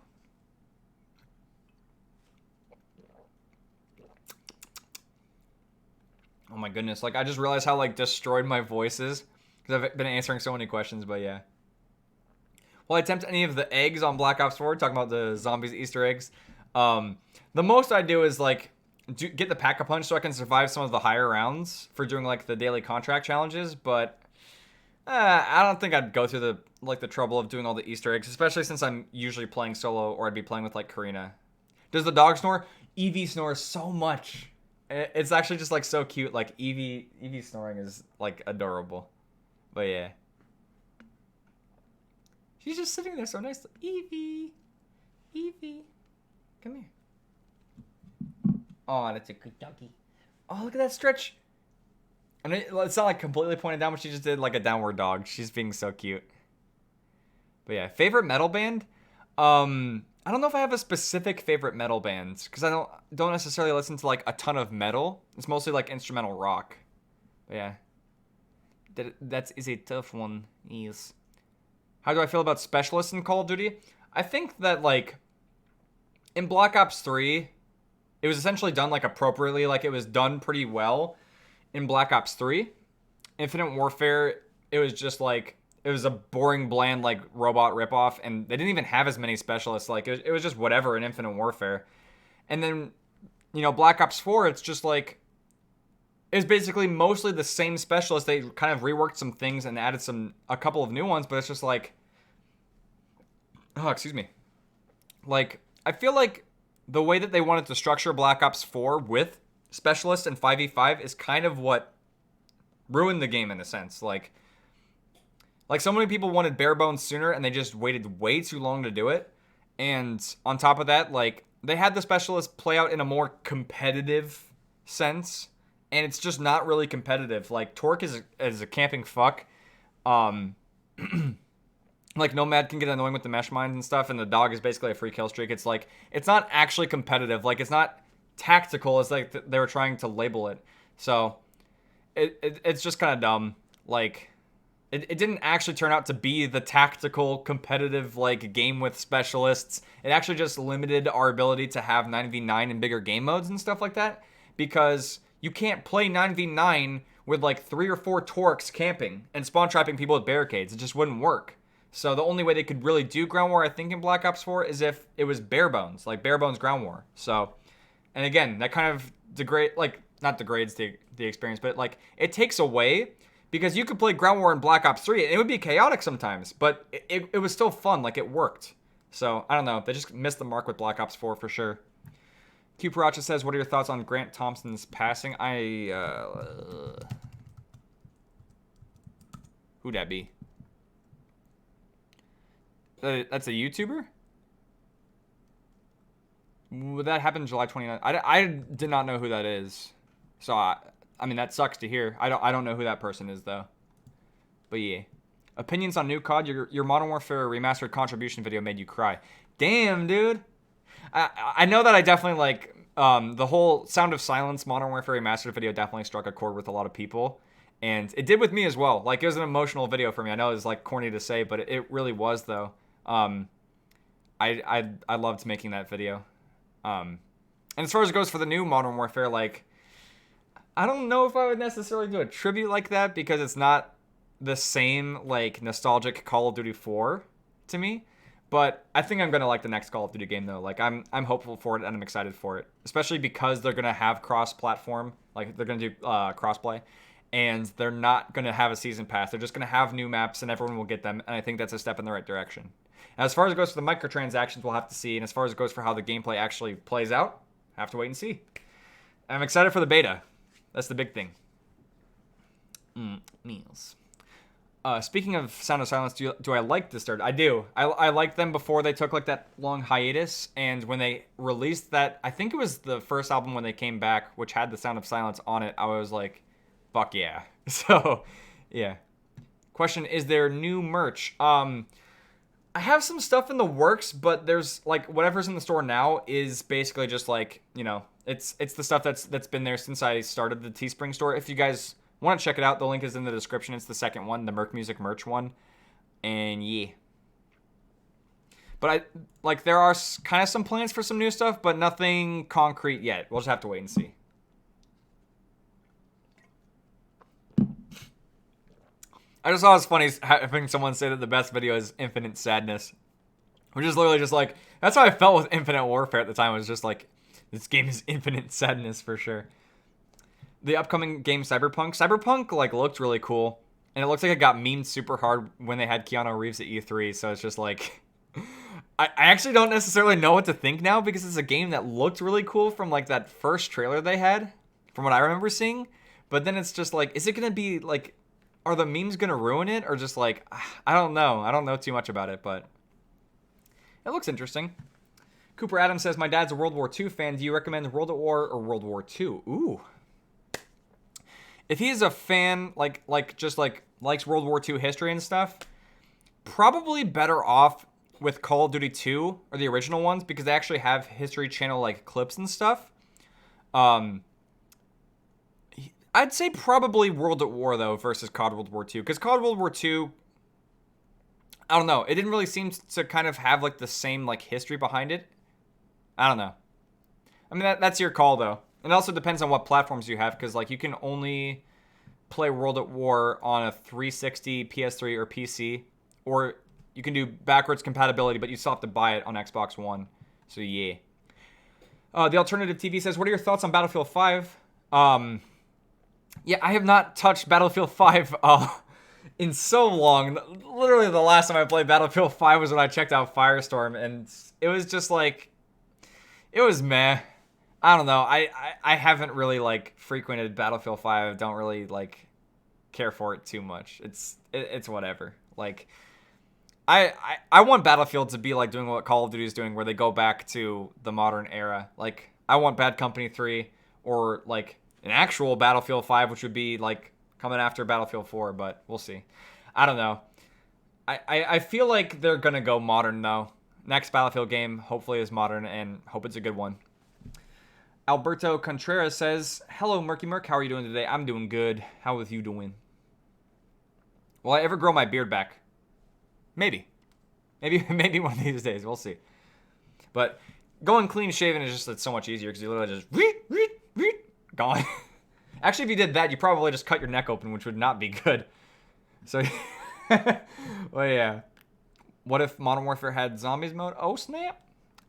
Oh my goodness, like I just realized how like destroyed my voice is because I've been answering so many questions, but yeah. Will I attempt any of the eggs on Black Ops 4? Talking about the zombies Easter eggs. The most I do is like get the Pack-a-Punch so I can survive some of the higher rounds for doing like the daily contract challenges, but I don't think I'd go through the trouble of doing all the Easter eggs, especially since I'm usually playing solo or I'd be playing with like Karina. Does the dog snore? Evie snores so much. It's actually just like so cute. Like Evie snoring is like adorable. But yeah. She's just sitting there so nice. Evie. Come here. Oh, that's a good doggy. Oh, look at that stretch. And it's not like completely pointed down, but she just did like a downward dog. She's being so cute. But yeah, favorite metal band? I don't know if I have a specific favorite metal band because I don't necessarily listen to like a ton of metal. It's mostly like instrumental rock. But yeah, that is a tough one. Yes. How do I feel about specialists in Call of Duty? I think that like in Black Ops 3, it was essentially done like appropriately. Like it was done pretty well in Black Ops 3. Infinite Warfare, it was just like. It was a boring, bland, like, robot ripoff, and they didn't even have as many specialists. Like, it was just whatever in Infinite Warfare. And then, Black Ops 4, it's just, like, it was basically mostly the same specialist. They kind of reworked some things and added a couple of new ones, but it's just, like, oh, excuse me. Like, I feel like the way that they wanted to structure Black Ops 4 with specialists and 5v5 is kind of what ruined the game in a sense. Like so many people wanted bare bones sooner and they just waited way too long to do it. And on top of that, like they had the specialists play out in a more competitive sense, and it's just not really competitive. Like Torque is a camping fuck. Like Nomad can get annoying with the mesh mines and stuff, and the dog is basically a free kill streak. It's like it's not actually competitive. Like it's not tactical as like they were trying to label it. So it's just kind of dumb. Like it didn't actually turn out to be the tactical competitive like game with specialists. It actually just limited our ability to have 9v9 and bigger game modes and stuff like that, because you can't play 9v9 with like 3 or 4 Torques camping and spawn trapping people with barricades. It just wouldn't work. So the only way they could really do ground war, I think, in Black Ops 4 is if it was bare bones, like bare bones ground war. So, and again, that kind of not degrades the experience, but like it takes away, because you could play ground war in Black Ops 3 and it would be chaotic sometimes, but it was still fun, like it worked. So I don't know, they just missed the mark with Black Ops 4 for sure. Q Paracha says, what are your thoughts on Grant Thompson's passing? Who'd that be? That's a YouTuber? That happened July 29th. I did not know who that is. So, I mean, that sucks to hear. I don't know who that person is, though. But yeah. Opinions on new COD? Your Modern Warfare Remastered contribution video made you cry. Damn, dude. I know that I definitely, like, the whole Sound of Silence Modern Warfare Remastered video definitely struck a chord with a lot of people. And it did with me as well. Like, it was an emotional video for me. I know it's, like, corny to say, but it really was, though. I loved making that video. And as far as it goes for the new Modern Warfare, like, I don't know if I would necessarily do a tribute like that, because it's not the same, like, nostalgic Call of Duty 4 to me. But I think I'm gonna like the next Call of Duty game though. Like I'm hopeful for it and I'm excited for it, especially because they're gonna have cross-platform, like they're gonna do cross-play, and they're not gonna have a season pass. They're just gonna have new maps and everyone will get them, and I think that's a step in the right direction. As far as it goes for the microtransactions, we'll have to see, and as far as it goes for how the gameplay actually plays out, have to wait and see. I'm excited for the beta. That's the big thing. Meals. Speaking of Sound of Silence, do I like this start? I do. I liked them before they took like that long hiatus, and when they released that, I think it was the first album when they came back, which had the Sound of Silence on it, I was like, fuck yeah. So, yeah. Question, is there new merch? I have some stuff in the works, but there's like whatever's in the store now is basically just like, you know, it's the stuff that's been there since I started the Teespring store. If you guys want to check it out, the link is in the description. It's the second one, the Merc Music merch one. And yeah. But there are kind of some plans for some new stuff, but nothing concrete yet. We'll just have to wait and see. I just thought it was funny having someone say that the best video is Infinite Sadness. Which is literally just like, that's how I felt with Infinite Warfare at the time. It was just like, this game is infinite sadness for sure. The upcoming game Cyberpunk like looked really cool. And it looks like it got memed super hard when they had Keanu Reeves at E3. So it's just like, I actually don't necessarily know what to think now because it's a game that looked really cool from like that first trailer they had, from what I remember seeing. But then it's just like, is it going to be like, are the memes going to ruin it? Or just like, I don't know. I don't know too much about it, but it looks interesting. Cooper Adams says, my dad's a World War II fan. Do you recommend World at War or World War II? Ooh. If he's a fan, likes World War II history and stuff, probably better off with Call of Duty 2 or the original ones because they actually have History Channel like clips and stuff. I'd say probably World at War though versus COD World War II because COD World War II, I don't know, it didn't really seem to kind of have like the same like history behind it. I don't know. I mean that's your call though. It also depends on what platforms you have, because like you can only play World at War on a 360, PS3, or PC, or you can do backwards compatibility, but you still have to buy it on Xbox One. So yeah. The Alternative TV says, what are your thoughts on Battlefield 5? Yeah, I have not touched Battlefield 5 in so long. Literally the last time I played Battlefield 5 was when I checked out Firestorm, and it was just like, it was meh. I don't know. I haven't really like frequented Battlefield 5. I don't really like care for it too much. It's whatever. Like I want Battlefield to be like doing what Call of Duty is doing, where they go back to the modern era. Like I want Bad Company 3 or like an actual Battlefield 5, which would be like coming after Battlefield 4, but we'll see. I don't know. I feel like they're gonna go modern though. Next Battlefield game hopefully is modern and hope it's a good one. Alberto Contreras says, hello, Murky Merc. How are you doing today? I'm doing good. How is you doing? Will I ever grow my beard back? Maybe. Maybe one of these days. We'll see. But going clean shaven is just, it's so much easier because you literally just gone. Actually, if you did that, you probably just cut your neck open, which would not be good. So, well, yeah. What if Modern Warfare had zombies mode? Oh, snap.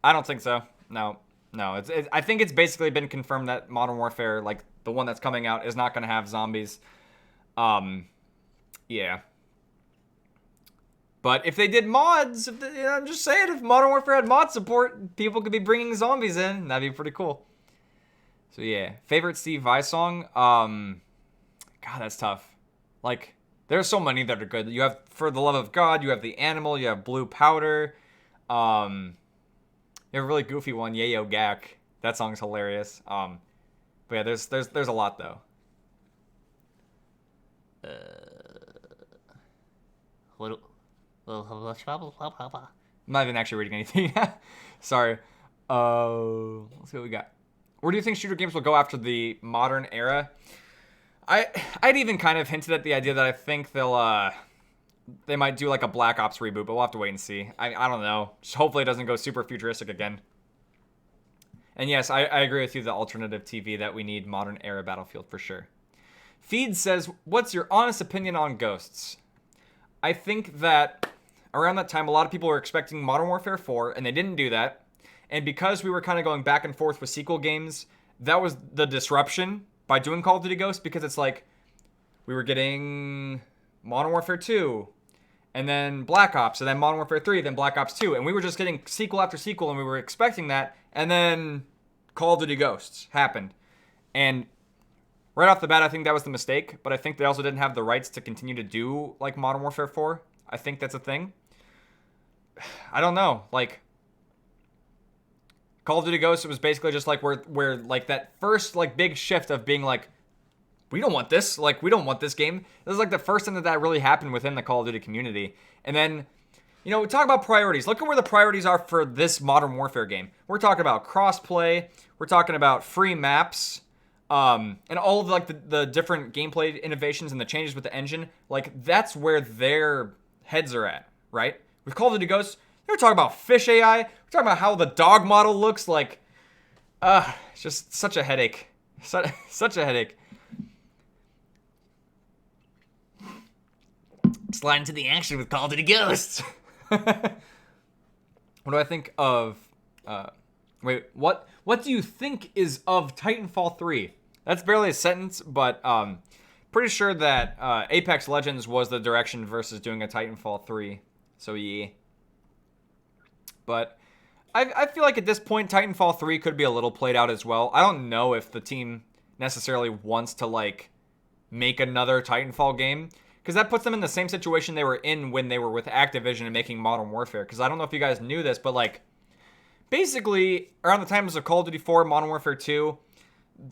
I don't think so. No. I think it's basically been confirmed that Modern Warfare, like the one that's coming out, is not going to have zombies. Yeah. But if they did mods, I'm just saying, if Modern Warfare had mod support, people could be bringing zombies in. That'd be pretty cool. So yeah, favorite Steve Vai song? God, that's tough. Like, there's so many that are good. You have For the Love of God, you have The Animal, you have Blue Powder. You have a really goofy one, Yayo Gak. That song's hilarious. But yeah, there's a lot though. I'm not even actually reading anything. Sorry. Let's see what we got. Where do you think shooter games will go after the modern era? I'd even kind of hinted at the idea that I think they might do like a Black Ops reboot, but we'll have to wait and see. I don't know. Just hopefully it doesn't go super futuristic again. And yes, I agree with you, the alternative TV, that we need modern era Battlefield for sure. Feed says, what's your honest opinion on ghosts? I think that around that time, a lot of people were expecting Modern Warfare 4, and they didn't do that. And because we were kind of going back and forth with sequel games, that was the disruption by doing Call of Duty Ghosts, because it's like we were getting Modern Warfare 2, and then Black Ops, and then Modern Warfare 3, then Black Ops 2, and we were just getting sequel after sequel, and we were expecting that, and then Call of Duty Ghosts happened. And right off the bat, I think that was the mistake, but I think they also didn't have the rights to continue to do, like, Modern Warfare 4. I think that's a thing. I don't know. Like, Call of Duty Ghosts, it was basically just, like, where like, that first, like, big shift of being, like, we don't want this. Like, we don't want this game. This is, like, the first time that really happened within the Call of Duty community. And then, you know, we talk about priorities. Look at where the priorities are for this Modern Warfare game. We're talking about crossplay. We're talking about free maps. And all of, like, the different gameplay innovations and the changes with the engine. Like, that's where their heads are at, right? With Call of Duty Ghosts, they're talking about fish AI. We're talking about how the dog model looks like. It's just such a headache. Such a headache. Slide into the action with Call of Duty Ghosts. What do I think of... what do you think is of Titanfall 3? That's barely a sentence, but pretty sure that Apex Legends was the direction versus doing a Titanfall 3. So yeah. But I feel like at this point, Titanfall 3 could be a little played out as well. I don't know if the team necessarily wants to, like, make another Titanfall game, because that puts them in the same situation they were in when they were with Activision and making Modern Warfare. Because I don't know if you guys knew this, but, like, basically, around the times of Call of Duty 4, Modern Warfare 2,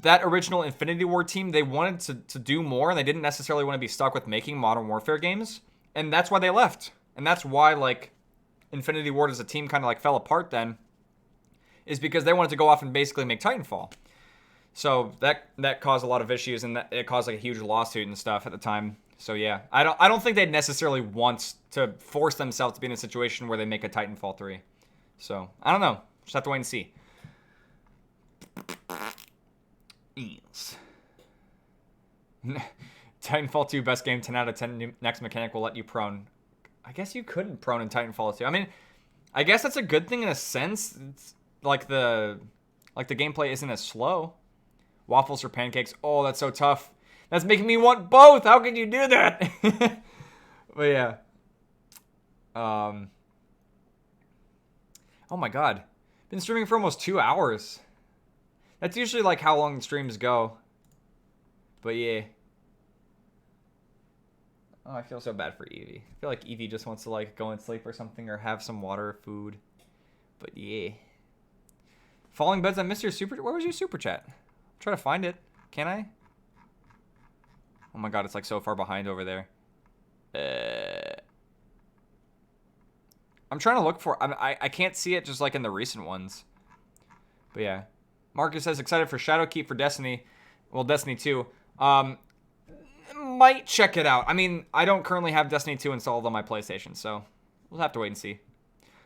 that original Infinity Ward team, they wanted to do more, and they didn't necessarily want to be stuck with making Modern Warfare games. And that's why they left. And that's why, like, Infinity Ward as a team kind of, like, fell apart then, is because they wanted to go off and basically make Titanfall. So that caused a lot of issues, and it caused, like, a huge lawsuit and stuff at the time. So yeah, I don't think they'd necessarily want to force themselves to be in a situation where they make a Titanfall 3. So I don't know. Just have to wait and see. Yes. Titanfall 2 best game, 10 out of 10. Next mechanic will let you prone. I guess you couldn't prone in Titanfall 2. I mean, I guess that's a good thing in a sense. It's like the gameplay isn't as slow. Waffles or pancakes? Oh, that's so tough. That's making me want both. How can you do that? But yeah. Oh my god. Been streaming for almost 2 hours. That's usually like how long the streams go. But yeah. Oh, I feel so bad for Evie. I feel like Evie just wants to, like, go and sleep or something, or have some water or food. But yeah. Falling Beds, I missed your super... Where was your super chat? I'm trying to find it. Can I? Oh my god, it's like so far behind over there. I'm trying to look for... I can't see it just like in the recent ones. But yeah. Marcus says, excited for Shadowkeep for Destiny. Well, Destiny 2. Might check it out. I mean, I don't currently have Destiny 2 installed on my PlayStation, so we'll have to wait and see.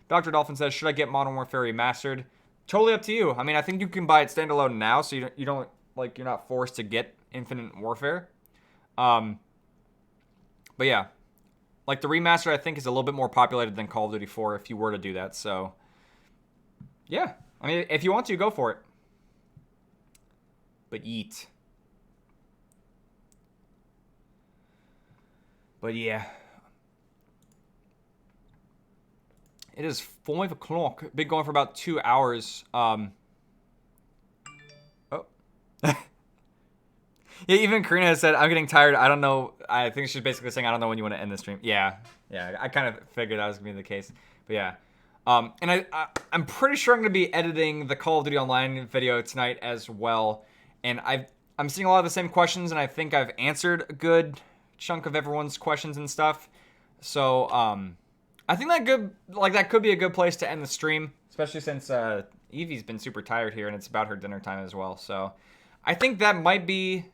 Dr. Dolphin says, should I get Modern Warfare Remastered? Totally up to you. I mean, I think you can buy it standalone now, so you don't like, you're not forced to get Infinite Warfare. But yeah, like the remaster, I think is a little bit more populated than Call of Duty 4 if you were to do that. So yeah, I mean, if you want to, go for it. But eat. But yeah. It is 5 o'clock. Been going for about 2 hours. Oh. Yeah, even Karina has said, I'm getting tired. I don't know. I think she's basically saying, I don't know when you want to end the stream. Yeah. Yeah, I kind of figured that was going to be the case. But yeah. And I'm pretty sure I'm going to be editing the Call of Duty Online video tonight as well. And I'm seeing a lot of the same questions, and I think I've answered a good chunk of everyone's questions and stuff. So, I think that could be a good place to end the stream, especially since Evie's been super tired here, and it's about her dinner time as well. So, I think that might be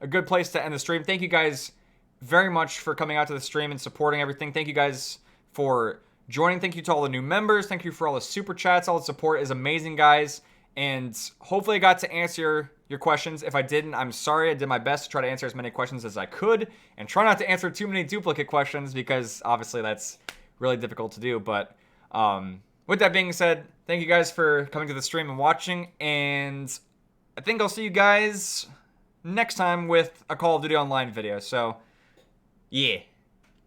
a good place to end the stream. Thank you guys very much for coming out to the stream and supporting everything. Thank you guys for joining. Thank you to all the new members. Thank you for all the super chats. All the support is amazing, guys. And hopefully I got to answer your questions. If I didn't, I'm sorry. I did my best to try to answer as many questions as I could, and try not to answer too many duplicate questions, because obviously that's really difficult to do. But with that being said, thank you guys for coming to the stream and watching, and I think I'll see you guys next time with a Call of Duty Online video. So, yeah.